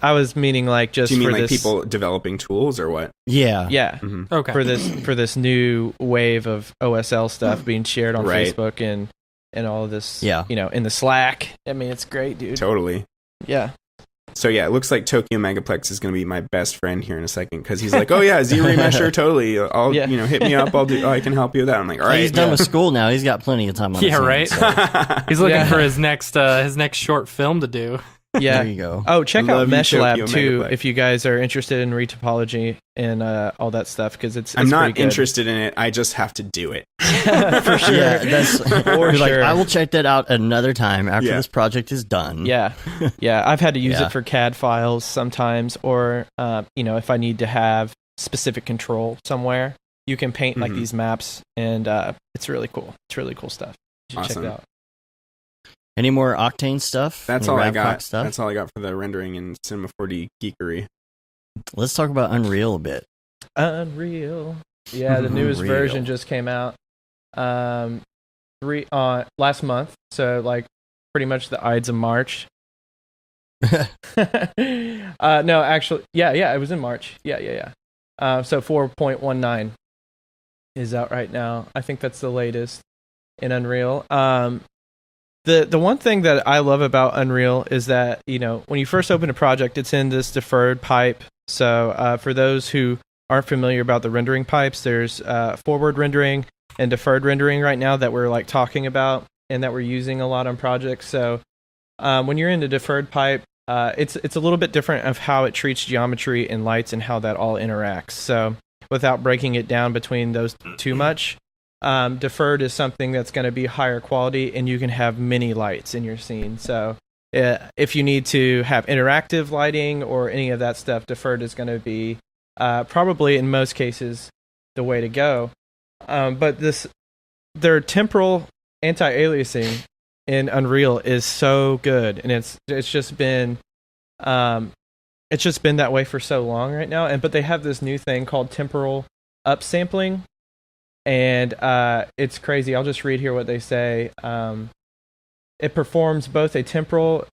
D: was meaning like just.
C: Do you mean
D: for
C: like
D: this,
C: people developing tools or what?
D: Yeah.
B: Okay.
D: For this new wave of OSL stuff being shared on Facebook and all of this, you know, in the Slack. I mean, it's great, dude.
C: Totally.
D: Yeah.
C: So yeah, it looks like Tokyo Megaplex is going to be my best friend here in a second because he's like, oh yeah, Z-Remesher, totally. I'll hit me up. I can help you with that. I'm like, all right.
A: He's done with school now. He's got plenty of time on his hands,
B: right.
A: so.
B: He's looking for his next short film to do.
D: Yeah,
A: there you go.
D: Oh, check out Mesh Lab too
C: Megaplex.
D: if you guys are interested in retopology and all that stuff because it's
C: I'm not
D: pretty good.
C: interested in it. I just have to do it.
D: For sure.
A: Yeah, that's
D: For
A: like,
D: sure.
A: I will check that out another time after
C: Yeah.
A: this project is done.
D: Yeah, I've had to use
A: Yeah.
D: it for CAD files sometimes, or if I need to have specific control somewhere, you can paint like these maps, and it's really cool. It's really cool stuff. You should
C: Awesome.
D: check it out.
A: Any more Octane stuff?
C: That's
A: Any
C: all I
A: Ravcock
C: got.
A: Stuff?
C: That's all I got for the rendering and Cinema 4D geekery.
A: Let's talk about Unreal a bit.
D: Unreal. Yeah, the newest
A: Unreal.
D: version just came out last month, so like pretty much the Ides of March. No, actually, yeah, it was in March. Yeah. So 4.19 is out right now. I think that's the latest in Unreal. The one thing that I love about Unreal is that, when you first open a project, it's in this deferred pipe. So for those who aren't familiar about the rendering pipes, there's forward rendering and deferred rendering right now that we're like talking about and that we're using a lot on projects. So when you're in the deferred pipe, it's a little bit different of how it treats geometry and lights and how that all interacts. So without breaking it down between those too much, deferred is something that's going to be higher quality and you can have many lights in your scene. So if you need to have interactive lighting or any of that stuff, deferred is going to be probably in most cases the way to go. But their temporal anti-aliasing in Unreal is so good, and it's just been that way for so long right now. But they have this new thing called temporal upsampling, and it's crazy. I'll just read here what they say. It performs both a temporal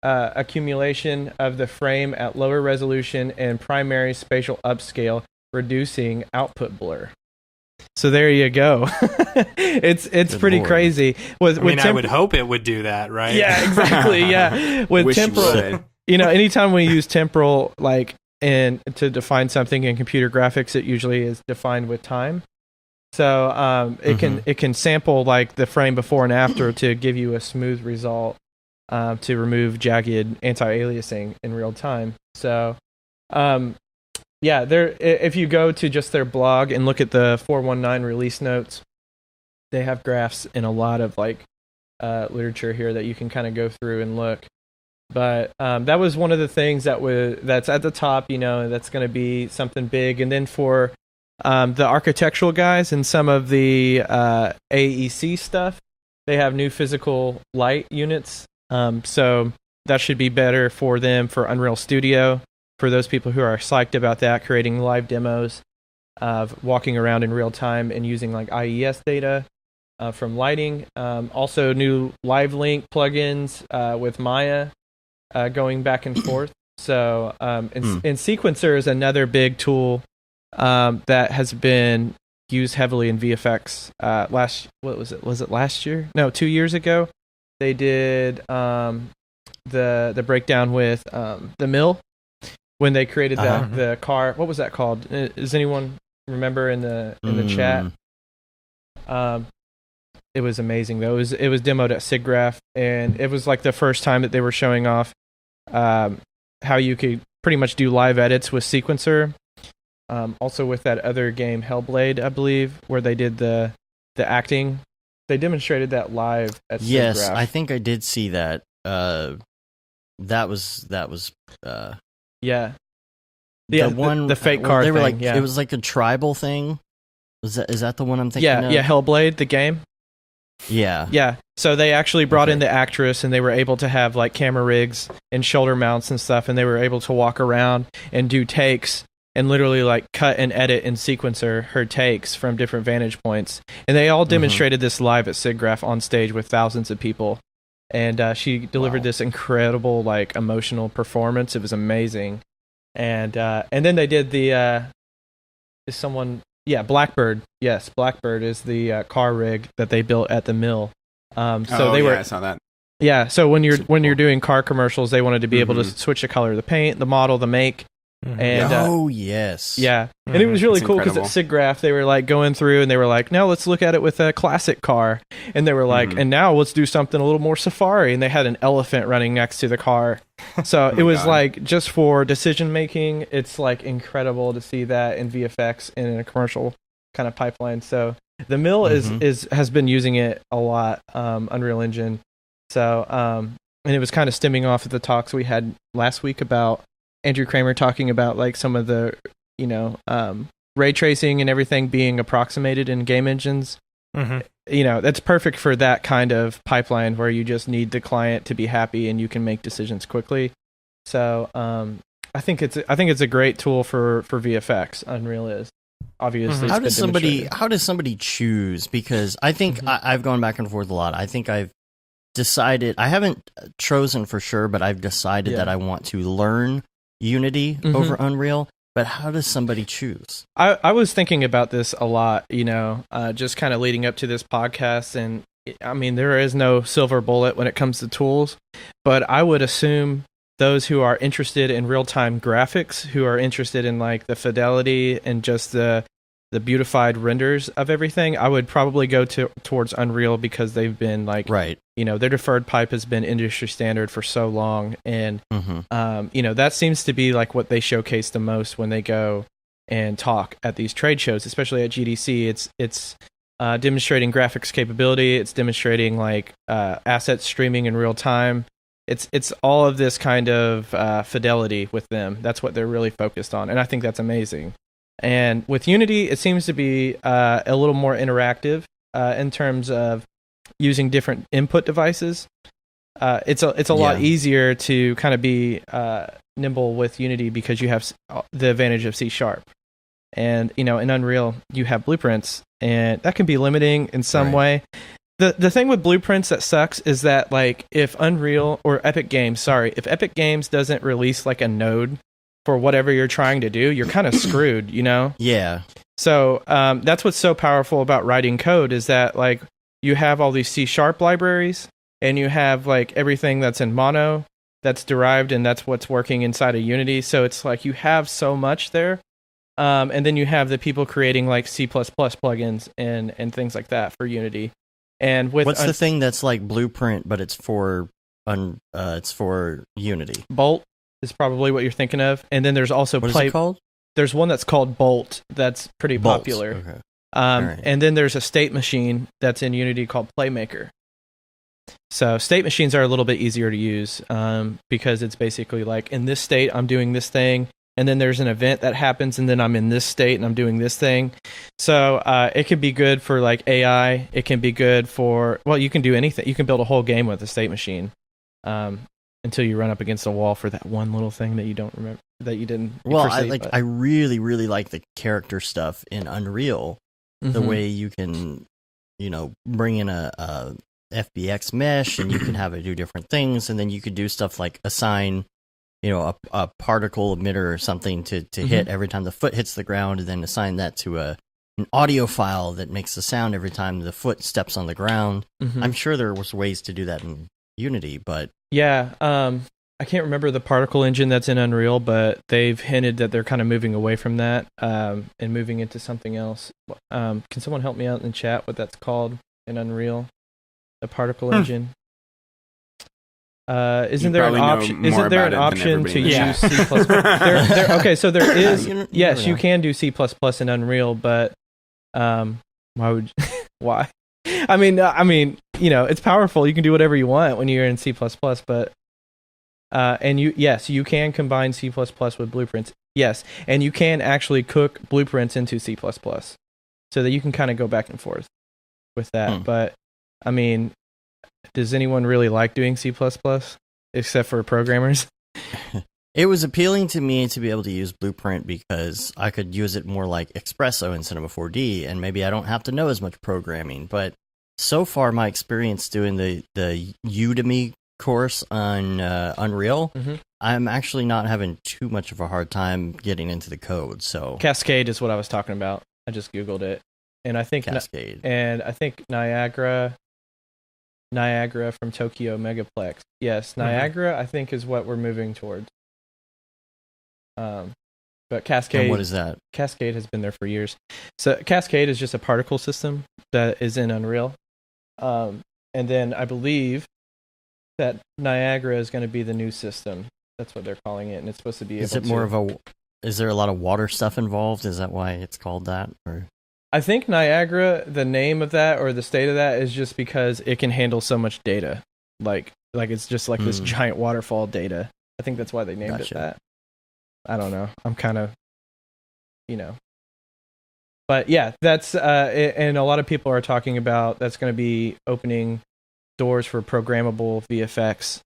D: accumulation of the frame at lower resolution and primary spatial upscale, reducing output blur. So there you go. It's
A: Good
D: pretty
A: Lord.
D: crazy.
B: I would hope it would do that, right?
D: Yeah, exactly. Yeah, with
C: Wish you
D: temporal,
C: would.
D: anytime we use temporal, like to define something in computer graphics, it usually is defined with time. So it can sample like the frame before and after to give you a smooth result, to remove jagged anti-aliasing in real time. So yeah, if you go to just their blog and look at the 419 release notes, they have graphs and a lot of like literature here that you can kind of go through and look. But that was one of the things that's at the top, that's going to be something big. And then for the architectural guys and some of the AEC stuff, they have new physical light units. So that should be better for them for Unreal Studio. For those people who are psyched about that, creating live demos of walking around in real time and using like IES data from lighting. Also new live link plugins with Maya going back and forth. So and Sequencer is another big tool that has been used heavily in VFX. Was it last year? No, 2 years ago. They did the breakdown with the mill. When they created the car, what was that called? Does anyone remember in the chat? It was amazing though. It was demoed at SIGGRAPH, and it was like the first time that they were showing off how you could pretty much do live edits with Sequencer. Also with that other game, Hellblade, I believe, where they did the acting. They demonstrated that live at SIGGRAPH.
A: Yes, I think I did see that. That was.
D: Yeah.
A: The one
D: the fake car
A: they were
D: thing,
A: like
D: yeah.
A: it was like a tribal thing. Is that the one I'm thinking of?
D: Yeah, Hellblade, the game.
A: Yeah.
D: Yeah. So they actually brought
A: Okay.
D: in the actress, and they were able to have like camera rigs and shoulder mounts and stuff, and they were able to walk around and do takes and literally like cut and edit in Sequencer her takes from different vantage points. And they all demonstrated this live at SIGGRAPH on stage with thousands of people. And she delivered this incredible, like, emotional performance. It was amazing. And then they did Blackbird. Yes, Blackbird is the car rig that they built at the mill. I saw that. Yeah, so when you're doing car commercials, they wanted to be able to switch the color of the paint, the model, the make, and
A: yes,
D: yeah, and it was really
C: It's
D: cool because at SIGGRAPH they were like going through and they were like, now let's look at it with a classic car, and they were like, and now let's do something a little more safari, and they had an elephant running next to the car, so it was like just for decision making, it's like incredible to see that in VFX and in a commercial kind of pipeline. So the mill has been using it a lot, Unreal Engine. So, and it was kind of stemming off of the talks we had last week about Andrew Kramer talking about like some of the, ray tracing and everything being approximated in game engines. That's perfect for that kind of pipeline where you just need the client to be happy and you can make decisions quickly. So, I think it's a great tool for VFX. Unreal is. Obviously,
A: how does somebody choose? Because I think I've gone back and forth a lot. I think I've decided, I haven't chosen for sure, but I've decided that I want to learn Unity over Unreal. But how does somebody choose?
D: I was thinking about this a lot, just kind of leading up to this podcast. And I mean, there is no silver bullet when it comes to tools, but I would assume those who are interested in real-time graphics, who are interested in like the fidelity and just the beautified renders of everything, I would probably go towards Unreal because they've been like, their deferred pipe has been industry standard for so long. And, that seems to be like what they showcase the most when they go and talk at these trade shows, especially at GDC. It's demonstrating graphics capability. It's demonstrating like asset streaming in real time. It's all of this kind of fidelity with them. That's what they're really focused on. And I think that's amazing. And with Unity, it seems to be a little more interactive in terms of using different input devices. It's a lot easier to kind of be nimble with Unity because you have the advantage of C#. And, in Unreal, you have blueprints, and that can be limiting in some way. The thing with blueprints that sucks is that, like, if Epic Games doesn't release, like, a node for whatever you're trying to do, you're kind of screwed,
A: Yeah.
D: So that's what's so powerful about writing code is that, like, you have all these C# libraries, and you have, like, everything that's in Mono that's derived, and that's what's working inside of Unity. So it's like you have so much there. And then you have the people creating, like, C++ plugins and things like that for Unity. And with
A: what's the thing that's like Blueprint, but it's for Unity?
D: Bolt is probably what you're thinking of, and then there's also
A: what is it called?
D: There's one that's called Bolt that's pretty popular.
A: Okay.
D: And then there's a state machine that's in Unity called Playmaker. So state machines are a little bit easier to use because it's basically like in this state I'm doing this thing, and then there's an event that happens, and then I'm in this state and I'm doing this thing. So it can be good for like AI. It can be good for, well, you can do anything. You can build a whole game with a state machine until you run up against a wall for that one little thing that you don't remember, that you didn't.
A: Well,
D: foresee,
A: I really, really like the character stuff in Unreal. The way you can, bring in a FBX mesh, and you can have it do different things, and then you could do stuff like assign a particle emitter or something to hit every time the foot hits the ground, and then assign that to an audio file that makes the sound every time the foot steps on the ground. I'm sure there was ways to do that in Unity, but
D: I can't remember the particle engine that's in Unreal, but they've hinted that they're kind of moving away from that and moving into something else. Can someone help me out in chat what that's called in Unreal? The particle engine. Isn't there an option? Isn't there an option to use C++? Okay, so there is. Yes, you can do C++ in Unreal, but why would? Why? I mean, it's powerful. You can do whatever you want when you're in C++, but and you can combine C++ with blueprints. Yes, and you can actually cook blueprints into C++, so that you can kind of go back and forth with that. But I mean, does anyone really like doing C++ except for programmers?
A: It was appealing to me to be able to use Blueprint because I could use it more like Espresso in Cinema 4D, and maybe I don't have to know as much programming. But so far, my experience doing the Udemy course on Unreal, I'm actually not having too much of a hard time getting into the code. So
D: Cascade is what I was talking about. I just Googled it, and I think
A: Cascade,
D: and I think Niagara. Niagara from Tokyo Megaplex. Yes, Niagara I think is what we're moving towards. But Cascade.
A: And what is that?
D: Cascade has been there for years. So Cascade is just a particle system that is in Unreal. And then I believe that Niagara is going to be the new system. That's what they're calling it, and it's supposed to be.
A: Is it more of a? Is there a lot of water stuff involved? Is that why it's called that? Or
D: I think Niagara, the name of that or the state of that is just because it can handle so much data. Like it's just like this giant waterfall data. I think that's why they named it that. I don't know. I'm kind of, But yeah, that's and a lot of people are talking about that's going to be opening doors for programmable VFX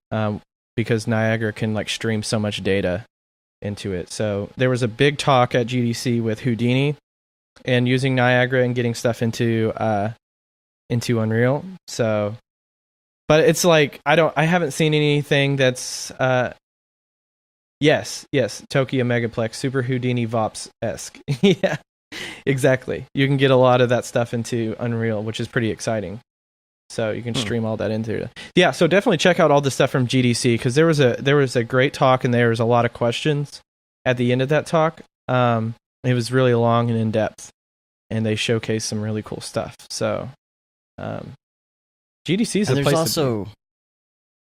D: because Niagara can like stream so much data into it. So there was a big talk at GDC with Houdini and using Niagara and getting stuff into Unreal. So, but it's like I haven't seen anything that's yes, Tokyo Megaplex, Super Houdini Vops-esque. Yeah, exactly. You can get a lot of that stuff into Unreal, which is pretty exciting. So you can stream all that into it. Yeah, so definitely check out all the stuff from GDC because there was a great talk and there was a lot of questions at the end of that talk. It was really long and in depth, and they showcased some really cool stuff. So GDC is a place.
A: Also,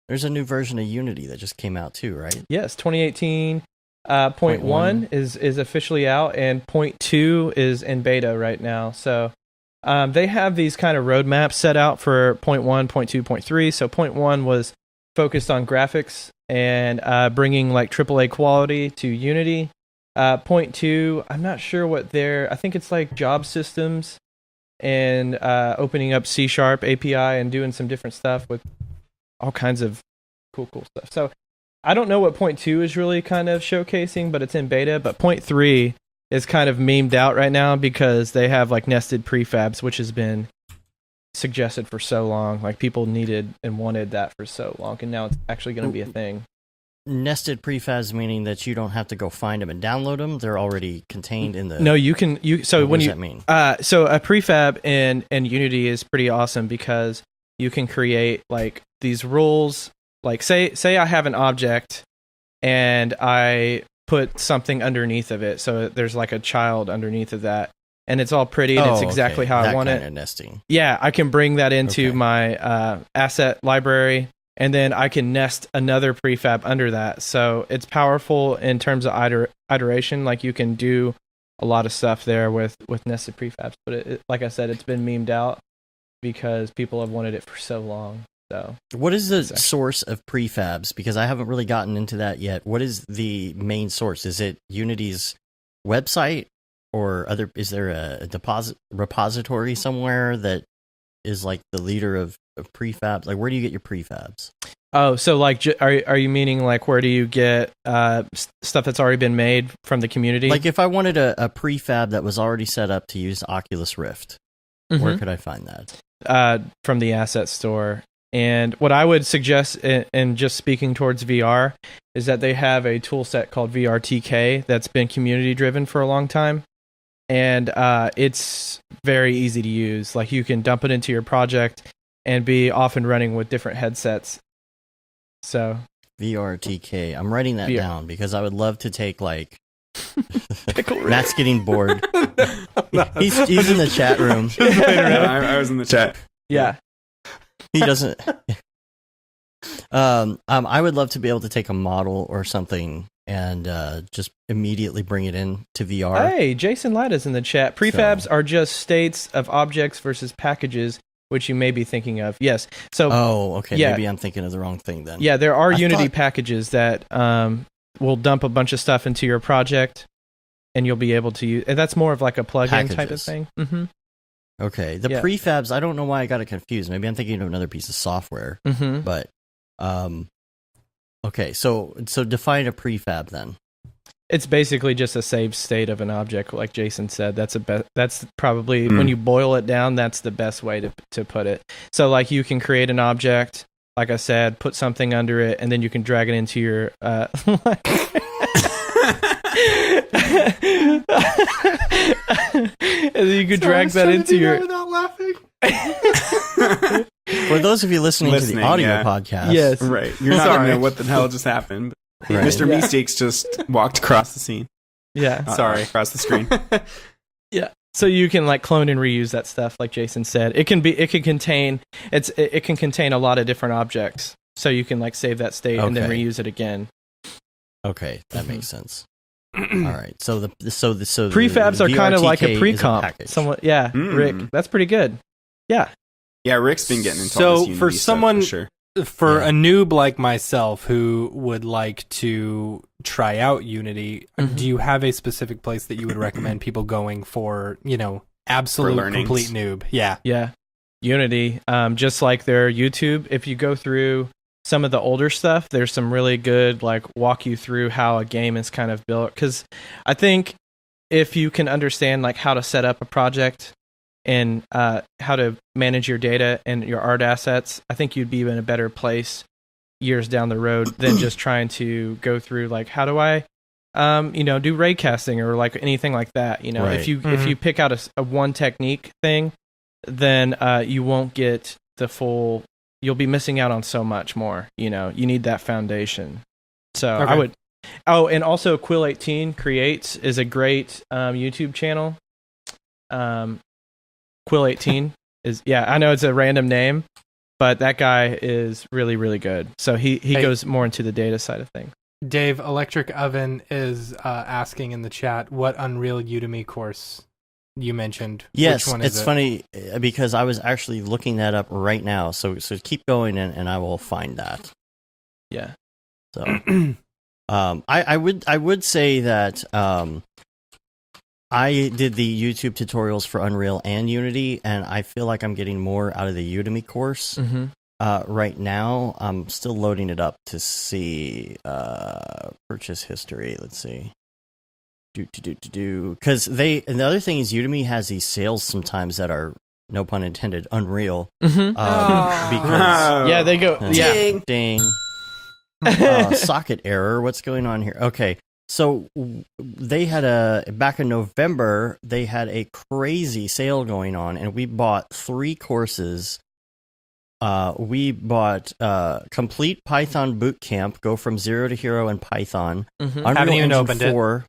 A: there's a new version of Unity that just came out too, right?
D: Yes, 2018.1 is officially out, and 0.2 is in beta right now. So they have these kind of roadmaps set out for 0.1, 0.2, 0.3. So 0.1 was focused on graphics and bringing like AAA quality to Unity. 0.2, I'm not sure what I think it's like job systems and opening up C# API and doing some different stuff with all kinds of cool stuff. So I don't know what 0.2 is really kind of showcasing, but it's in beta. But 0.3 is kind of memed out right now because they have like nested prefabs, which has been suggested for so long. Like people needed and wanted that for so long, and now it's actually going to be a thing.
A: Nested prefabs meaning that you don't have to go find them and download them; they're already contained in the.
D: No, you can. So
A: what does that mean?
D: So a prefab in Unity is pretty awesome because you can create like these rules. Like say I have an object and I put something underneath of it, so there's like a child underneath of that, and it's all pretty and it's exactly how I want it.
A: Nesting.
D: Yeah, I can bring that into my asset library. And then I can nest another prefab under that. So it's powerful in terms of iteration. Like you can do a lot of stuff there with nested prefabs. But like I said, it's been memed out because people have wanted it for so long. So
A: what is the source of prefabs? Because I haven't really gotten into that yet. What is the main source? Is it Unity's website or is there a repository somewhere that is like the leader of prefabs? Like where do you get your prefabs?
D: Oh, so like are you meaning like where do you get stuff that's already been made from the community?
A: Like if I wanted a prefab that was already set up to use Oculus Rift, where could I find that?
D: From the asset store. And what I would suggest, and just speaking towards VR, is that they have a tool set called VRTK that's been community driven for a long time. And it's very easy to use. Like you can dump it into your project and be off and running with different headsets. So
A: VRTK. I'm writing that down because I would love to take like
D: Matt's
A: getting bored. He's in the chat room.
C: I was in the chat.
D: Yeah.
A: He doesn't. I would love to be able to take a model or something and just immediately bring it in to VR.
D: Hey, Jason Lida's in the chat. Prefabs are just states of objects versus packages, which you may be thinking of. Yes. So.
A: Oh, okay. Yeah. Maybe I'm thinking of the wrong thing then.
D: Yeah, there are Unity packages that will dump a bunch of stuff into your project, and you'll be able to use. And that's more of like a plugin type of thing. Mm-hmm.
A: Okay. The prefabs. I don't know why I got it confused. Maybe I'm thinking of another piece of software.
D: Mm-hmm.
A: But. Okay, so define a prefab then.
D: It's basically just a saved state of an object, like Jason said. That's probably when you boil it down, that's the best way to put it. So like you can create an object, like I said, put something under it, and then you can drag it into your and then you could drag that into your.
C: Without laughing.
A: For those of you listening to the audio
C: yeah.
A: podcast,
D: Yes.
C: Right. You're not going to know what the hell just happened.
A: Right.
C: Mr.
D: Yeah.
C: Meeseeks just walked across the scene.
D: Yeah.
B: Sorry.
C: Across the screen.
D: Yeah. So you can like clone and reuse that stuff, like Jason said. It can contain a lot of different objects. So you can like save that state and then
A: Okay.
D: reuse it again.
A: Okay, that makes sense. All right, so the
D: Prefabs are kind of like a
A: VRTK is
D: pre-comp.
A: package.
D: Somewhat, yeah. Rick, that's pretty good. Yeah.
C: Yeah, Rick's been getting into
B: So,
C: all this Unity
B: for
C: stuff,
B: someone-
C: sure.
B: For
A: Yeah.
B: a noob like myself who would like to try out Unity,
D: Mhm.
B: do you have a specific place that you would recommend people going for, absolute
C: learnings?
B: complete noob? Yeah.
D: Yeah. Unity, just like their YouTube, if you go through some of the older stuff, there's some really good like walk you through how a game is kind of built. Because I think if you can understand like how to set up a project and how to manage your data and your art assets, I think you'd be in a better place years down the road than just trying to go through like how do I do ray casting or like anything like that.
A: Right.
D: If you pick out a one technique thing, then you won't get the full. You'll be missing out on so much more. You need that foundation. So
B: Okay.
D: I would. Oh, and also Quill 18 Creates is a great YouTube channel. Quill 18 is, yeah, I know it's a random name, but that guy is really, really good. So he
B: Hey.
D: goes more into the data side of things.
B: Dave, Electric Oven is asking in the chat what Unreal Udemy course you mentioned.
A: Yes,
B: Which one is
A: it's
B: it?
A: funny because I was actually looking that up right now. So keep going and I will find that.
D: Yeah.
A: So I would say that I did the YouTube tutorials for Unreal and Unity, and I feel like I'm getting more out of the Udemy course.
D: Mm-hmm.
A: Right now, I'm still loading it up to see purchase history. Let's see. Because and the other thing is Udemy has these sales sometimes that are, no pun intended, unreal.
D: Mm-hmm.
A: Because
D: Yeah, they go. Yeah.
A: ding. Socket error. What's going on here? Okay. So they had back in November, they had a crazy sale going on, and we bought 3 courses. We bought Complete Python Bootcamp, Go from Zero to Hero in Python.
D: Mm-hmm.
B: Haven't even opened it.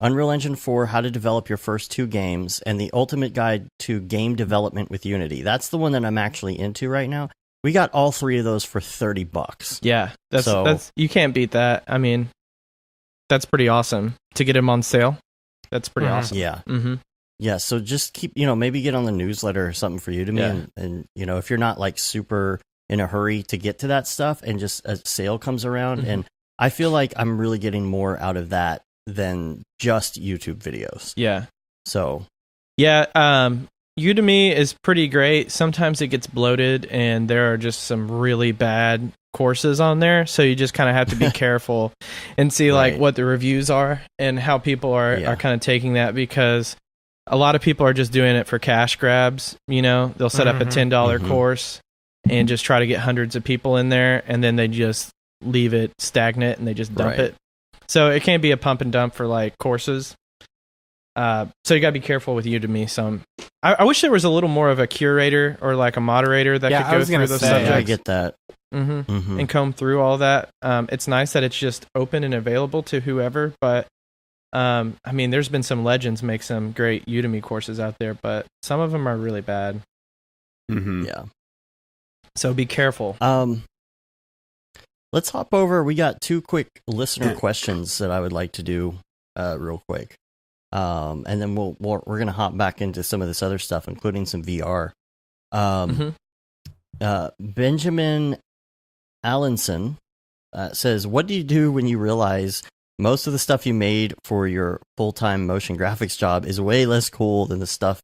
A: Unreal Engine 4, How to Develop Your First 2 Games, and the Ultimate Guide to Game Development with Unity. That's the one that I'm actually into right now. We got all 3 of those for $30.
D: Yeah, that's you can't beat that. I mean, that's pretty awesome to get them on sale. That's pretty awesome.
A: Yeah.
D: Mm-hmm.
A: Yeah, so just keep, maybe get on the newsletter or something for Udemy.
D: Yeah.
A: And if you're not like super in a hurry to get to that stuff and just a sale comes around,
D: Mhm.
A: and I feel like I'm really getting more out of that than just YouTube videos.
D: Yeah.
A: So,
D: Yeah, Udemy is pretty great. Sometimes it gets bloated and there are just some really bad courses on there, so you just kind of have to be careful and see like
A: Right.
D: what the reviews are and how people are kind of taking that, because a lot of people are just doing it for cash grabs. They'll set up a $10
A: Mhm.
D: course and just try to get hundreds of people in there, and then they just leave it stagnant and they just dump
A: Right.
D: it. So it can't be a pump and dump for like courses. So you gotta be careful with Udemy. I wish there was a little more of a curator or like a moderator that
B: Yeah, I
D: could go
B: was gonna
D: through those
B: say,
D: subjects.
A: I get that.
D: Mm-hmm. And comb through all that. It's nice that it's just open and available to whoever, but I mean, there's been some legends make some great Udemy courses out there, but some of them are really bad.
C: Mm-hmm.
A: Yeah.
D: So be careful.
A: Let's hop over. We got 2 quick listener questions that I would like to do real quick. And then we're going to hop back into some of this other stuff, including some VR. Benjamin Allenson says, what do you do when you realize most of the stuff you made for your full-time motion graphics job is way less cool than the stuff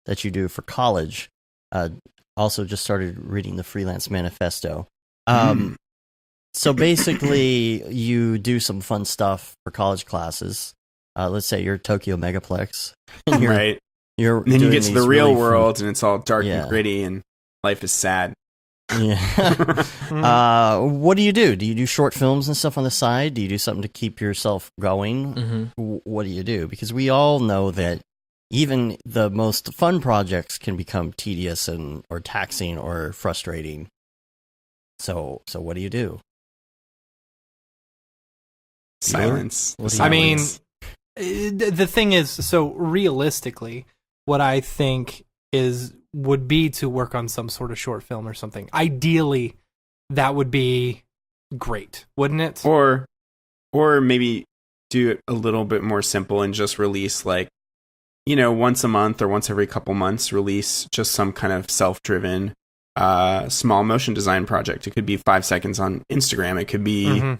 A: that you do for college? Also just started reading the Freelance Manifesto. So basically, you do some fun stuff for college classes. Let's say you're Tokyo Megaplex. And
C: Right.
A: You're
C: And then you
A: doing
C: get to the
A: these
C: real
A: really fun-
C: world and it's all dark
A: Yeah.
C: and gritty and life is sad.
A: Yeah. What do you do? Do you do short films and stuff on the side? Do you do something to keep yourself going?
D: Mm-hmm.
A: What do you do? Because we all know that even the most fun projects can become tedious or taxing or frustrating. So what do you do?
C: Silence.
A: What do you-
B: I mean,
C: Silence.
B: the thing is, so realistically, what I think would be to work on some sort of short film or something. Ideally, that would be great, wouldn't it?
C: Or maybe do it a little bit more simple and just release like, once a month or once every couple months, release just some kind of self-driven small motion design project. It could be 5 seconds on Instagram. It could be,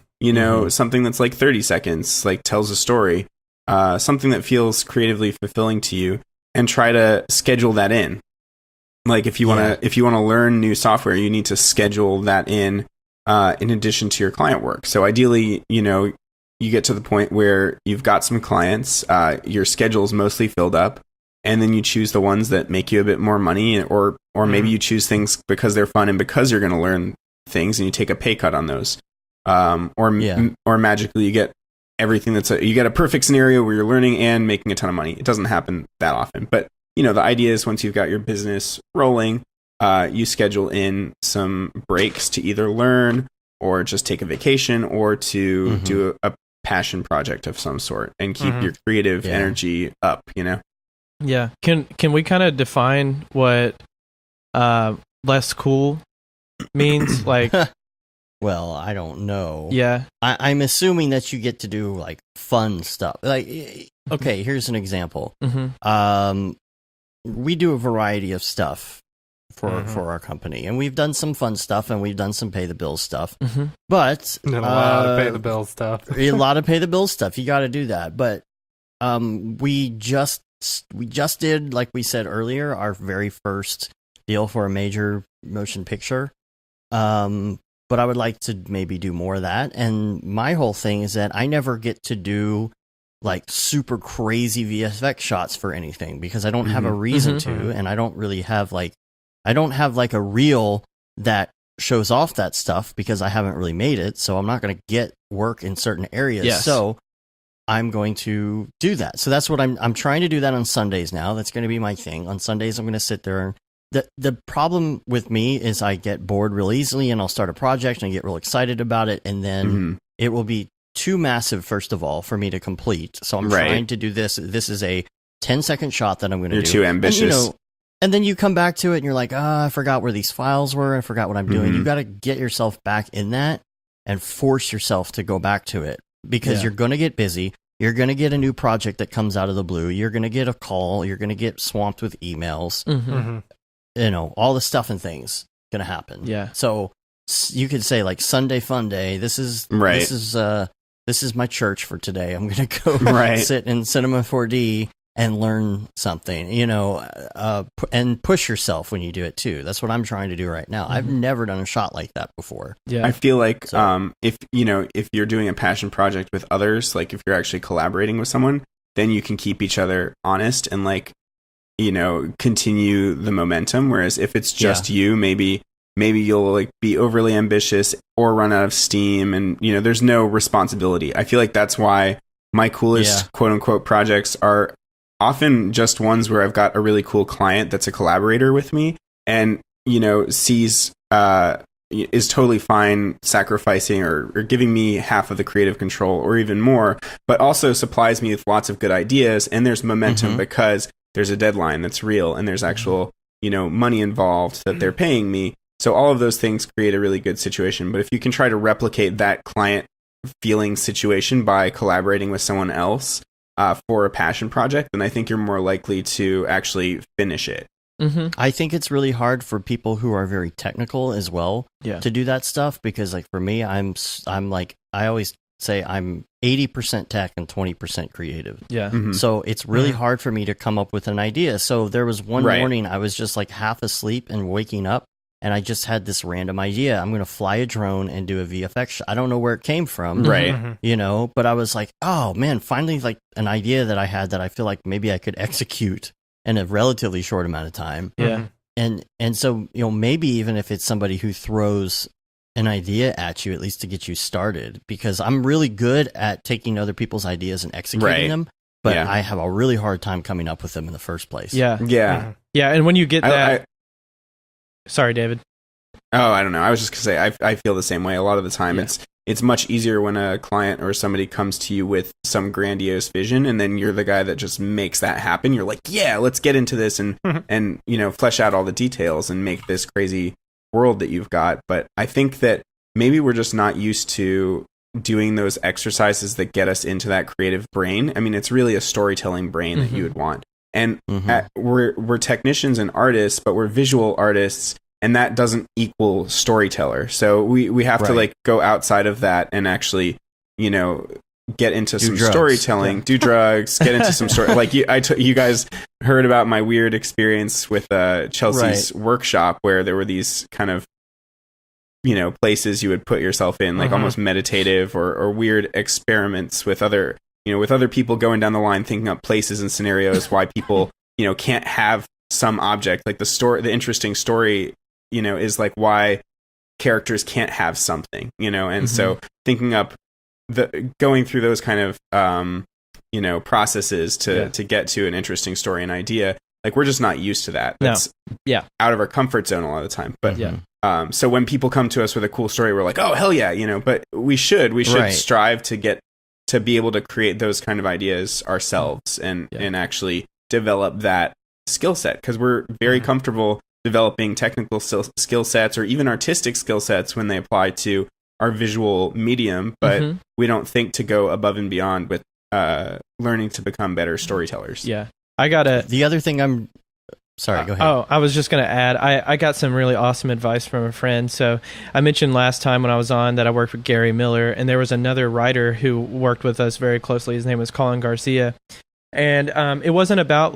C: something that's like 30 seconds, like tells a story, something that feels creatively fulfilling to you, and try to schedule that in. Like if you want to learn new software, you need to schedule that in addition to your client work. So ideally, you get to the point where you've got some clients, your schedule's mostly filled up, and then you choose the ones that make you a bit more money, or maybe you choose things because they're fun and because you're going to learn things, and you take a pay cut on those. Or magically you get everything you get a perfect scenario where you're learning and making a ton of money. It doesn't happen that often, but the idea is once you've got your business rolling, you schedule in some breaks to either learn or just take a vacation or to do a passion project of some sort and keep your creative energy up,
D: Yeah. Can we kind of define what less cool means? Like,
A: Well, I don't know.
D: yeah.
A: I'm assuming that you get to do like fun stuff. Like, okay, here's an example. We do a variety of stuff for our company, and we've done some fun stuff, and we've done some pay the bills stuff. But
B: And a lot of pay the bill stuff.
A: a lot of pay the bills stuff. You got to do that. But we just did, like we said earlier, our very first deal for a major motion picture. But I would like to maybe do more of that. And my whole thing is that I never get to do like super crazy VFX shots for anything because I don't have a reason to, and I don't really have I don't have like a reel that shows off that stuff because I haven't really made it. So I'm not going to get work in certain areas.
D: Yes.
A: So I'm going to do that. So that's what I'm trying to do that on Sundays now. That's going to be my thing. On Sundays, I'm going to sit there and the problem with me is I get bored real easily and I'll start a project and I get real excited about it. And then it will be too massive, first of all, for me to complete. So I'm trying to do this. This is a 10-second shot that I'm going to do.
C: You're too ambitious.
A: And then you come back to it and you're like, I forgot where these files were. I forgot what I'm doing. You got to get yourself back in that and force yourself to go back to it because you're going to get busy. You're going to get a new project that comes out of the blue. You're going to get a call. You're going to get swamped with emails. All the stuff and things going to happen.
D: Yeah.
A: So you could say like Sunday fun day. This is my church for today. I'm going to go sit in Cinema 4D and learn something, and push yourself when you do it too. That's what I'm trying to do right now. I've never done a shot like that before.
D: Yeah.
C: I feel like if you're doing a passion project with others, like if you're actually collaborating with someone, then you can keep each other honest and continue the momentum. Whereas if it's just you, maybe you'll like be overly ambitious or run out of steam, and there's no responsibility. I feel like that's why my coolest quote unquote projects are often just ones where I've got a really cool client that's a collaborator with me and is totally fine sacrificing or giving me half of the creative control or even more, but also supplies me with lots of good ideas, and there's momentum because there's a deadline that's real and there's actual money involved that they're paying me. So all of those things create a really good situation. But if you can try to replicate that client feeling situation by collaborating with someone else for a passion project, then I think you're more likely to actually finish it.
A: I think it's really hard for people who are very technical as well to do that stuff because, like, for me, I'm like, I always say I'm 80% tech and 20% creative.
D: Yeah.
A: So it's really hard for me to come up with an idea. So there was one morning I was just like half asleep and waking up, and I just had this random idea. I'm going to fly a drone and do a VFX shot. I don't know where it came from, but I was like, oh man, finally, like an idea that I had that I feel like maybe I could execute in a relatively short amount of time.
D: Yeah.
A: And so, maybe even if it's somebody who throws an idea at you, at least to get you started, because I'm really good at taking other people's ideas and executing them. but
C: Yeah.
A: I have a really hard time coming up with them in the first place.
D: Yeah.
C: Yeah.
D: Yeah. And when you get that,
C: I
D: sorry, David.
C: Oh, I don't know. I was just gonna say I feel the same way. A lot of the time,
D: Yeah.
C: it's much easier when a client or somebody comes to you with some grandiose vision, and then you're the guy that just makes that happen. You're like, yeah, let's get into this and and flesh out all the details and make this crazy world that you've got. But I think that maybe we're just not used to doing those exercises that get us into that creative brain. I mean, it's really a storytelling brain that you would want. And we're technicians and artists, but we're visual artists. And that doesn't equal storyteller. So we have to like go outside of that and actually, get into some
A: drugs.
C: storytelling, do drugs, get into some story. Like you guys heard about my weird experience with Chelsea's workshop where there were these kind of, places you would put yourself in, like almost meditative or weird experiments with other, with other people going down the line, thinking up places and scenarios why people, can't have some object. Like the interesting story, is like why characters can't have something, and so thinking up going through those kind of processes to get to an interesting story and idea, like we're just not used to that. That's out of our comfort zone a lot of the time. But so when people come to us with a cool story, we're like, oh hell yeah, but we should strive to be able to create those kind of ideas ourselves and actually develop that skill set, because we're very comfortable developing technical skill sets or even artistic skill sets when they apply to our visual medium, but we don't think to go above and beyond with learning to become better storytellers.
D: Yeah. The
A: other thing sorry, go ahead.
D: Oh, I was just going to add, I got some really awesome advice from a friend. So I mentioned last time when I was on that I worked with Gary Miller, and there was another writer who worked with us very closely. His name was Colin Garcia. And it wasn't about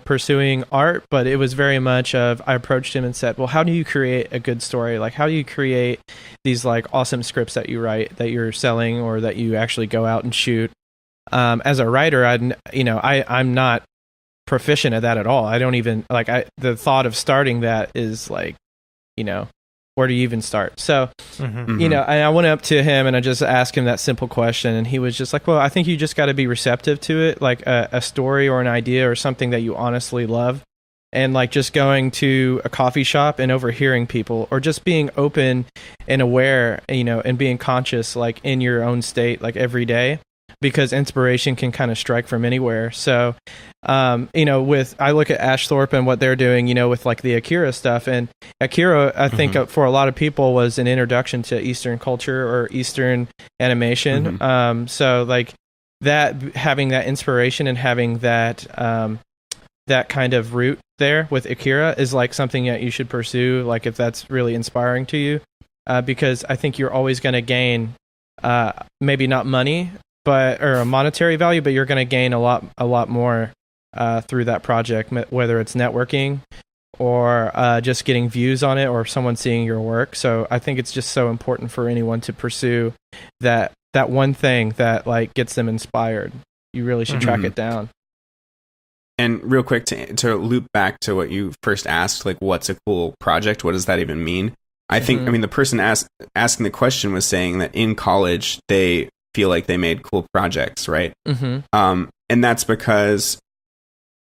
D: pursuing art, but it was very much of, I approached him and said, well, how do you create a good story? Like, how do you create these like awesome scripts that you write, that you're selling, or that you actually go out and shoot? As a writer, I'm not proficient at that at all. I don't even the thought of starting that is like, where do you even start? So, I went up to him and I just asked him that simple question, and he was just like, well, I think you just got to be receptive to it, like a story or an idea or something that you honestly love. And like just going to a coffee shop and overhearing people, or just being open and aware, and being conscious, like in your own state, like every day, because inspiration can kind of strike from anywhere. So, I look at Ash Thorpe and what they're doing, with like the Akira stuff, and Akira, I think for a lot of people was an introduction to Eastern culture or Eastern animation. So like that, having that inspiration and having that, that kind of root there with Akira is like something that you should pursue, like if that's really inspiring to you, because I think you're always going to gain, maybe not money, or a monetary value, but you're going to gain a lot more through that project, whether it's networking or just getting views on it or someone seeing your work. So I think it's just so important for anyone to pursue that one thing that like gets them inspired. You really should track it down.
C: And real quick, to loop back to what you first asked, like what's a cool project? What does that even mean? I think, the person asking the question was saying that in college they feel like they made cool projects, right? And that's because,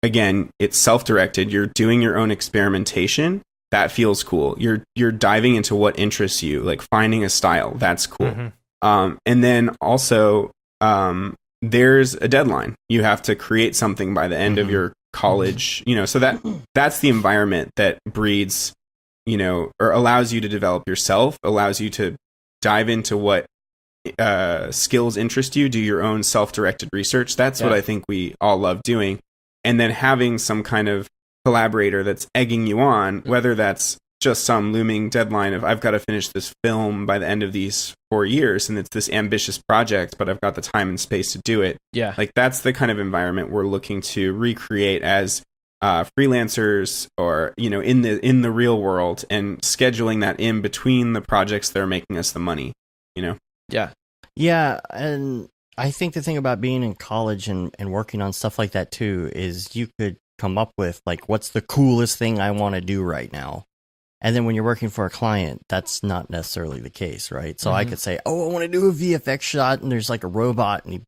C: again, it's self-directed. You're doing your own experimentation. That feels cool. You're diving into what interests you, like finding a style. That's cool. And then also, there's a deadline. You have to create something by the end of your college, so that's the environment that breeds, or allows you to develop yourself, allows you to dive into what skills interest you, do your own self-directed research. That's what I think we all love doing. And then having some kind of collaborator that's egging you on, whether that's just some looming deadline of I've got to finish this film by the end of these 4 years, and it's this ambitious project, but I've got the time and space to do it. Yeah. Like that's the kind of environment we're looking to recreate as freelancers, or, in the real world, and scheduling that in between the projects that are making us the money,
A: Yeah. Yeah. And I think the thing about being in college and working on stuff like that too, is you could come up with like, what's the coolest thing I want to do right now? And then when you're working for a client, that's not necessarily the case, right? So I could say, oh, I want to do a VFX shot, and there's like a robot, and he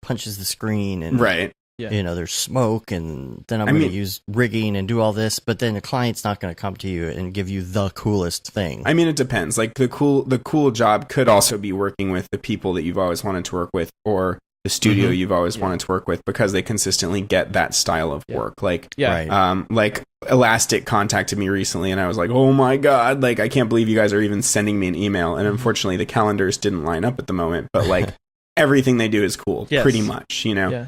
A: punches the screen and
C: Right.
D: Yeah.
A: you know, there's smoke, and then I'm going to use rigging and do all this, but then the client's not going to come to you and give you the coolest thing.
C: I mean, it depends. Like the cool job could also be working with the people that you've always wanted to work with, or the studio you've always wanted to work with, because they consistently get that style of work. Like, like Elastic contacted me recently, and I was like, oh my God, like, I can't believe you guys are even sending me an email. And unfortunately, the calendars didn't line up at the moment, but like everything they do is cool, pretty much, you know?
D: Yeah.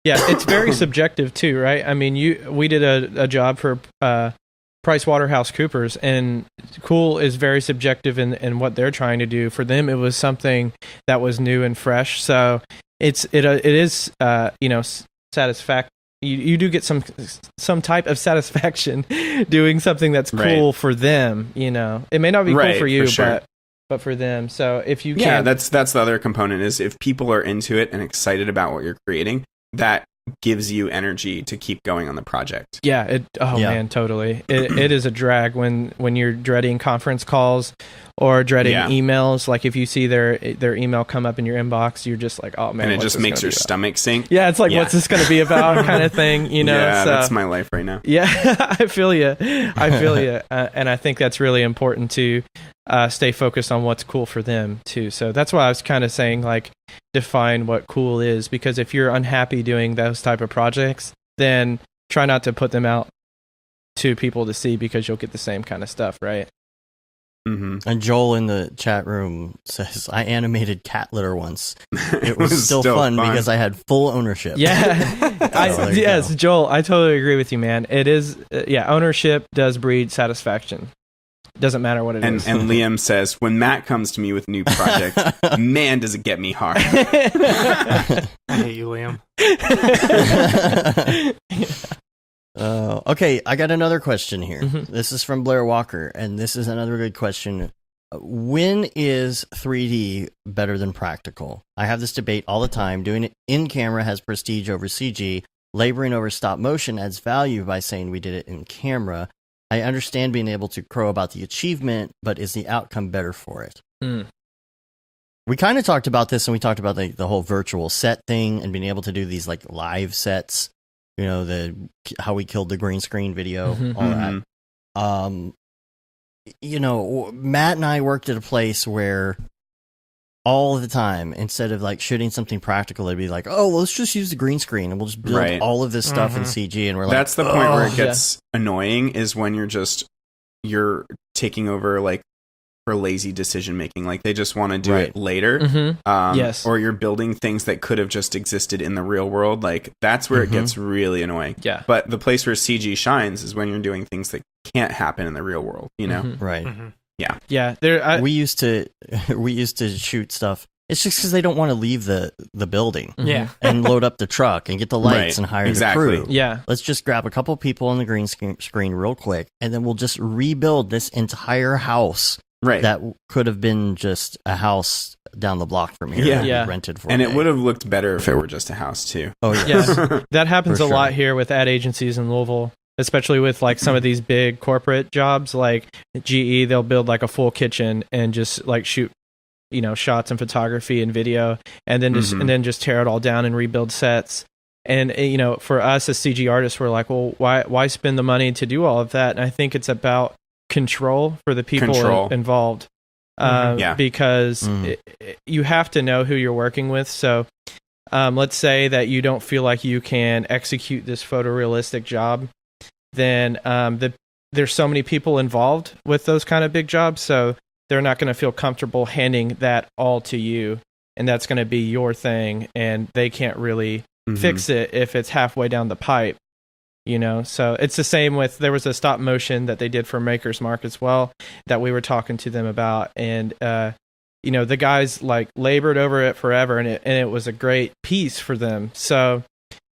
D: Yeah, it's very subjective too, right? I mean, we did a job for PricewaterhouseCoopers, and cool is very subjective in what they're trying to do. For them, it was something that was new and fresh. So it is satisfact. You do get some type of satisfaction doing something that's cool for them. You know, it may not be cool for you, but for them. So if you can,
C: that's the other component, is if people are into it and excited about what you're creating, that gives you energy to keep going on the project.
D: Yeah. Man, totally. It is a drag when you're dreading conference calls or dreading emails. Like if you see their email come up in your inbox, you're just like, oh man,
C: and it just makes your stomach sink.
D: Yeah, it's like, what's this going to be about, kind of thing, you know?
C: Yeah, that's my life right now.
D: Yeah, I feel you. And I think that's really important to stay focused on what's cool for them too. So that's why I was kind of saying, like, define what cool is, because if you're unhappy doing those type of projects, then try not to put them out to people to see, because you'll get the same kind of stuff, right?
A: Mm-hmm. And Joel in the chat room says, I animated cat litter once. It was still fun because I had full ownership.
D: Yeah. Yes, Joel, I totally agree with you, man. It is, ownership does breed satisfaction. Doesn't matter what it is.
C: And Liam says, when Matt comes to me with new projects, man, does it get me hard.
B: I hate you, Liam.
A: Okay, I got another question here.
D: Mm-hmm.
A: This is from Blair Walker, and this is another good question. When is 3D better than practical? I have this debate all the time. Doing it in camera has prestige over CG. Laboring over stop motion adds value by saying we did it in camera. I understand being able to crow about the achievement, but is the outcome better for it? We kind of talked about this, and we talked about the whole virtual set thing and being able to do these like live sets. You know, how we killed the green screen video, all that. You know, Matt and I worked at a place where all the time, instead of like shooting something practical, it'd be like, oh, well, let's just use the green screen and we'll just build all of this stuff in CG. And we're like,
C: that's the point where it gets annoying, is when you're taking over like for lazy decision making. Like they just want to do it later. Or you're building things that could have just existed in the real world. Like that's where it gets really annoying. Yeah. But the place where CG shines is when you're doing things that can't happen in the real world, you know?
A: Right.
C: Yeah.
D: Yeah.
A: We used to shoot stuff. It's just because they don't want to leave the building. And load up the truck and get the lights and hire the crew.
D: Yeah.
A: Let's just grab a couple people on the green screen real quick, and then we'll just rebuild this entire house. Right. That could have been just a house down the block from here. Yeah. Rented for
C: and it would have looked better if it were just a house too.
A: Oh yeah.
D: That happens a lot here with ad agencies in Louisville, especially with like some of these big corporate jobs like GE. They'll build like a full kitchen and just like shoot, you know, shots and photography and video, and then just tear it all down and rebuild sets. And you know, for us as CG artists, we're like, well, why spend the money to do all of that? And I think it's about control for the people involved, because you have to know who you're working with. So let's say that you don't feel like you can execute this photorealistic job, then there's so many people involved with those kind of big jobs, so they're not going to feel comfortable handing that all to you, and that's going to be your thing, and they can't really fix it if it's halfway down the pipe. You know, so it's the same with, there was a stop motion that they did for Maker's Mark as well that we were talking to them about, and you know, the guys like labored over it forever, and it was a great piece for them. So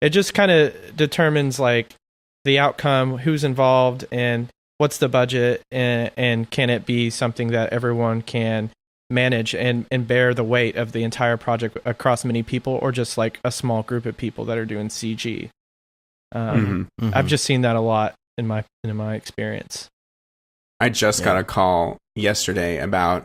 D: it just kind of determines like the outcome, who's involved, and what's the budget, and can it be something that everyone can manage and bear the weight of the entire project across many people, or just like a small group of people that are doing CG. I've just seen that a lot in my experience.
C: I just got a call yesterday about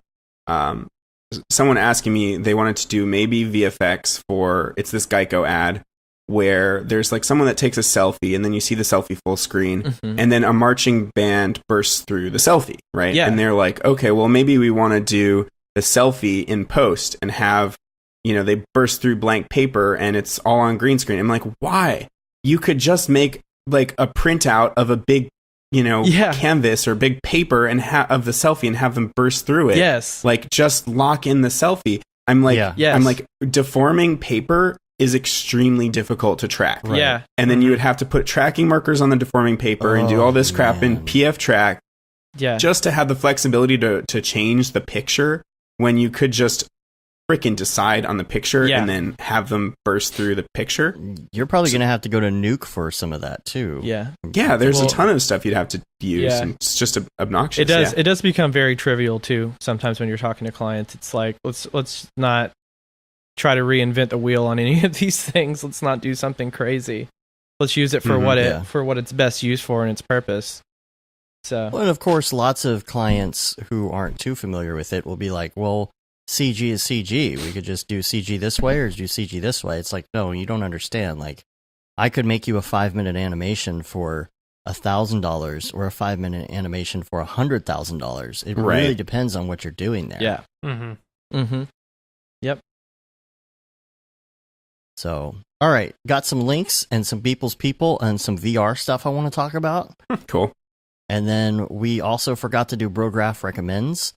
C: someone asking me they wanted to do maybe VFX for, it's this Geico ad where there's like someone that takes a selfie and then you see the selfie full screen and then a marching band bursts through the selfie, right?
D: Yeah.
C: And they're like, okay, well, maybe we want to do the selfie in post and have, they burst through blank paper and it's all on green screen. I'm like, why? You could just make like a printout of a big, canvas or big paper and of the selfie and have them burst through it.
D: Yes.
C: Like just lock in the selfie. I'm like,
D: Yes.
C: I'm like, deforming paper is extremely difficult to track.
D: Right. Yeah.
C: And then you would have to put tracking markers on the deforming paper and do all this crap in PF track.
D: Yeah.
C: Just to have the flexibility to change the picture when you could just freaking decide on the picture and then have them burst through the picture.
A: You're probably going to have to go to Nuke for some of that too.
D: Yeah.
C: Yeah, there's a ton of stuff you'd have to use, and it's just obnoxious.
D: It does become very trivial too. Sometimes when you're talking to clients, it's like let's not try to reinvent the wheel on any of these things. Let's not do something crazy. Let's use it for what it's best used for and its purpose. So,
A: well, and of course, lots of clients who aren't too familiar with it will be like, well, CG is CG. We could just do CG this way or do CG this way. It's like, no, you don't understand. Like, I could make you a 5-minute animation for $1,000 or a 5-minute animation for $100,000. It really depends on what you're doing there.
D: Yeah. Yep.
A: So, all right, got some links and some people's people and some VR stuff I want to talk about.
C: Cool.
A: And then we also forgot to do Brograph recommends.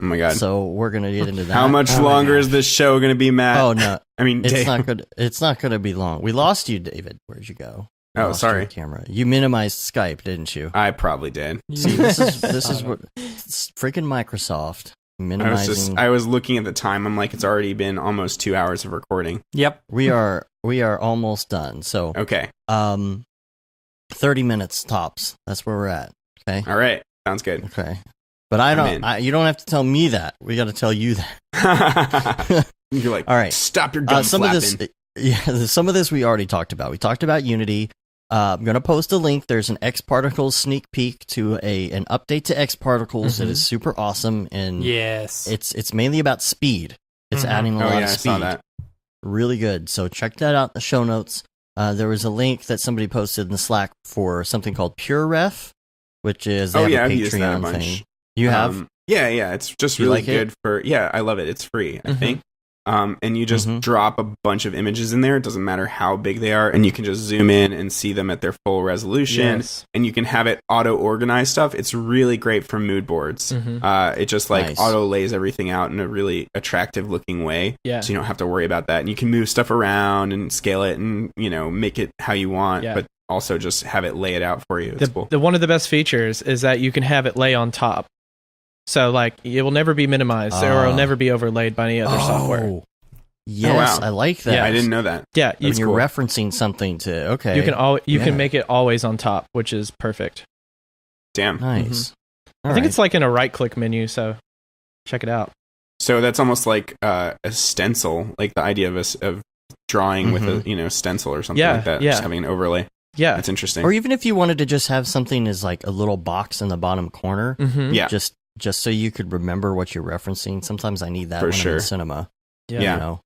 C: Oh my god!
A: So we're gonna get into that.
C: How much longer is this show gonna be, Matt?
A: Oh no!
C: I mean,
A: it's not good. It's not gonna be long. We lost you, David. Where'd you go?
C: Oh, sorry.
A: Camera. You minimized Skype, didn't you?
C: I probably did.
A: See, this is what it's freaking Microsoft minimizing.
C: I was looking at the time. I'm like, it's already been almost 2 hours of recording.
B: Yep.
A: We are almost done. So
C: okay.
A: 30 minutes tops. That's where we're at. Okay.
C: All right. Sounds good.
A: Okay. But you don't have to tell me that. We got to tell you that.
C: You're like,
A: all right.
C: Stop your gum flapping.
A: Some of this we already talked about. We talked about Unity. I'm going to post a link. There's an X Particles sneak peek to an update to X Particles that is super awesome. And
B: yes,
A: it's mainly about speed. It's adding a lot of speed.
C: I saw that.
A: Really good. So check that out in the show notes. There was a link that somebody posted in the Slack for something called PureRef, which is a
C: I've used that a
A: Patreon
C: bunch.
A: thing. You have?
C: Yeah. It's just really good for. Yeah, I love it. It's free, I think. And you just drop a bunch of images in there. It doesn't matter how big they are, and you can just zoom in and see them at their full resolution.
D: Yes.
C: And you can have it auto-organize stuff. It's really great for mood boards. It just auto lays everything out in a really attractive looking way.
D: Yeah.
C: So you don't have to worry about that, and you can move stuff around and scale it and make it how you want.
D: Yeah.
C: But also just have it lay it out for you. It's cool.
D: One of the best features is that you can have it lay on top. So it will never be minimized or it'll never be overlaid by any other software.
A: Yes, I like that.
C: Yeah, I didn't know that.
D: Yeah,
A: when you're referencing something to
D: you can make it always on top, which is perfect.
C: Damn.
A: Nice.
D: I think it's like in a right click menu, so check it out.
C: So that's almost like a stencil, like the idea of drawing with a stencil or something like that. Just having an overlay.
D: Yeah,
C: that's interesting.
A: Or even if you wanted to just have something as like a little box in the bottom corner, just so you could remember what you're referencing. Sometimes I need that when I'm in cinema.
D: Yeah.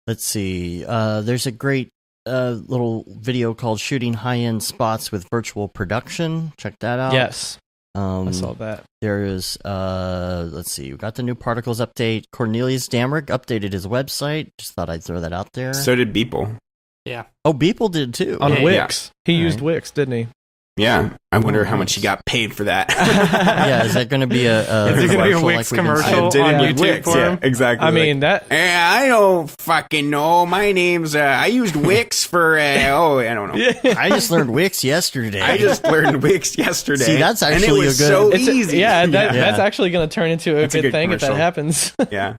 A: Let's see. There's a great little video called "Shooting High-End Spots with Virtual Production." Check that out.
D: Yes. I saw that.
A: There is, let's see, we got the new Particles update. Cornelius Damrick updated his website. Just thought I'd throw that out there.
C: So did Beeple.
B: Yeah.
A: Oh, Beeple did too.
D: On Wix. He used Wix, didn't he?
C: Yeah. I wonder how much he got paid for that.
A: Yeah, is that going to be a
B: Wix commercial on YouTube
C: Wix,
B: for him?
C: Yeah, exactly.
D: I mean,
C: I don't fucking know. My name's, I used Wix for, I don't know.
A: I just learned Wix yesterday. See, that's actually
C: and it was so easy.
D: That's actually going to turn into a good thing
C: commercial.
D: if that happens.
C: Yeah.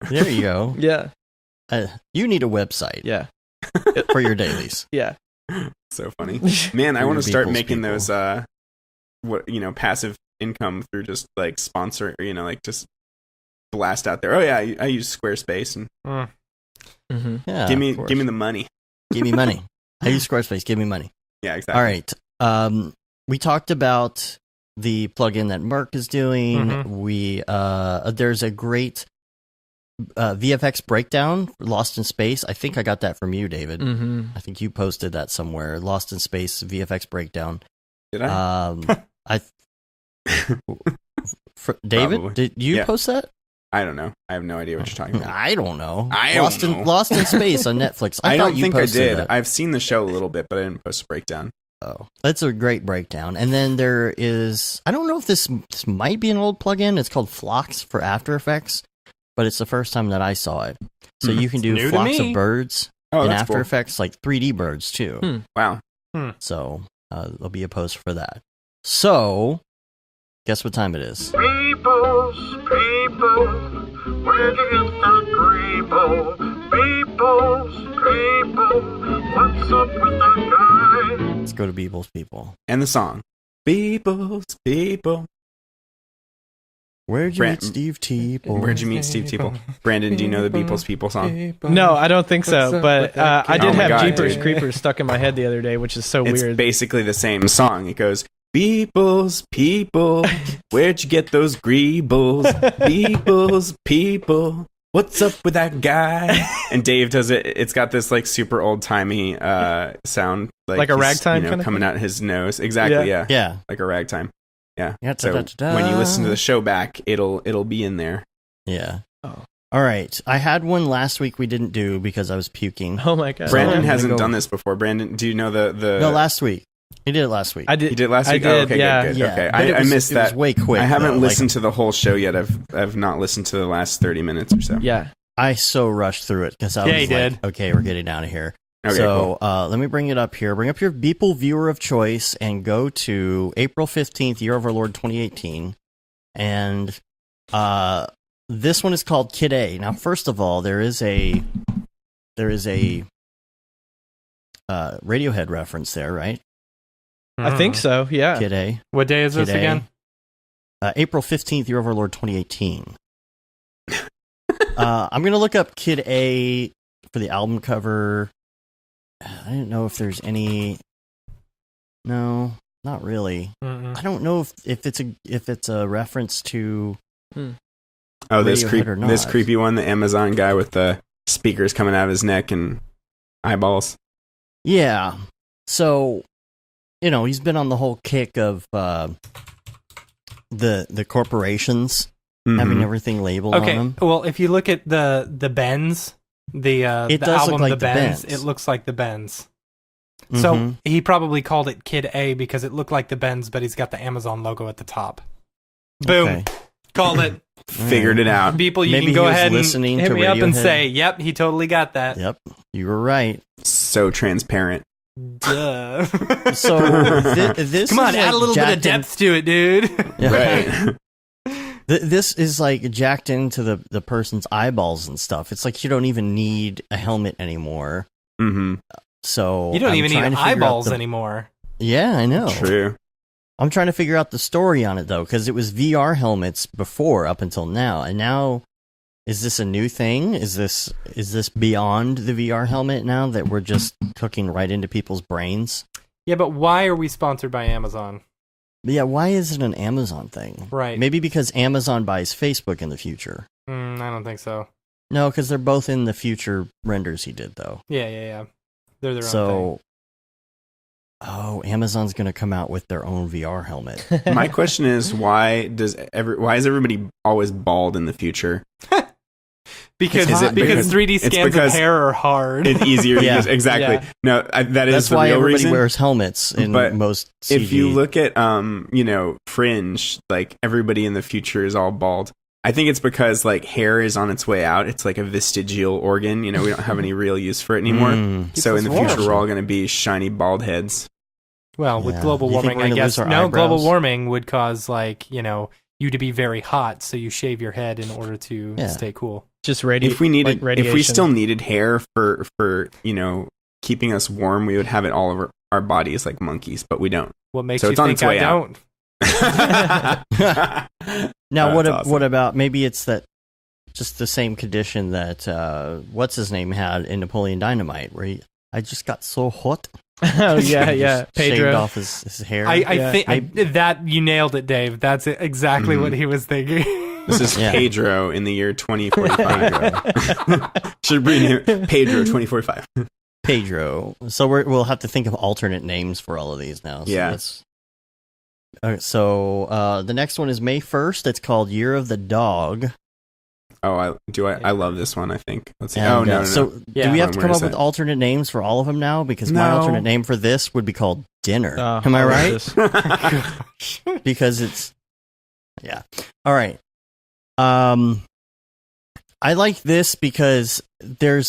A: There you go.
D: Yeah.
A: You need a website.
D: Yeah.
A: For your dailies.
D: Yeah.
C: So funny. Man, I want to start making those passive income through just like sponsor, just blast out there. Oh yeah, I use Squarespace and
A: yeah,
C: give me the money.
A: Give me money. I use Squarespace, give me money.
C: Yeah, exactly.
A: All right. We talked about the plugin that Merc is doing.
B: Mhm.
A: There's a great VFX breakdown, Lost in Space. I think I got that from you, David.
D: Mm-hmm.
A: I think you posted that somewhere. Lost in Space VFX breakdown.
C: Did I?
A: David,
C: Probably.
A: did you
C: Yeah.
A: post that?
C: I don't know. I have no idea what you're talking about.
A: I don't know.
C: I don't
A: Lost
C: know.
A: in Lost in Space on Netflix.
C: I
A: thought
C: don't
A: you
C: think I
A: posted
C: did.
A: that.
C: I've seen the show a little bit, but I didn't post a breakdown.
A: Oh, that's a great breakdown. And then there is, I don't know if this might be an old plugin. It's called Flocks for After Effects, but it's the first time that I saw it. So you can do
B: new to
A: flocks
B: me.
A: of birds
C: Oh,
A: in
C: that's
A: After
C: cool.
A: Effects, like 3D birds too.
C: Wow.
A: So there'll be a post for that. So, guess what time it is?
E: Peoples, people, where'd you get that Grebo? Peoples, people, what's up with that guy?
A: Let's go to Beebles People.
C: And the song. Peoples, people.
A: Where'd you
C: Brand-
A: meet Steve Teeple?
C: Where'd you meet Steve Teeple? Brandon, do you know the Beeples People song?
D: No, I don't think so. But I did
C: Oh my
D: have
C: God,
D: Jeepers
C: dude.
D: Creepers stuck in my head the other day, which is so
C: It's
D: weird.
C: basically the same song. It goes, Beeples, people, where'd you get those greebles? Beeples, people, what's up with that guy? And Dave does it. It's got this like super old timey sound,
D: Like a
C: he's,
D: ragtime kind of
C: coming
D: thing?
C: out his nose. Exactly, yeah,
A: Yeah.
C: like a ragtime. Yeah.
A: Yeah,
C: So
A: da-da-da-da.
C: when you listen to the show back, it'll be in there.
A: Yeah.
D: Oh.
A: All right. I had one last week we didn't do because I was puking.
D: Oh my god.
C: Brandon
A: I'm gonna
C: hasn't
A: go-
C: done this before. Brandon, do you know the
A: No, last week. He did it last week.
D: I did.
C: He did last
D: I
C: week.
D: did,
C: Oh, okay,
D: yeah.
C: good.
A: Yeah,
C: Okay,
A: but it
C: I
A: was-
C: missed
A: it was
C: that.
A: way quick,
C: I haven't
A: though.
C: listened to the whole show yet. I've not listened to the last 30 minutes or so.
D: Yeah.
A: I so rushed through it because I
B: Yeah,
A: was
B: he
A: like,
B: did.
A: okay, we're getting out of here.
C: Okay,
A: so
C: cool.
A: let me bring it up here. Bring up your Beeple viewer of choice and go to April 15th, year of our Lord 2018. And this one is called Kid A. Now, first of all, there is a Radiohead reference there, right?
D: I think so. Yeah.
A: Kid A.
B: What day is this
A: Kid A.
B: again?
A: April 15th, year of our Lord 2018. I'm going to look up Kid A for the album cover. I don't know if there's any. No, not really.
B: Mm-mm.
A: I don't know if it's a reference to.
C: Oh, this
A: Radiohead or not.
C: this creepy one, the Amazon guy with the speakers coming out of his neck and eyeballs.
A: Yeah. So, he's been on the whole kick of the corporations having
C: Mhm.
A: everything labeled
B: Okay,
A: on them.
B: well, if you look at the Benz, the
A: It
B: the
A: does
B: album
A: look like
B: The
A: the
B: Benz,
A: Benz.
B: it looks like the Benz. So
A: Mhm.
B: he probably called it Kid A because it looked like the Benz, but he's got the Amazon logo at the top. Boom,
A: Okay.
B: called it.
C: Figured it out.
B: People, you
A: Maybe
B: can
A: he
B: go
A: was
B: ahead and
A: listening
B: hit
A: to
B: me up and
A: Radiohead.
B: say, "Yep, he totally got that."
A: Yep, you were right.
C: So transparent.
B: Duh.
A: So this
B: Come on,
A: is
B: add
A: like
B: a little bit
A: jacked
B: of depth to it, dude.
A: in-
C: Right.
A: This is like jacked into the person's eyeballs and stuff. It's like you don't even need a helmet anymore.
C: Mm-hmm.
A: So
B: You don't
A: I'm
B: even need
A: trying to figure out
B: eyeballs
A: the-
B: anymore.
A: Yeah, I know.
C: True.
A: I'm trying to figure out the story on it though, because it was VR helmets before up until now, and now is this a new thing? Is this beyond the VR helmet now that we're just hooking right into people's brains?
B: Yeah, but why are we sponsored by Amazon?
A: But yeah, why is it an Amazon thing?
B: Right.
A: Maybe because Amazon buys Facebook in the future.
B: I don't think so.
A: No, because they're both in the future renders he did though.
B: Yeah. They're their own
A: So, Amazon's going to come out with their own VR helmet.
C: My question is, why is everybody always bald in the future?
B: thing. Because
A: Is it
B: because
C: because-
B: 3D
C: it's
B: scans of
C: because
B: hair are hard.
C: It's easier to
A: Yeah.
C: use. Exactly.
B: Yeah.
C: No, that is
A: That's
C: the
A: why
C: real
A: everybody
C: reason.
A: wears helmets in
C: But
A: most CG.
C: If you look at Fringe, like everybody in the future is all bald. I think it's because like hair is on its way out. It's like a vestigial organ. We don't have any real use for it anymore.
A: Mm.
C: So in the
B: Keeps us
C: future,
B: warm.
C: we're all going to be shiny bald heads.
B: Well, with
A: Yeah.
B: global
A: You think
B: warming,
A: we're
B: I
A: gonna
B: guess
A: lose our
B: global
A: eyebrows?
B: warming would cause you to be very hot, so you shave your head in order to
A: Yeah.
B: stay cool.
D: Just
C: If we needed, if we
D: radiation.
C: still needed hair for keeping us warm, we would have it all over our bodies like monkeys, but we don't.
B: What makes
C: So
B: you
C: it's on
B: think
C: its way
B: I
C: out.
B: don't?
A: Now,
C: That's awesome.
A: what about maybe it's that just the same condition that what's his name had in Napoleon Dynamite, where I just got so hot.
D: Oh yeah,
A: Shaved
D: Pedro.
A: off his hair.
B: I think that you nailed it, Dave. That's exactly what he was thinking.
C: This is
A: Yeah.
C: Pedro in the year 2045. Should rename it Pedro 2045.
A: Pedro. So we'll have to think of alternate names for all of these now. So
C: Yeah.
A: Okay, so the next one is May 1st. It's called Year of the Dog.
C: Oh, I love this one, I think. Let's see.
A: And,
C: Oh, no.
A: So
B: Yeah.
A: do we have to
C: Where
A: come
C: is
A: up with
C: that?
A: alternate names for all of them now? Because my
C: No.
A: alternate name for this would be called Dinner.
D: Oh,
A: Am I
D: love
A: right?
D: this.
A: Because it's yeah. All right. I like this because there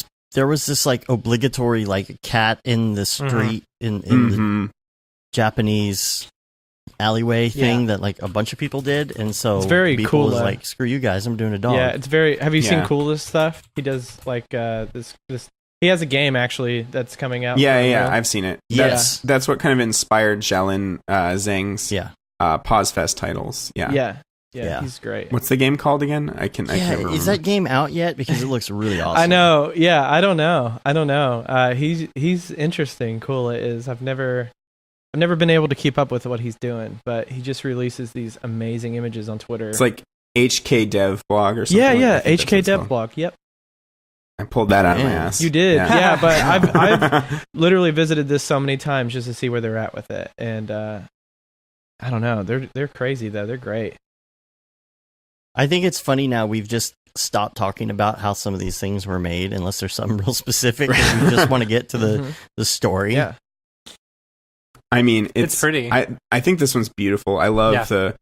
A: was this like obligatory like cat in the street in the
C: Mhm.
A: Japanese alleyway thing that like a bunch of people did, and so
D: It's very
A: people
D: cool,
A: was
D: though.
A: like, screw you guys, I'm doing a dog.
D: Yeah, it's very. Have you seen
C: Yeah.
D: Coolest stuff? He does like this. He has a game actually that's coming out.
C: Yeah,
D: for
C: yeah,
D: real.
C: I've seen it.
A: Yes.
C: That's what kind of inspired Jalen Zhang's
A: Yeah.
C: Pause Fest titles. Yeah.
D: Yeah, he's great.
C: What's the game called again? I can't remember.
A: Is that game out yet? Because it looks really awesome.
D: I know. Yeah, I don't know. He's interesting. Cool it is. I've never been able to keep up with what he's doing, but he just releases these amazing images on Twitter.
C: It's like HK Dev Blog or something.
D: yeah,
C: like
D: yeah,
C: that. I think
D: HK
C: that's what it's
D: Dev
C: called.
D: Blog. Yep,
C: I pulled that out of my
A: Man.
C: ass.
D: you did. Yeah, but I've literally visited this so many times just to see where they're at with it, and I don't know. They're crazy though. They're great.
A: I think it's funny now we've just stopped talking about how some of these things were made unless there's something real specific and we just want to get to the story.
D: Yeah.
C: I mean,
B: It's pretty.
C: I think this one's beautiful. I love
B: Yeah.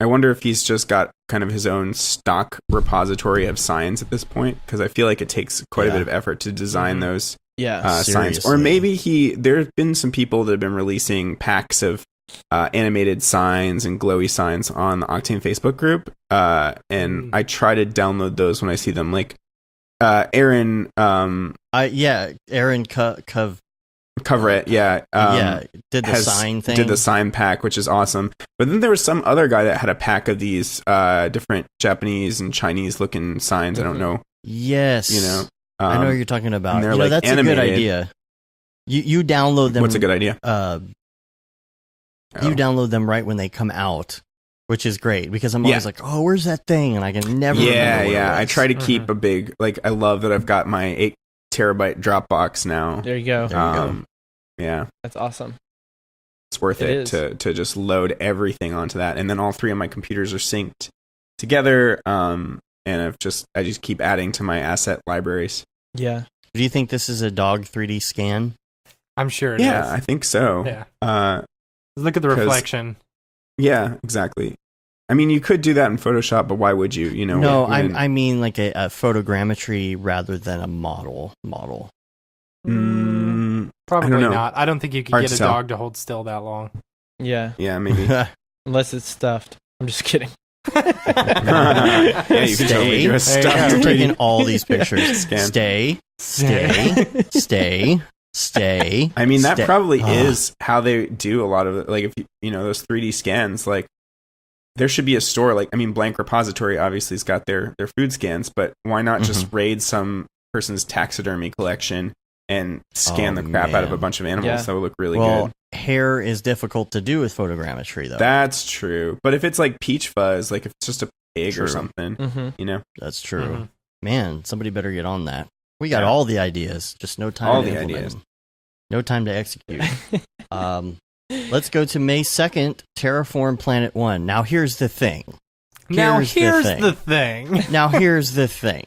C: I wonder if he's just got kind of his own stock repository of signs at this point, because I feel like it takes quite a bit of effort to design those
D: Yeah.
C: signs. Or
A: Seriously.
C: maybe there have been some people that have been releasing packs of animated signs and glowy signs on the Octane Facebook group, and I try to download those when I see them. Like Aaron,
A: Aaron
C: Coverett,
A: did the sign thing.
C: did the sign pack, which is awesome. But then there was some other guy that had a pack of these different Japanese and Chinese looking signs. I don't know,
A: Yes. I know what you're talking about.
C: and they're, like,
A: that's a
C: animated.
A: good idea. You download them.
C: What's a good idea?
A: You download them right when they come out, which is great because I'm always like, oh, where's that thing? And I can never remember
C: Yeah,
A: what it
C: yeah. I
A: was.
C: try to keep a big, like, I love that I've got my 8 terabyte Dropbox now.
D: There you go.
A: There you go.
C: Yeah,
D: That's awesome.
C: it's worth
D: It
C: it
D: is.
C: to just load everything onto that, and then all 3 of my computers are synced together. And I just keep adding to my asset libraries.
D: Yeah.
A: Do you think this is a dog 3D scan?
B: I'm sure it is.
C: Yeah, I think so.
B: Yeah. Look at the
C: 'cause-
B: reflection.
C: Yeah, exactly. I mean, you could do that in Photoshop, but why would you? You know?
A: No,
C: when-
A: I mean like a photogrammetry rather than a model.
C: Mm,
B: Probably
C: I don't know.
B: not. I don't think you could
C: Hard
B: get
C: to
B: a
C: tell.
B: dog to hold still that long.
D: Yeah.
C: yeah, maybe.
D: Unless it's stuffed. I'm just kidding.
C: Yeah, you can totally do a
A: Stay.
C: stuff.
A: I'm taking all these pictures.
C: Scan.
A: Stay.
C: I mean, that
A: Stay.
C: probably
A: Ah.
C: is how they do a lot of it. Like, if you know those 3D scans, like there should be a store. Like, I mean, Blank Repository obviously has got their food scans, but why not just raid some person's taxidermy collection and scan
A: Oh,
C: the crap out of
A: man.
C: a bunch of animals?
D: Yeah.
C: That would look really
A: Well,
C: good.
A: hair is difficult to do with photogrammetry, though.
C: That's true. But if it's like peach fuzz, like if it's just a pig or
A: True.
C: something,
D: Mm-hmm.
C: you know,
A: That's true.
B: Mhm.
A: Man, somebody better get on that. We got
C: Yeah.
A: all the ideas, just no time
C: All
A: to
C: the
A: implement
C: ideas.
A: them. No time to execute. Let's go to May 2nd, Terraform Planet 1. Now, here's the thing.
B: Now
A: Here's
B: here's
A: the thing.
B: the thing.
A: Now, here's the thing.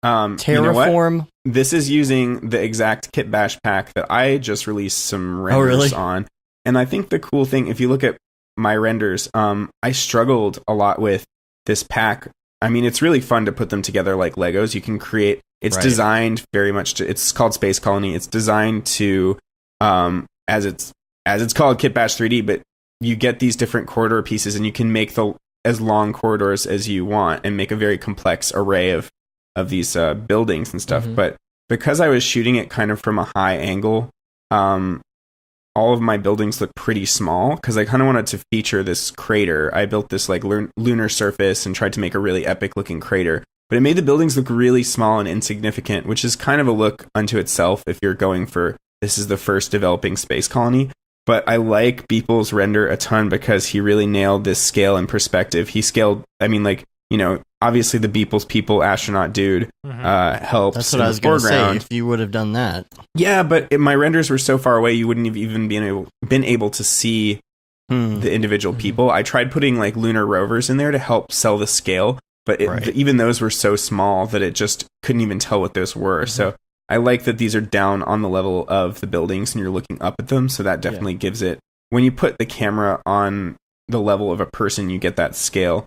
C: you know what?
A: Terraform.
C: This is using the exact kit bash pack that I just released some renders
A: really?
C: on. And I think the cool thing, if you look at my renders, I struggled a lot with this pack. I mean, it's really fun to put them together like Legos. You can create, it's
A: Right.
C: designed very much to, it's called Space Colony. It's designed to, as it's called Kit Bash 3D, but you get these different corridor pieces and you can make as long corridors as you want and make a very complex array of these buildings and stuff.
D: Mhm.
C: But because I was shooting it kind of from a high angle, all of my buildings look pretty small because I kind of wanted to feature this crater. I built this like lunar surface and tried to make a really epic looking crater, but it made the buildings look really small and insignificant, which is kind of a look unto itself if you're going for this is the first developing space colony. But I like Beeple's render a ton because he really nailed this scale and perspective. He scaled, I mean, like, you know, obviously the Beeple's people astronaut dude helps.
A: That's what I was going to say. If you would have done that,
C: yeah, but my renders were so far away, you wouldn't have even been able to see the individual people. I tried putting like lunar rovers in there to help sell the scale, but even those were so small that it just couldn't even tell what those were. So I like that these are down on the level of the buildings and you're looking up at them. So that definitely gives it, when you put the camera on the level of a person, you get that scale.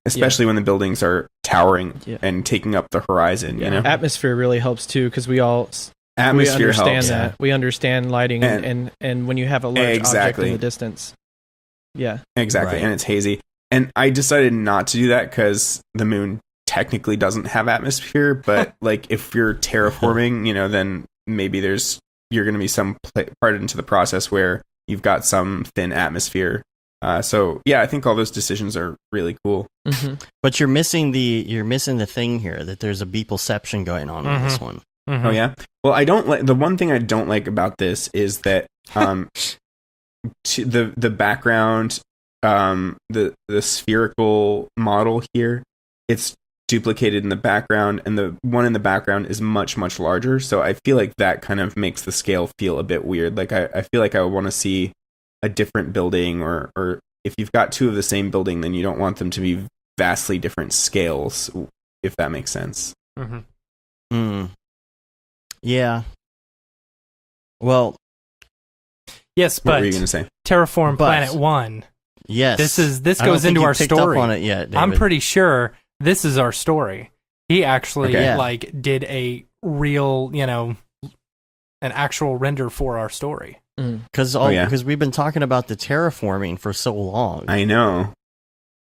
C: Especially when the buildings are towering and taking up the horizon, you know?
D: Atmosphere really helps too, because we understand
C: helps.
D: that. We understand lighting and when you have a large object in the distance. Yeah.
C: Exactly. Right. And it's hazy. And I decided not to do that because the moon technically doesn't have atmosphere, but like if you're terraforming, you know, then maybe you're going to be some part into the process where you've got some thin atmosphere. So yeah, I think all those decisions are really cool.
A: But you're missing the thing here, that there's a beepleception going on with this one.
C: Oh yeah. Well, I don't like, the one thing I don't like about this is that the background, the spherical model here, it's duplicated in the background, and the one in the background is much larger. So I feel like that kind of makes the scale feel a bit weird. Like I feel like I want to see a different building, or if you've got two of the same building, then you don't want them to be vastly different scales, if that makes sense.
A: Yeah. Well,
B: yes, but
C: what were you going to say?
B: Terraform Planet 1.
A: Yes.
B: This goes into our story.
A: Up on it yet, David.
B: I'm pretty sure this is our story. He actually did a real, an actual render for our story.
A: Because we've been talking about the terraforming for so long.
C: I know,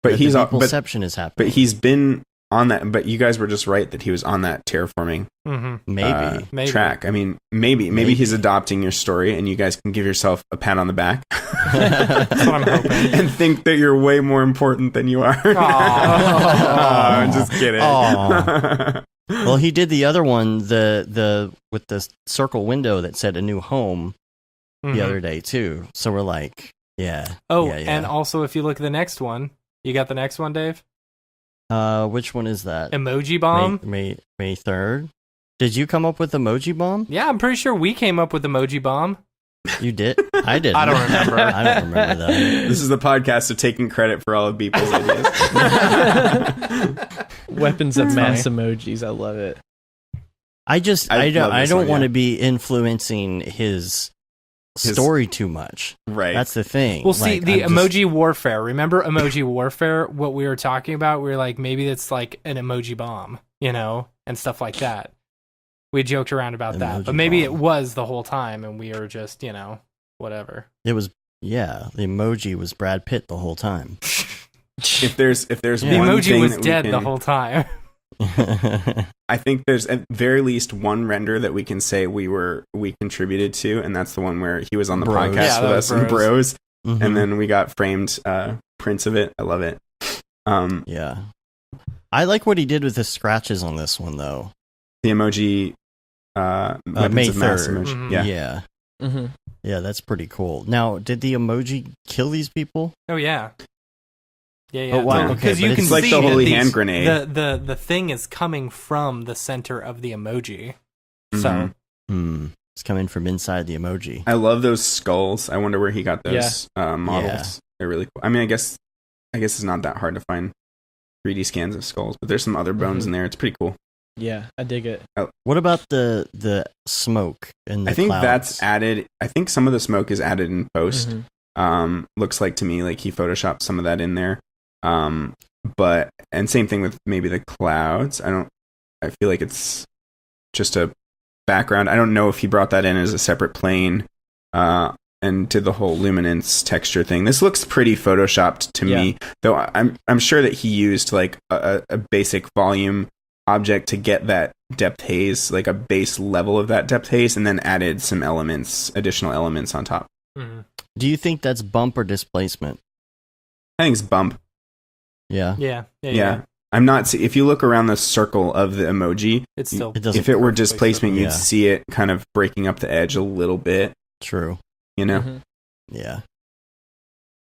C: but
A: perception is happening.
C: But he's been on that. But you guys were just right that he was on that terraforming
A: maybe
C: track. I mean, maybe he's adopting your story, and you guys can give yourself a pat on the back.
B: That's what I'm hoping.
C: And think that you're way more important than you are. I'm just kidding.
A: Well, he did the other one, the with the circle window that said a new home. The other day too, so we're like, and also if you look at the next one, you got the next one, Dave? Which one is that?
B: Emoji bomb.
A: May 3rd. Did you come up with emoji bomb?
B: Yeah, I'm pretty sure we came up with emoji bomb.
A: You did? I did.
B: I don't remember.
A: I don't remember that.
C: This is the podcast of taking credit for all of people's ideas.
D: Weapons of mass emojis. I love it.
A: I don't want to be influencing his story too much.
C: Right.
A: That's the thing.
B: Well, see, the emoji warfare. Remember emoji warfare? What we were talking about? We were like, maybe it's like an emoji bomb, and stuff like that. We joked around about that, but maybe it was the whole time, and we were just, whatever.
A: It was, the emoji was Brad Pitt the whole time.
C: If there's
B: the
C: one
B: emoji
C: thing
B: was dead the whole time.
C: I think there's at very least one render that we can say we contributed to, and that's the one where he was on the podcast with us and Bros, and then we got framed prints of it. I love it.
A: Yeah, I like what he did with the scratches on this one though.
C: The emoji,
A: May 3rd.
C: Yeah.
A: Yeah, that's pretty cool. Now, did the emoji kill these people?
B: Oh yeah. Yeah.
A: Oh, wow.
B: Because you can
C: like
B: see
C: the holy hand grenade.
B: The thing is coming from the center of the emoji. So
A: it's coming from inside the emoji.
C: I love those skulls. I wonder where he got those models. Yeah. They're really cool. I mean, I guess it's not that hard to find 3D scans of skulls, but there's some other bones in there. It's pretty cool.
D: Yeah, I dig it.
A: What about the smoke and the
C: I think
A: clouds?
C: That's added. I think some of the smoke is added in post. Looks like to me like he photoshopped some of that in there. But same thing with maybe the clouds. I feel like it's just a background. I don't know if he brought that in as a separate plane, and did the whole luminance texture thing. This looks pretty photoshopped to me, though I'm sure that he used like a basic volume object to get that depth haze, like a base level of that depth haze, and then added some additional elements on top.
A: Do you think that's bump or displacement?
C: I think it's bump.
A: Yeah.
B: Yeah.
C: I'm not. If you look around the circle of the emoji,
B: It's still.
A: It doesn't
C: if it were
B: perfectly
C: displacement,
A: Yeah.
C: you'd see it kind of breaking up the edge a little bit.
A: true.
C: You know,
D: Mhm.
A: Yeah.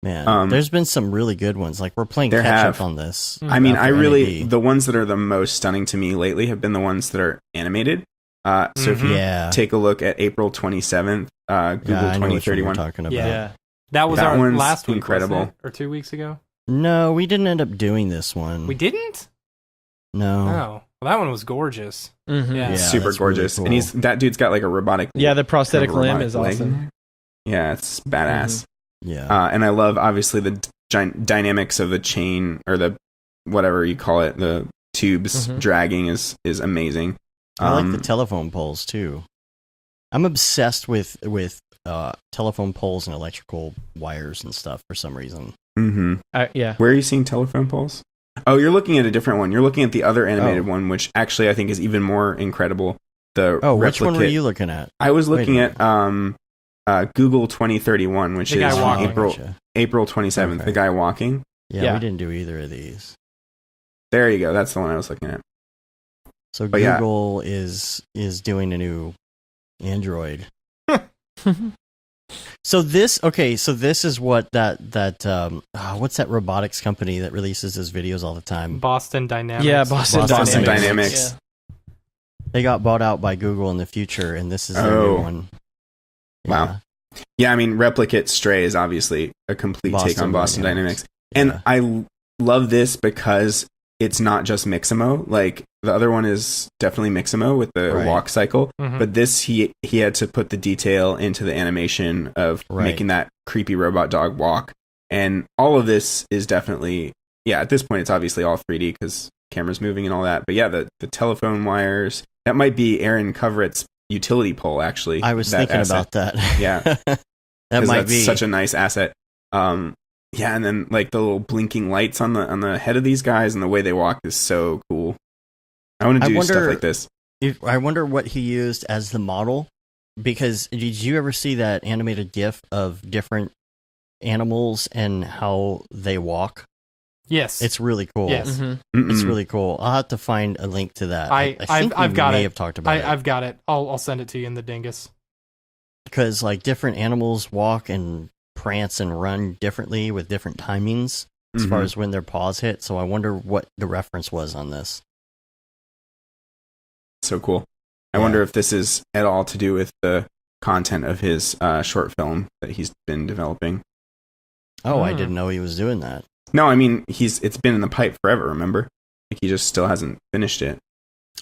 A: Man, there's been some really good ones. Like we're playing
C: there
A: catch
C: have.
A: up on this.
C: I mean, I really
A: NAB.
C: the ones that are the most stunning to me lately have been the ones that are animated. So if you
A: Yeah.
C: take a look at April 27th, Google
A: Yeah, I know which one you're
C: 2031.
A: talking about.
B: Yeah.
D: Yeah.
B: That was
C: That
B: our
C: one's
B: last week,
C: incredible.
B: wasn't it? Or 2 weeks ago.
A: No, we didn't end up doing this one.
B: We didn't.
A: No.
B: Oh, well, that one was gorgeous.
D: Mhm.
B: Yeah.
A: Yeah,
C: Super
A: that's really
C: gorgeous,
A: cool.
C: and that dude's got like a robotic.
D: Yeah, the prosthetic
C: kind of
D: limb
C: robotic
D: is
C: leg.
D: awesome.
C: Yeah, it's badass.
A: Yeah.
C: And I love obviously the dynamics of the chain or the whatever you call it, the tubes
D: Mhm.
C: dragging is amazing.
A: I like the telephone poles too. I'm obsessed with telephone poles and electrical wires and stuff for some reason.
D: Yeah.
C: Where are you seeing telephone poles? Oh, you're looking at a different one. You're looking at the other animated
A: Oh.
C: one, which actually I think is even more incredible. The
A: Oh, which one were
C: replicate-
A: you looking at?
C: I was
A: Wait a
C: looking
A: minute.
C: at Google 2031, which
B: The guy
C: is
B: walking.
A: Gotcha.
C: April 27th.
A: Okay.
C: The guy walking.
A: Yeah,
D: Yeah.
A: we didn't do either of these.
C: There you go. That's the one I was looking at.
A: So
C: But yeah.
A: Google is doing a new Android. So this is what that what's that robotics company that releases those videos all the time?
B: Boston Dynamics.
D: Yeah, Boston
C: Boston
D: Dynamics.
C: Dynamics.
D: Yeah.
A: They got bought out by Google in the future, and this is their
C: Oh.
A: new one.
C: Wow. Yeah, I mean, Replicate Stray is obviously a complete take on Boston Dynamics. And
A: Yeah.
C: I love this because it's not just Mixamo. Like, the other one is definitely Mixamo with the
A: Right.
C: walk cycle.
B: Mhm.
C: But this, he had to put the detail into the animation of
A: Right.
C: making that creepy robot dog walk. And all of this is definitely, yeah, at this point, it's obviously all 3D because camera's moving and all that. But yeah, the telephone wires, that might be Aaron Coverett's utility pole, actually.
A: I was
C: that
A: thinking
C: asset.
A: about that.
C: Yeah.
A: that
C: 'Cause
A: might
C: that's
A: be
C: such a nice asset. Yeah, and then like the little blinking lights on the head of these guys and the way they walk is so cool. I want to
A: I
C: do stuff
A: wonder-
C: like this.
A: I wonder what he used as the model, because did you ever see that animated GIF of different animals and how they walk?
B: Yes.
A: It's really cool.
B: Yes.
D: Mhm.
A: It's
C: Mm-mm.
A: really cool. I'll have to find a link to that.
B: I've
A: we
B: got
A: may
B: it.
A: have talked about it
B: I've got it. I'll send it to you in the dingus.
A: because like different animals walk and prance and run differently with different timings as far
C: Mhm.
A: as when their paws hit. So I wonder what the reference was on this.
C: So cool. I
A: Yeah.
C: wonder if this is at all to do with the content of his short film that he's been developing.
A: Oh, I
B: Hmm.
A: didn't know he was doing that.
C: No, I mean it's been in the pipe forever. Remember, like he just still hasn't finished it.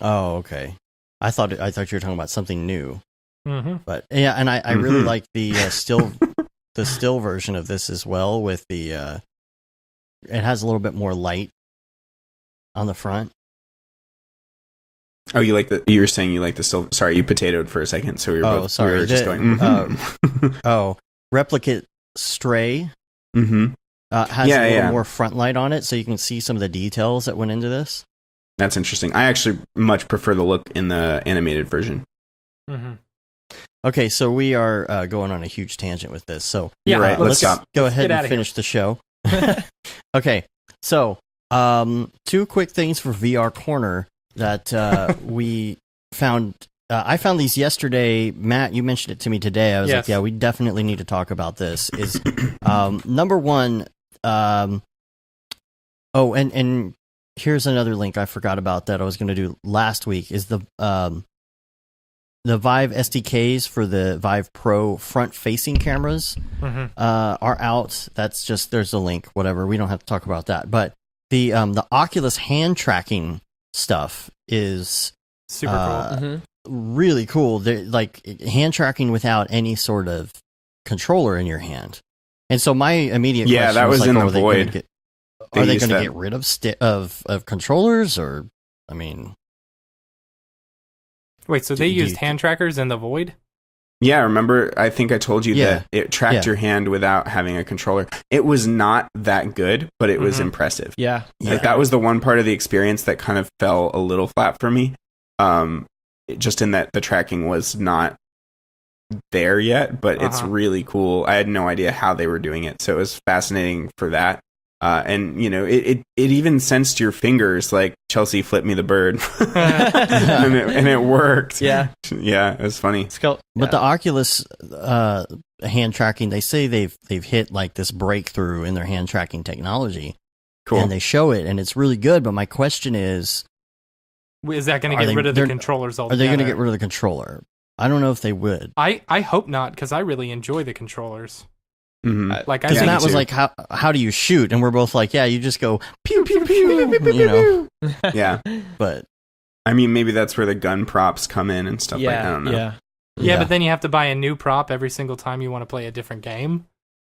A: Oh, okay. I thought you were talking about something new.
B: Mm-hmm.
A: But yeah, and I really
C: Mhm.
A: like the still version of this as well. With the it has a little bit more light on the front.
C: Oh, you were saying you like the still. Sorry, you potatoed for a second, so we were
A: Oh,
C: both.
A: sorry.
C: We were just
A: The-
C: going. Mhm.
A: Oh, Replicate Stray
C: Mhm.
A: has
C: Yeah,
A: a little
C: yeah.
A: more front light on it, so you can see some of the details that went into this.
C: That's interesting. I actually much prefer the look in the animated version.
B: Mm-hmm.
A: Okay, so we are going on a huge tangent with this. So
B: Yeah,
C: Right, let's stop.
A: go ahead
B: get
A: and
B: outta
A: finish the show. Okay, so two quick things for VR Corner that we found. I found these yesterday. Matt, you mentioned it to me today. I was like,
B: Yes.
A: yeah, we definitely need to talk about this. Is number one. And here's another link I forgot about that I was going to do last week. Is the Vive SDKs for the Vive Pro front-facing cameras
B: Mm-hmm.
A: are out. That's just there's a link. Whatever. We don't have to talk about that. But the Oculus hand tracking stuff is
B: Super cool.
D: Mhm.
A: really cool. They're like hand tracking without any sort of controller in your hand. And so my immediate
C: Yeah,
A: question
C: that was
A: like,
C: in
A: oh,
C: the
A: are they gonna
C: Void.
A: get-
C: They
A: Are they
C: used
A: going to
C: that.
A: get rid of controllers, or I mean,
B: Wait, so they
A: do
B: used
A: you-
B: hand trackers in the Void?
C: Yeah, remember? I think I told you
A: Yeah.
C: that it tracked
A: Yeah.
C: your hand without having a controller. It was not that good, but it was
B: Mhm.
C: impressive.
D: Yeah.
C: Like that was the one part of the experience that kind of fell a little flat for me. Just in that the tracking was not there yet, but it's
B: Uh-huh.
C: really cool. I had no idea how they were doing it, so it was fascinating for that. And it even sensed your fingers, like Chelsea flipped me the bird, and it worked.
D: Yeah,
C: it was funny.
A: But the Oculus hand tracking, they say they've hit like this breakthrough in their hand tracking technology.
C: Cool.
A: And they show it, and it's really good. But my question is
B: that going to get rid of the controllers altogether?
A: Are they going to get rid of the controller? I don't know if they would.
B: I hope not, because I really enjoy the controllers.
C: Mm-hmm.
A: Because Matt was like, how do you shoot? And we're both like, yeah, you just go pew pew pew,
C: Yeah,
A: but
C: I mean, maybe that's where the gun props come in and stuff like that. I don't know.
B: Yeah, but then you have to buy a new prop every single time you want to play a different game.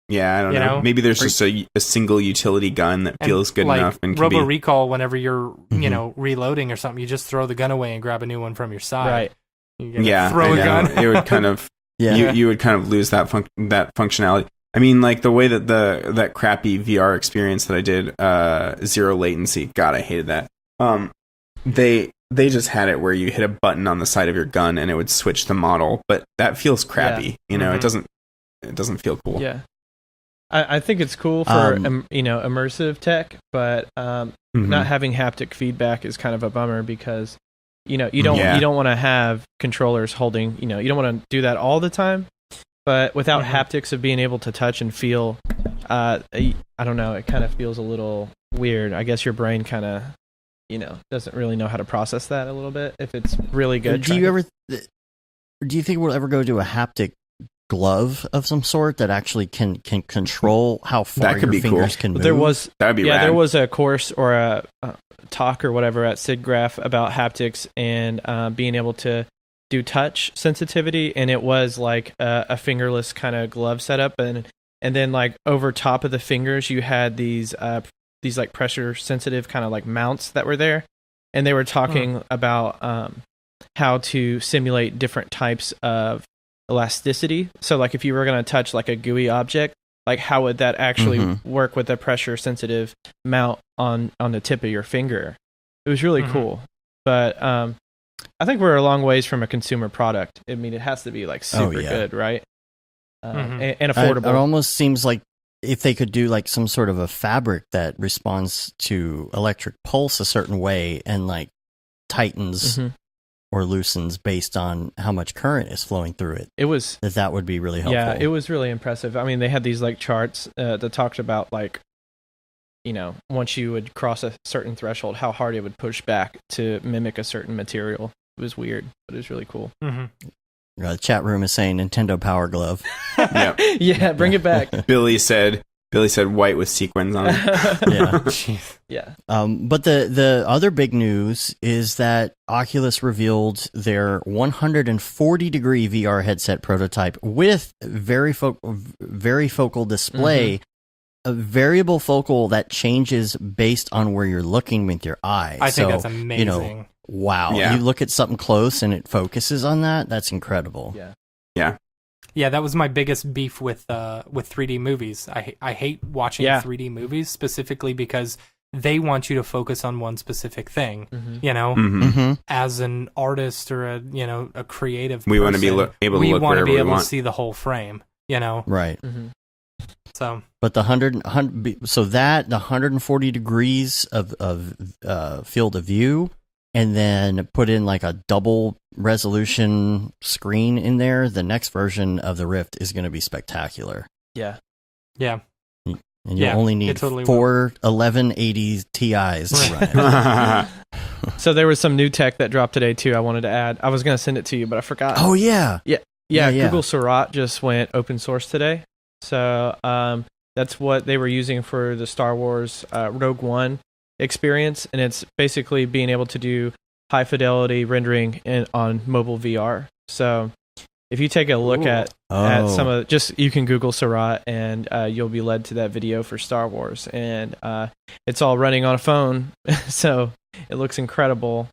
C: Yeah, I don't know. Maybe there's just a single utility gun that feels good enough and can
B: Robo Recall. Whenever you're reloading or something, you just throw the gun away and grab a new one from your side.
D: Right.
B: Throw a gun.
C: It would kind of you would kind of lose that functionality. I mean, like the way that that crappy VR experience that I did, zero latency. God, I hated that. They just had it where you hit a button on the side of your gun and it would switch the model, but that feels crappy. It doesn't feel cool.
D: Yeah, I think it's cool for immersive tech, but not having haptic feedback is kind of a bummer because you don't want to have controllers holding. You don't want to do that all the time. But without haptics of being able to touch and feel, I don't know, it kind of feels a little weird. I guess your brain kind of, doesn't really know how to process that a little bit if it's really good.
A: Do you think we'll ever go to a haptic glove of some sort that actually can control how far your fingers can move?
C: That'd be rad.
D: There was a course or a talk or whatever at SIGGRAPH about haptics and being able to do touch sensitivity, and it was like a fingerless kind of glove setup, and then like over top of the fingers you had these like pressure sensitive kind of like mounts that were there, and they were talking about how to simulate different types of elasticity. So like if you were going to touch like a gooey object, like how would that actually work with a pressure sensitive mount on the tip of your finger? It was really cool, but I think we're a long ways from a consumer product. I mean, it has to be like super good, right? And affordable.
A: It almost seems like if they could do like some sort of a fabric that responds to electric pulse a certain way and like tightens or loosens based on how much current is flowing through it.
D: It was
A: that would be really helpful.
D: Yeah, it was really impressive. I mean, they had these like charts that talked about like, once you would cross a certain threshold, how hard it would push back to mimic a certain material. It was weird, but it was really cool.
A: The chat room is saying Nintendo Power Glove.
C: Yep.
D: Yeah, bring it back.
C: Billy said white with sequins on it.
D: Yeah.
A: But the other big news is that Oculus revealed their 140-degree VR headset prototype with very focal display, a variable focal that changes based on where you're looking with your eyes.
B: I think that's amazing.
A: Wow.
C: Yeah.
A: You look at something close and it focuses on that. That's incredible.
B: Yeah, that was my biggest beef with 3D movies. I hate watching 3D movies specifically because they want you to focus on one specific thing. As an artist or a creative person,
C: we want to be able to look wherever we want.
B: To see the whole frame.
A: Right.
B: So,
A: but the 140 degrees of field of view, and then put in like a double resolution screen in there. The next version of the Rift is going to be spectacular.
D: Yeah.
A: And you only need four 1180 Ti's to run it.
D: So there was some new tech that dropped today too. I wanted to add. I was going to send it to you, but I forgot.
A: Oh yeah.
D: Yeah. Google Seurat just went open source today. So that's what they were using for the Star Wars Rogue One experience, and it's basically being able to do high fidelity rendering on mobile VR. So if you take a look at some of you can Google Seurat and you'll be led to that video for Star Wars, and it's all running on a phone, so it looks incredible.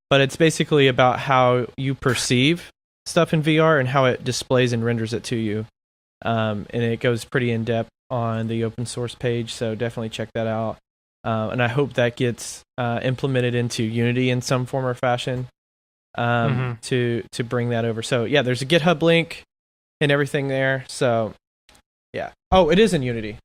D: But it's basically about how you perceive stuff in VR and how it displays and renders it to you. And it goes pretty in depth on the open source page, so definitely check that out. And I hope that gets implemented into Unity in some form or fashion to bring that over. So yeah, there's a GitHub link and everything there. So yeah. Oh, it is in Unity.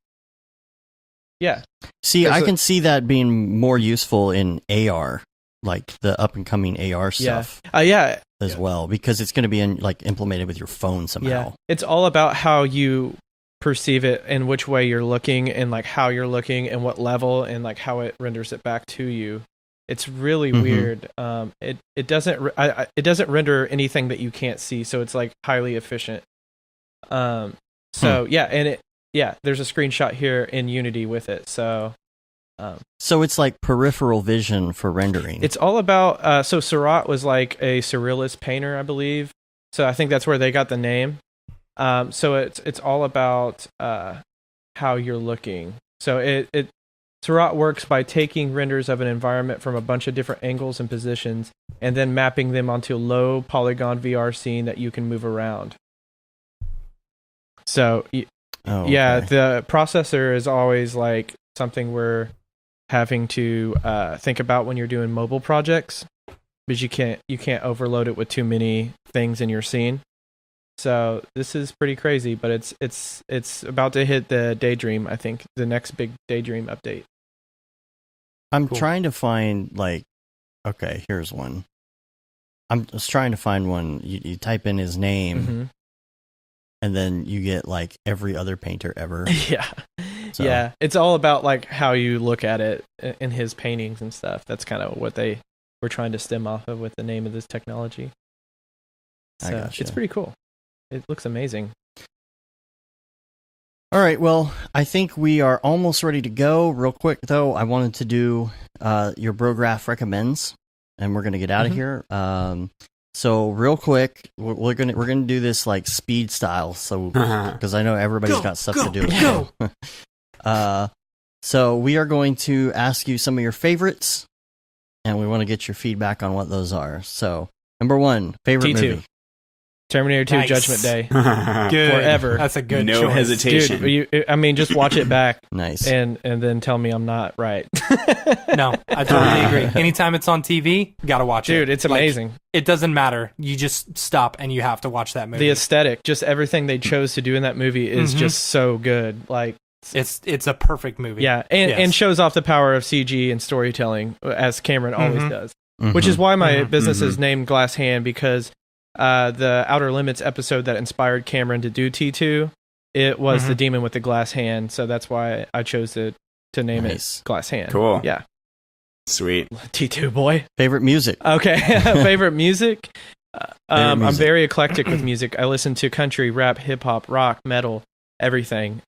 D: Yeah.
A: See,
D: There's
A: I
D: a-
A: can see that being more useful in AR, like the up and coming AR stuff
D: Yeah.
A: as well, because it's going to be implemented with your phone somehow.
D: Yeah. It's all about how you perceive it and which way you're looking and like how you're looking and what level and like how it renders it back to you. It's really
A: Mhm.
D: weird. It doesn't render anything that you can't see, so it's like highly efficient. There's a screenshot here in Unity with it. So
A: So it's like peripheral vision for rendering.
D: it's all about. So Seurat was like a surrealist painter, I believe. So I think that's where they got the name. So it's all about how you're looking. So it Seurat works by taking renders of an environment from a bunch of different angles and positions, and then mapping them onto a low polygon VR scene that you can move around. So yeah,
A: okay.
D: the processor is always like something we're having to think about when you're doing mobile projects, because you can't overload it with too many things in your scene. So this is pretty crazy, but it's about to hit the Daydream. I think the next big Daydream update.
A: I'm
B: Cool.
A: trying to find okay, here's one. I'm just trying to find one. You type in his name,
D: Mm-hmm.
A: and then you get like every other painter ever.
D: Yeah,
A: So-
D: yeah. It's all about like how you look at it in his paintings and stuff. That's kind of what they were trying to stem off of with the name of this technology.
A: I
D: So
A: gotcha.
D: it's pretty cool. It looks amazing.
A: All right, well, I think we are almost ready to go. Real quick, though, I wanted to do your Brograph recommends, and we're gonna get out of
D: Mhm.
A: here. So real quick, we're gonna do this like speed style, so because I know everybody's got stuff to do. So we are going to ask you some of your favorites, and we want to get your feedback on what those are. So number one, favorite
D: T2.
A: movie.
D: Terminator 2
B: Nice.
D: Judgment Day.
B: Good.
D: Forever.
B: That's a good
C: No
B: choice.
C: hesitation.
D: Dude, I mean, just watch it back
A: Nice.
D: and then tell me I'm not right.
B: No, I totally agree. Anytime it's on TV, gotta watch it.
D: Dude, it's
B: Like,
D: amazing.
B: it doesn't matter. You just stop and you have to watch that movie.
D: The aesthetic, just everything they chose to do in that movie is
B: Mhm.
D: just so good. Like,
B: It's a perfect movie.
D: yeah, and
B: Yes.
D: shows off the power of CG and storytelling, as Cameron always
B: Mhm.
D: does. Which is
A: Mhm.
D: why my
B: Mhm.
D: business is named GlassHand, because the Outer Limits episode that inspired Cameron to do T2, it was the
B: Mhm.
D: demon with the glass hand. So that's why I chose to name
A: Nice.
D: it Glass Hand.
C: Cool.
D: Yeah.
C: Sweet.
D: T2 boy.
A: Favorite music.
D: Okay. Favorite music? I'm
A: music.
D: very eclectic with music. I listen to country, rap, hip hop, rock, metal, everything.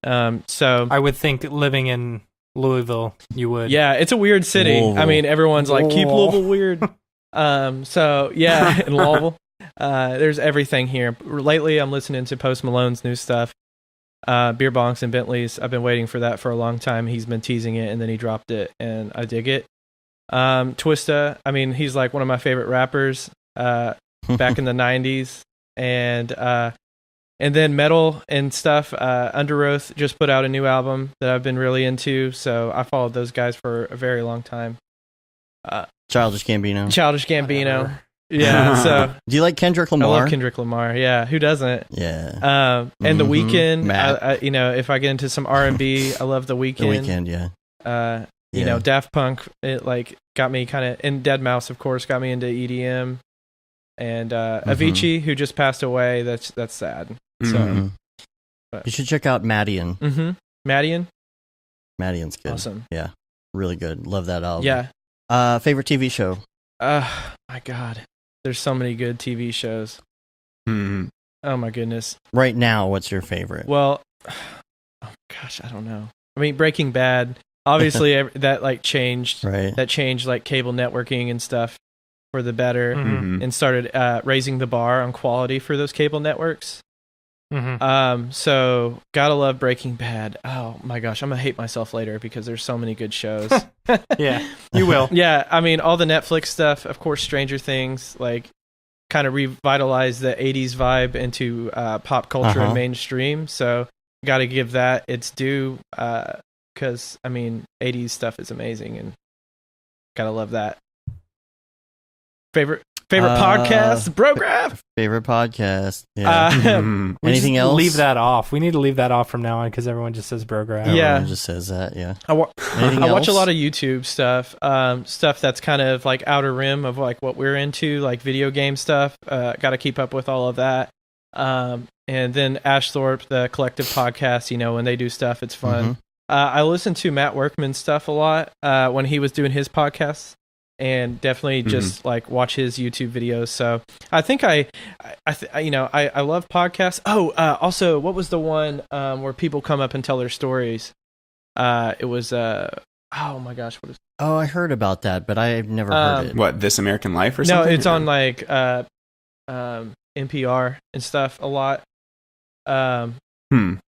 D: So
B: I would think living in Louisville, you would.
D: yeah, it's a weird city. I
A: Louisville.
D: mean, everyone's like, keep
A: Louisville.
D: Louisville weird. So yeah, in Louisville, there's everything here. Lately, I'm listening to Post Malone's new stuff, Beer Bonks and Bentleys. I've been waiting for that for a long time. He's been teasing it, and then he dropped it, and I dig it. Twista, I mean, he's like one of my favorite rappers back in the '90s, and then metal and stuff. Under Oath just put out a new album that I've been really into, so I followed those guys for a very long time.
A: Childish Gambino.
D: Childish Gambino.
B: Whatever.
D: Yeah, so
A: Do you like Kendrick
D: I
A: Lamar?
D: love Kendrick Lamar. Yeah, who doesn't?
A: Yeah.
D: And The
A: Mhm.
D: Weeknd.
A: Matt.
D: I, if I get into some R&B, I love The
A: The
D: Weeknd.
A: Weekend, yeah.
D: You
A: Yeah.
D: know, Daft Punk. It like got me kind of, and Dead Mouse, of course, got me into EDM. And Avicii, who just passed away. That's sad. So,
A: Mhm.
D: but-
A: You should check out Madian.
D: Madian,
A: Madian's good.
D: awesome.
A: Really good. Love that album.
D: Yeah.
A: Favorite TV show?
D: My God, there's so many good TV shows.
C: Mhm.
D: Oh my goodness.
A: Right now, what's your favorite?
D: Well, oh gosh, I don't know. I mean, Breaking Bad, obviously that like changed.
A: Right.
D: That changed like cable networking and stuff for the better,
B: Mhm.
D: and started raising the bar on quality for those cable networks.
B: Mhm.
D: So gotta love Breaking Bad. Oh my gosh, I'm gonna hate myself later because there's so many good shows.
B: Yeah, you will.
D: Yeah, I mean all the Netflix stuff, of course. Stranger Things, like, kind of revitalized the '80s vibe into pop culture
A: Uh-huh.
D: and mainstream. So got to give that its due, because I mean '80s stuff is amazing and gotta love that. Favorite Favorite podcast, Brograph.
A: Favorite podcast. Yeah. Anything else?
B: Leave that off. We need to leave that off from now on because everyone just says Brograph.
A: Everyone just says that. Yeah.
D: I watch
A: else?
D: a lot of YouTube stuff. Stuff that's kind of like outer rim of like what we're into, like video game stuff. Got to keep up with all of that. And then Ashthorpe, the collective podcast. When they do stuff, it's fun. I listen to Matt Workman's stuff a lot when he was doing his podcasts. And definitely just like watch his YouTube videos. So I think I love podcasts. Oh, also, what was the one where people come up and tell their stories? It was oh my gosh, what is?
A: Oh, I heard about that, but I've never heard it.
C: What, This American Life or something?
D: No, it's on like NPR and stuff a lot. Oh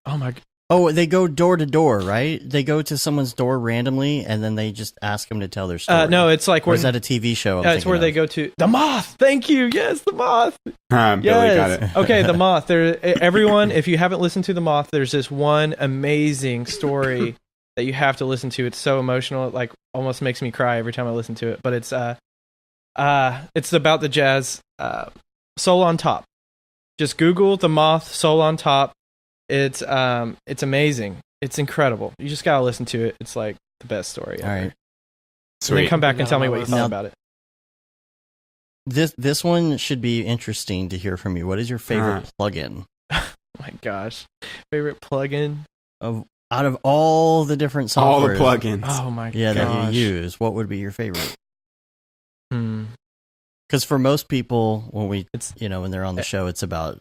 D: my.
A: Oh, they go door to door, right? They go to someone's door randomly, and then they just ask them to tell their story.
D: No, it's like
A: or is that a TV show?
D: It's where they go to the Moth. Thank you. Yes, the Moth.
C: Billy got it.
D: Okay, the Moth. Everyone, if you haven't listened to the Moth, there's this one amazing story that you have to listen to. It's so emotional, it like almost makes me cry every time I listen to it. But it's about the Jazz Soul on Top. Just Google the Moth Soul on Top. It's amazing. It's incredible. You just gotta listen to it. It's like the best story ever.
A: All right.
C: Sweet.
D: And then come back and tell me what you thought about it.
A: This one should be interesting to hear from you. What is your favorite plugin?
D: Oh my gosh, favorite plugin
A: out of all the different softwares?
C: All the plugins.
D: Oh my
A: that
D: gosh.
A: you use. What would be your favorite?
D: Hmm.
A: Because for most people, when they're on the show, it's about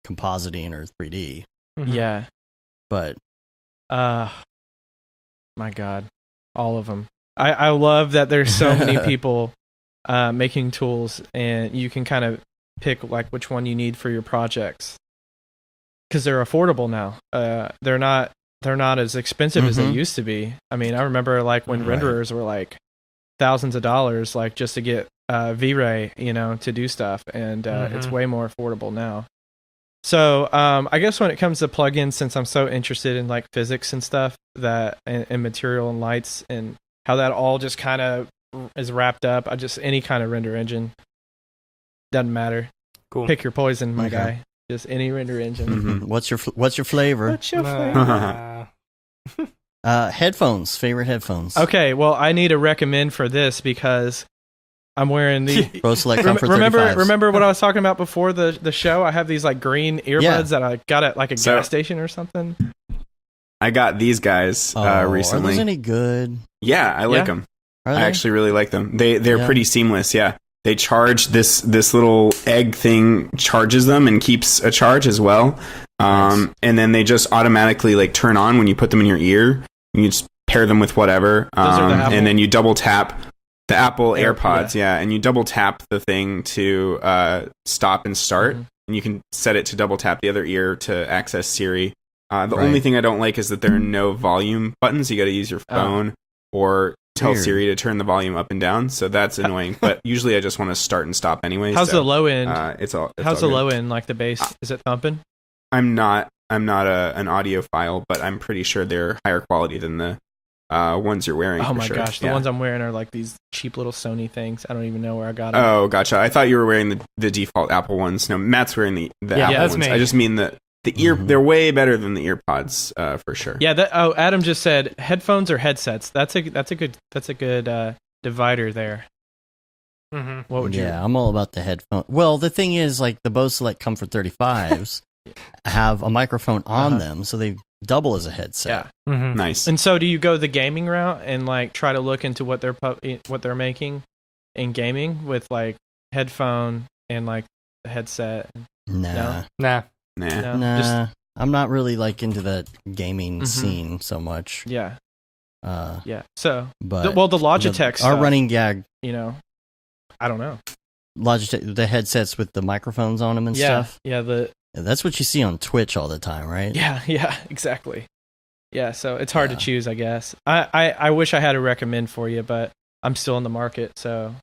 A: compositing or 3D.
D: Yeah.
A: But
D: my God, all of them. I love that there's so many people making tools, and you can kind of pick like which one you need for your projects because they're affordable now. They're not as expensive as they used to be. I mean, I remember like when renderers were like thousands of dollars, like just to get V-Ray, to do stuff, and it's way more affordable now. So I guess when it comes to plugins, since I'm so interested in like physics and stuff and material and lights and how that all just kind of is wrapped up, any kind of render engine doesn't matter.
B: Cool.
D: Pick your poison, my guy. Just any render engine.
A: What's your flavor?
D: What's your flavor?
A: Headphones. Favorite headphones.
D: Okay, well I need a recommend for this because I'm wearing the
A: Pro Select Comfort 35s.
D: Remember what I was talking about before the show? I have these like green earbuds that I got at like a gas station or something.
C: I got these guys recently.
A: Are those any good?
C: Yeah, I like them. I actually really like them. They're pretty seamless. Yeah, they charge this little egg thing charges them and keeps a charge as well. And then they just automatically like turn on when you put them in your ear. You just pair them with whatever, and then you double tap. The Apple AirPods, and you double tap the thing to stop and start, and you can set it to double tap the other ear to access Siri. The only thing I don't like is that there are no volume buttons. You got to use your phone or tell Siri to turn the volume up and down. So that's annoying. But usually I just want to start and stop anyway.
D: How's the low end?
C: How's
D: the low end? Like the bass, is it thumping?
C: I'm not an audiophile, but I'm pretty sure they're higher quality than the ones you're wearing.
D: Oh my gosh, the ones I'm wearing are like these cheap little Sony things. I don't even know where I got them.
C: Oh, gotcha. I thought you were wearing the default Apple ones. No, Matt's wearing the Apple
B: that's
C: ones.
B: me.
C: I just mean the ear. They're way better than the earpods for sure.
D: Yeah. Adam just said headphones or headsets. That's a good divider there. What would you?
A: Yeah, I'm all about the headphone. Well, the thing is, like the Bose Select Comfort 35s have a microphone on them, so they double as a headset.
D: Yeah.
C: Nice.
D: And so do you go the gaming route and like try to look into what they're making in gaming with like headphone and like the headset?
A: Nah. I'm not really like into that gaming scene so much.
D: Yeah.
A: Yeah.
D: So,
A: but
D: the Logitech
A: our running gag,
D: I don't know.
A: Logitech, the headsets with the microphones on them and stuff.
D: Yeah.
A: That's what you see on Twitch all the time, right?
D: Yeah, exactly. Yeah, so it's hard to choose, I guess. I wish I had a recommend for you, but I'm still in the market, so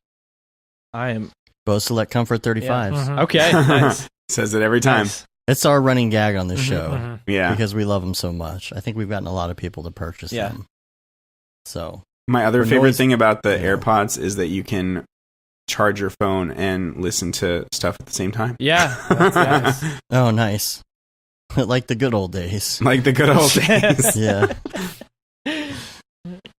D: I am.
A: Bose Select Comfort 35s.
D: Okay, nice.
C: Says it every time.
D: Nice.
A: It's our running gag on this show.
C: Yeah.
A: Because we love them so much. I think we've gotten a lot of people to purchase them. So
C: my other favorite thing about the AirPods is that you can charge your phone and listen to stuff at the same time.
D: Yeah, that's nice.
A: Oh, nice. Like the good old days.
C: Like the good old days.
A: Yeah.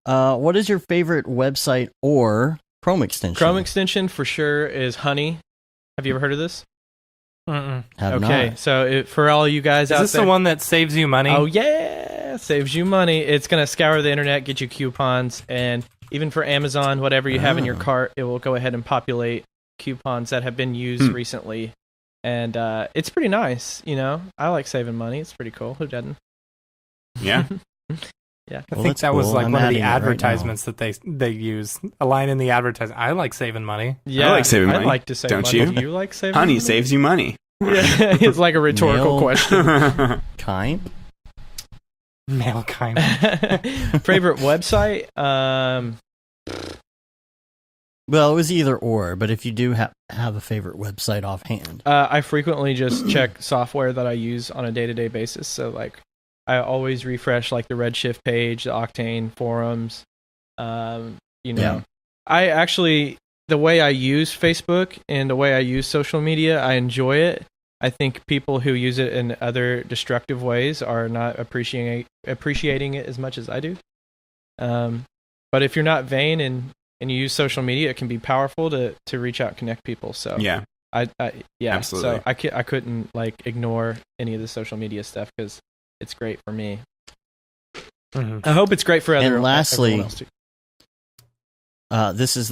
A: What is your favorite website or Chrome extension?
D: Chrome extension for sure is Honey. Have you ever heard of this?
B: Mm-mm.
A: Have
D: Okay,
A: not.
D: so for all you guys
B: Is
D: out
B: this
D: there,
B: the one that saves you money?
D: oh yeah, saves you money. It's gonna scour the internet, get you coupons, and even for Amazon, whatever you have in your
A: Oh.
D: cart, it will go ahead and populate coupons that have been used recently. And it's pretty nice, you know. I like saving money. It's pretty cool. Who doesn't?
C: Yeah.
D: Yeah.
B: I
A: Well,
B: think
A: that's
B: that was
A: cool.
B: like
A: I'm
B: one of
A: adding
B: the
A: it right now.
B: advertisements that they use. A line in the advertisement. I like saving money.
D: Yeah,
C: like saving money.
D: I like to save
C: Don't
D: money.
C: you?
D: Do you like saving
C: Honey
D: money?
C: saves you money.
D: Yeah, it's like a rhetorical
A: Nail.
D: question.
A: Kind?
B: Mail kind.
D: Favorite website?
A: Well, it was either or, but if you do have a favorite website offhand.
D: I frequently just check software that I use on a day-to-day basis. So, like, I always refresh, like, the Redshift page, the Octane forums. You know,
A: Yeah.
D: I actually, the way I use Facebook and the way I use social media, I enjoy it. I think people who use it in other destructive ways are not appreciating it as much as I do. But if you're not vain and you use social media, it can be powerful to reach out and connect people. So
C: Yeah.
D: yeah,
C: Absolutely.
D: so I couldn't like ignore any of the social media stuff because it's great for me.
B: Mhm.
D: I hope it's great for
A: And
D: everyone
A: lastly,
D: else too.
A: This is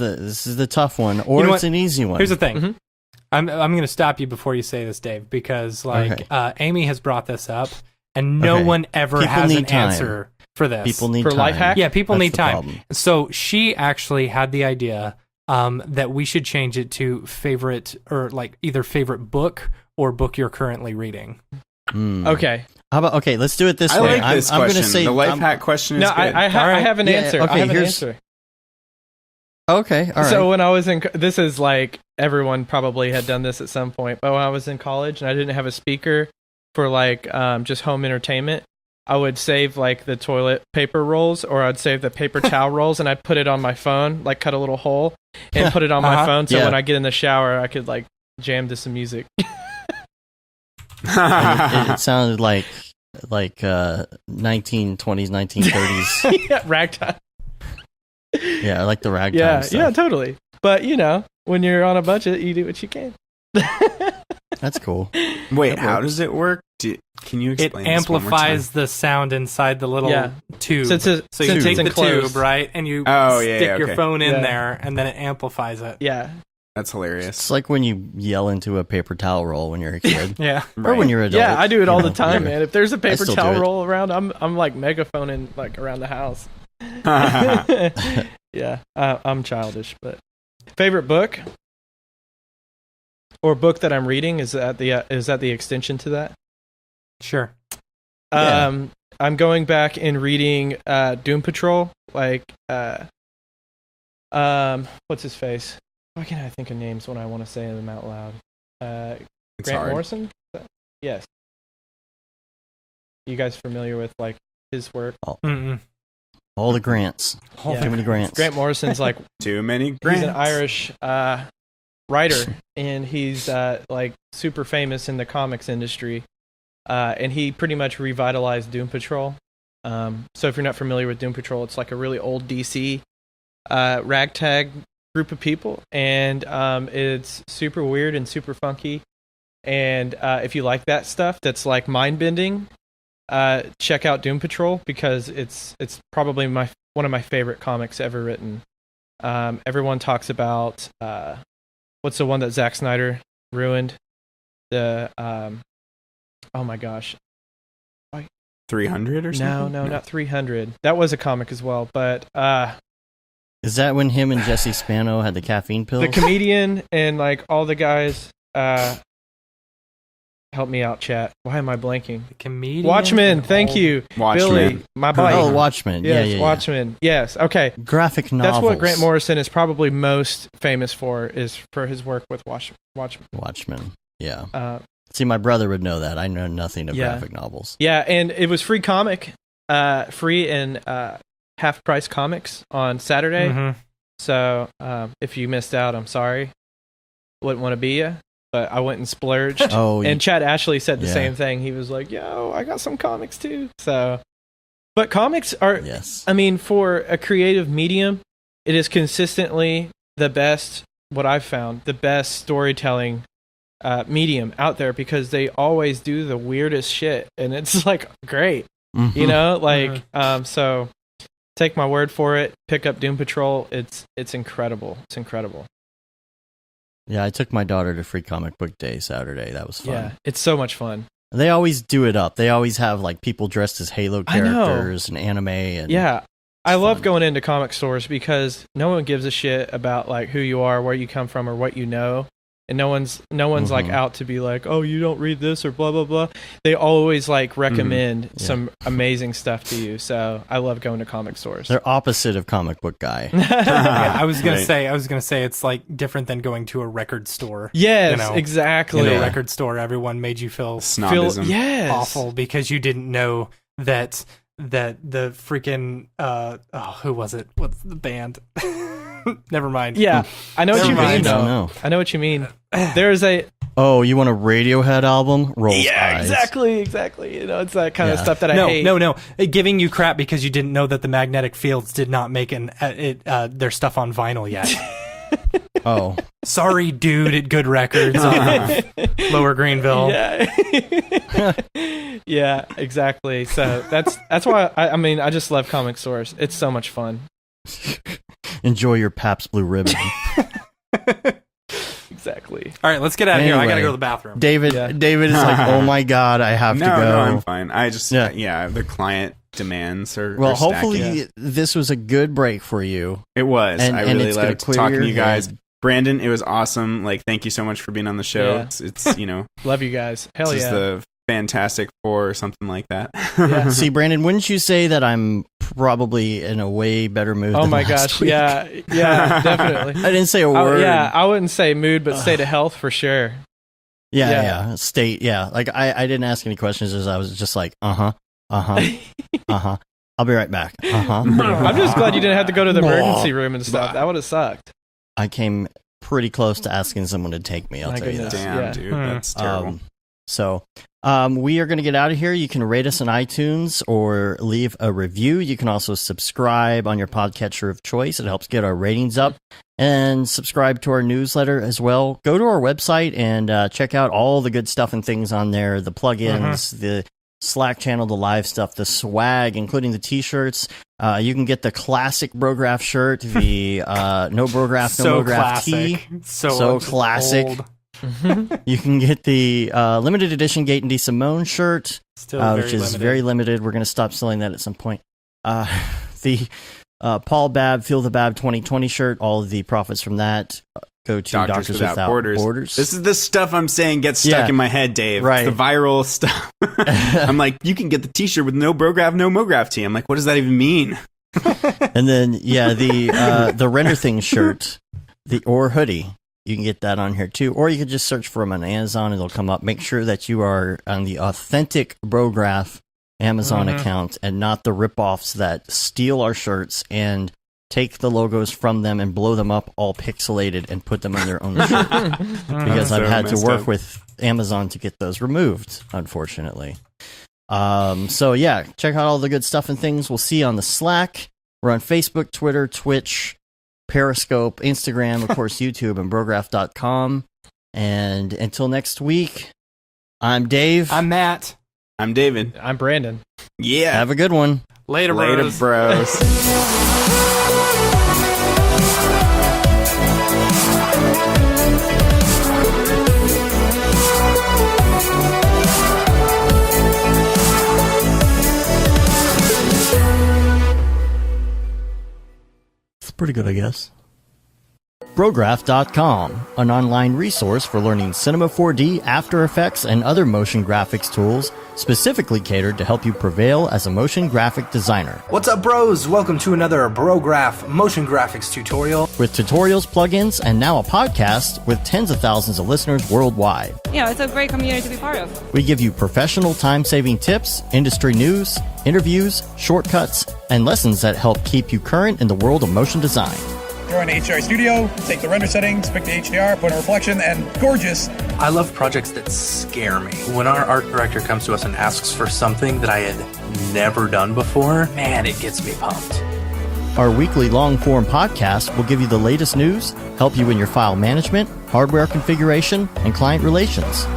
A: the tough one, or
B: You know
A: it's an easy one.
B: Here's the thing.
D: Mhm.
B: I'm going to stop you before you say this, Dave, because like Amy has brought this up, and no
A: Okay.
B: one ever
A: People
B: has
A: need
B: an
A: time.
B: answer for this.
A: People need
D: For
A: time.
D: life hack?
B: Yeah, people
A: That's
B: need
A: the
B: time.
A: problem.
B: So she actually had the idea that we should change it to favorite, or like either favorite book or book you're currently reading.
A: Hmm.
D: Okay,
A: How about this? Do it this
C: I
A: way.
C: like this
A: I'm
C: question.
A: gonna say
C: the life
A: I'm-
C: hack question is
D: no,
C: good.
D: I
B: All right.
D: have an
A: Yeah,
D: answer.
A: okay,
D: I have an
A: here's-
D: answer.
A: Okay, all right.
D: So when I was in, this is like everyone probably had done this at some point. But when I was in college and I didn't have a speaker for like just home entertainment, I would save like the toilet paper rolls, or I'd save the paper towel rolls, and I'd put it on my phone, like cut a little hole and put it on my phone. So
A: Yeah.
D: when I get in the shower, I could like jam to some music.
A: And it sounded like 1920s, 1930s.
D: Yeah, ragtime.
A: Yeah, I like the ragtime
D: Yeah,
A: stuff.
D: yeah, totally. But you know, when you're on a budget, you do what you can.
A: That's cool.
C: Wait,
A: That
C: how
A: works.
C: does it work? Can you
B: It
C: explain this one more time?
B: amplifies the sound inside the little
D: Yeah.
B: tube.
D: Since
B: So you
D: since
B: take
D: it's
B: the
D: enclosed.
B: tube, right, and you
C: Oh, yeah,
B: stick
C: yeah,
B: your
C: okay.
B: phone in
D: Yeah.
B: there, and then it amplifies it.
D: Yeah,
C: That's hilarious.
A: It's like when you yell into a paper towel roll when you're a kid,
B: Yeah.
A: or when you're an adult.
D: yeah, I do it all
A: you
D: the
A: know,
D: time,
A: yeah.
D: man. If there's a paper
A: still do
D: towel
A: it.
D: roll around, I'm like megaphoning like around the house. Yeah, I'm childish, but favorite book or book that I'm reading, is that the extension to that?
B: Sure.
A: Yeah.
D: I'm going back and reading Doom Patrol, like what's his face? Why can't I think of names when I want to say them out loud?
C: It's
D: Grant
C: hard.
D: Morrison? Yes. You guys familiar with like his work?
B: Mm-mm.
A: All the grants.
D: Yeah.
A: Too many grants.
D: Grant Morrison's like
C: Too many
D: he's
C: grants.
D: an Irish writer, and he's like super famous in the comics industry. And he pretty much revitalized Doom Patrol. So if you're not familiar with Doom Patrol, it's like a really old DC ragtag group of people, and it's super weird and super funky. And if you like that stuff that's like mind bending, check out Doom Patrol, because it's probably one of my favorite comics ever written. Everyone talks about what's the one that Zack Snyder ruined? The oh my gosh,
C: 300 or something?
D: no, not 300. That was a comic as well, but
A: Is that when him and Jesse Spano had the caffeine pills?
D: the comedian and like all the guys. Help me out, chat. Why am I blanking?
B: The comedian.
D: Watchmen.
B: and
D: Thank
B: all-
D: you,
C: Watchmen.
D: Billy. My buddy.
A: Oh, Watchmen.
D: Yes,
A: yeah.
D: Watchmen. Yes. Okay.
A: Graphic novels.
D: That's what Grant Morrison is probably most famous for, is for his work with Watchmen.
A: Watchmen. Yeah.
D: Uh,
A: See, my brother would know that. I know nothing of
D: Yeah.
A: graphic novels.
D: yeah, and it was free comic, free in half price comics on Saturday.
B: Mhm.
D: So if you missed out, I'm sorry. Wouldn't want to be you, but I went and splurged. And Chad Ashley said the same thing. He was like, "Yo, I got some comics too." So, but comics are, I mean, for a creative medium, it is consistently the best. What I've found, the best storytelling medium out there, because they always do the weirdest shit, and it's like great, you know, like so. Take my word for it. Pick up Doom Patrol. It's incredible. It's incredible.
A: Yeah, I took my daughter to Free Comic Book Day Saturday. That was fun.
D: Yeah, it's so much fun.
A: They always do it up. They always have like people dressed as Halo characters and anime. And
D: I love going into comic stores because no one gives a shit about like who you are, where you come from, or what you know. And no one's like out to be like, oh, you don't read this or blah blah blah. They always like recommend some amazing stuff to you. So I love going to comic stores.
A: They're opposite of Comic Book Guy.
B: I was gonna say it's like different than going to a record store.
D: Yes, exactly.
B: In a record store, everyone made you feel awful because you didn't know that the freaking who was it? What's the band? Never mind.
D: Yeah, I know what you mean.
A: No.
D: I know what you mean. There's a
A: you want a Radiohead album? Eyes.
D: Exactly. You know, it's that kind of stuff that I hate.
B: No. Giving you crap because you didn't know that the magnetic fields did not make their stuff on vinyl yet. Sorry, dude at Good Records, Lower Greenville.
D: Yeah, exactly. So that's why I just love comic stores. It's so much fun.
A: Enjoy your Pabst Blue Ribbon.
D: Exactly.
B: All right, let's get out of here. I gotta go to the bathroom.
A: David is like, oh my god, I have to go.
C: No, I'm fine. I just the client demands are
A: well.
C: are
A: hopefully, this was a good break for you.
C: It was. I really
A: it's
C: liked talking to you guys. Brandon, it was awesome. Like, thank you so much for being on the show.
D: Yeah.
C: It's you know,
D: love you guys. Hell
C: this
D: yeah.
C: is the Fantastic Four or something like that.
D: Yeah.
A: See, Brandon, wouldn't you say that I'm probably in a way better mood?
D: Oh my gosh,
A: week?
D: yeah, definitely.
A: I didn't say a word.
D: I wouldn't say mood, but state of health for sure.
A: Yeah. State, like I didn't ask any questions, as I was just like, I'll be right back.
D: I'm just glad you didn't have to go to the emergency room and stuff. That would have sucked.
A: I came pretty close to asking someone to take me. I'll tell you that.
C: Damn, dude, that's terrible.
A: We are going to get out of here. You can rate us on iTunes or leave a review. You can also subscribe on your podcatcher of choice. It helps get our ratings up. And subscribe to our newsletter as well. Go to our website and check out all the good stuff and things on there. The plugins, the Slack channel, the live stuff, the swag, including the t-shirts. You can get the classic Brograph shirt, the no Brograph, no Mograph tee. So classic.
B: Old.
A: You can get the limited edition Gate and D. Simone shirt, which is very limited. We're going to stop selling that at some point. The Paul Babb Feel the Babb 2020 shirt, all of the profits from that go to Doctors Without Borders.
C: This is the stuff I'm saying gets stuck in my head, Dave.
A: Right.
C: It's the viral stuff. I'm like, you can get the t-shirt with no Brograph, no Mograph tee. I'm like, what does that even mean?
A: And then, the Render Things shirt, or hoodie. You can get that on here too, or you can just search for them on Amazon and it'll come up. Make sure that you are on the authentic Brograph Amazon account and not the ripoffs that steal our shirts and take the logos from them and blow them up all pixelated and put them on their own shirt. Because I've had to work with Amazon to get those removed, unfortunately. Check out all the good stuff and things. We'll see you on the Slack. We're on Facebook, Twitter, Twitch, Periscope, Instagram, of course, YouTube, and Brograph.com. And until next week, I'm Dave.
B: I'm Matt.
C: I'm David.
D: I'm Brandon.
C: Yeah.
A: Have a good one.
B: Later, bros.
A: It's pretty good, I guess. Brograph.com, an online resource for learning Cinema 4D, After Effects, and other motion graphics tools, specifically catered to help you prevail as a motion graphic designer.
F: What's up, bros? Welcome to another Brograph motion graphics tutorial.
A: With tutorials, plugins, and now a podcast with tens of thousands of listeners worldwide.
G: Yeah, it's a great community to be part of.
A: We give you professional time-saving tips, industry news, interviews, shortcuts, and lessons that help keep you current in the world of motion design.
H: Go into HDR Studio, take the render settings, pick the HDR, put in a reflection, and gorgeous.
I: I love projects that scare me. When our art director comes to us and asks for something that I had never done before, man, it gets me pumped.
A: Our weekly long-form podcast will give you the latest news, help you in your file management, hardware configuration, and client relations.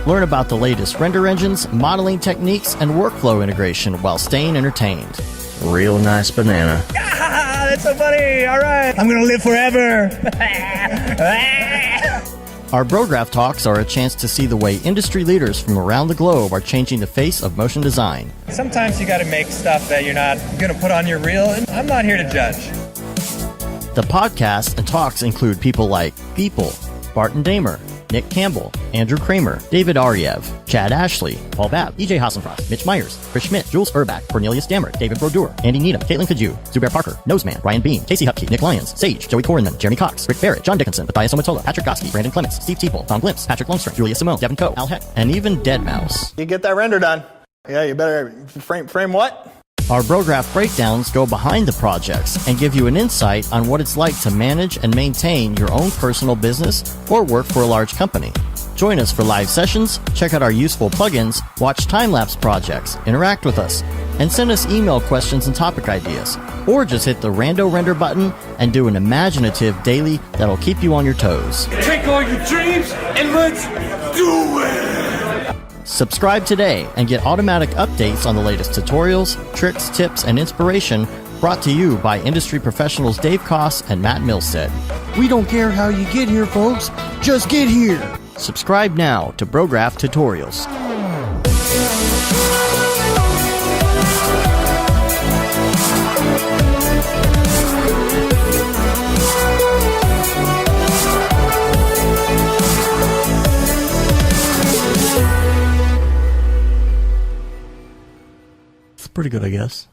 A: Learn about the latest render engines, modeling techniques, and workflow integration while staying entertained. Real nice banana.
H: Ah, that's so funny. All right. I'm going to live forever.
A: Our Brograph talks are a chance to see the way industry leaders from around the globe are changing the face of motion design.
H: Sometimes you got to make stuff that you're not going to put on your reel, and I'm not here to judge.
A: The podcast and talks include people like Beeple, Barton Damer, Nick Campbell, Andrew Kramer, David Ariev, Chad Ashley, Paul Babb, EJ Hassenfrost, Mitch Myers, Chris Schmidt, Jules Urbach, Cornelius Dammert, David Brodeur, Andy Needham, Caitlin Kaju, Zubair Parker, Noseman, Ryan Bean, Casey Hupke, Nick Lyons, Sage, Joey Korenman, Jeremy Cox, Rick Barrett, John Dickinson, Matthias Omatola, Patrick Goski, Brandon Clements, Steve Teeple, Tom Glimpse, Patrick Longstrom, Julia Simone, Devin Coe, Al Heck, and even Deadmau5.
H: You get that render done. Yeah, you better frame what?
A: Our Brograph breakdowns go behind the projects and give you an insight on what it's like to manage and maintain your own personal business or work for a large company. Join us for live sessions, check out our useful plugins, watch time-lapse projects, interact with us, and send us email questions and topic ideas. Or just hit the Rando Render button and do an imaginative daily that'll keep you on your toes.
E: Take all your dreams and let's do it!
A: Subscribe today and get automatic updates on the latest tutorials, tricks, tips, and inspiration brought to you by industry professionals Dave Koss and Matt Milstead. We don't care how you get here, folks. Just get here. Subscribe now to Brograph Tutorials. It's pretty good, I guess.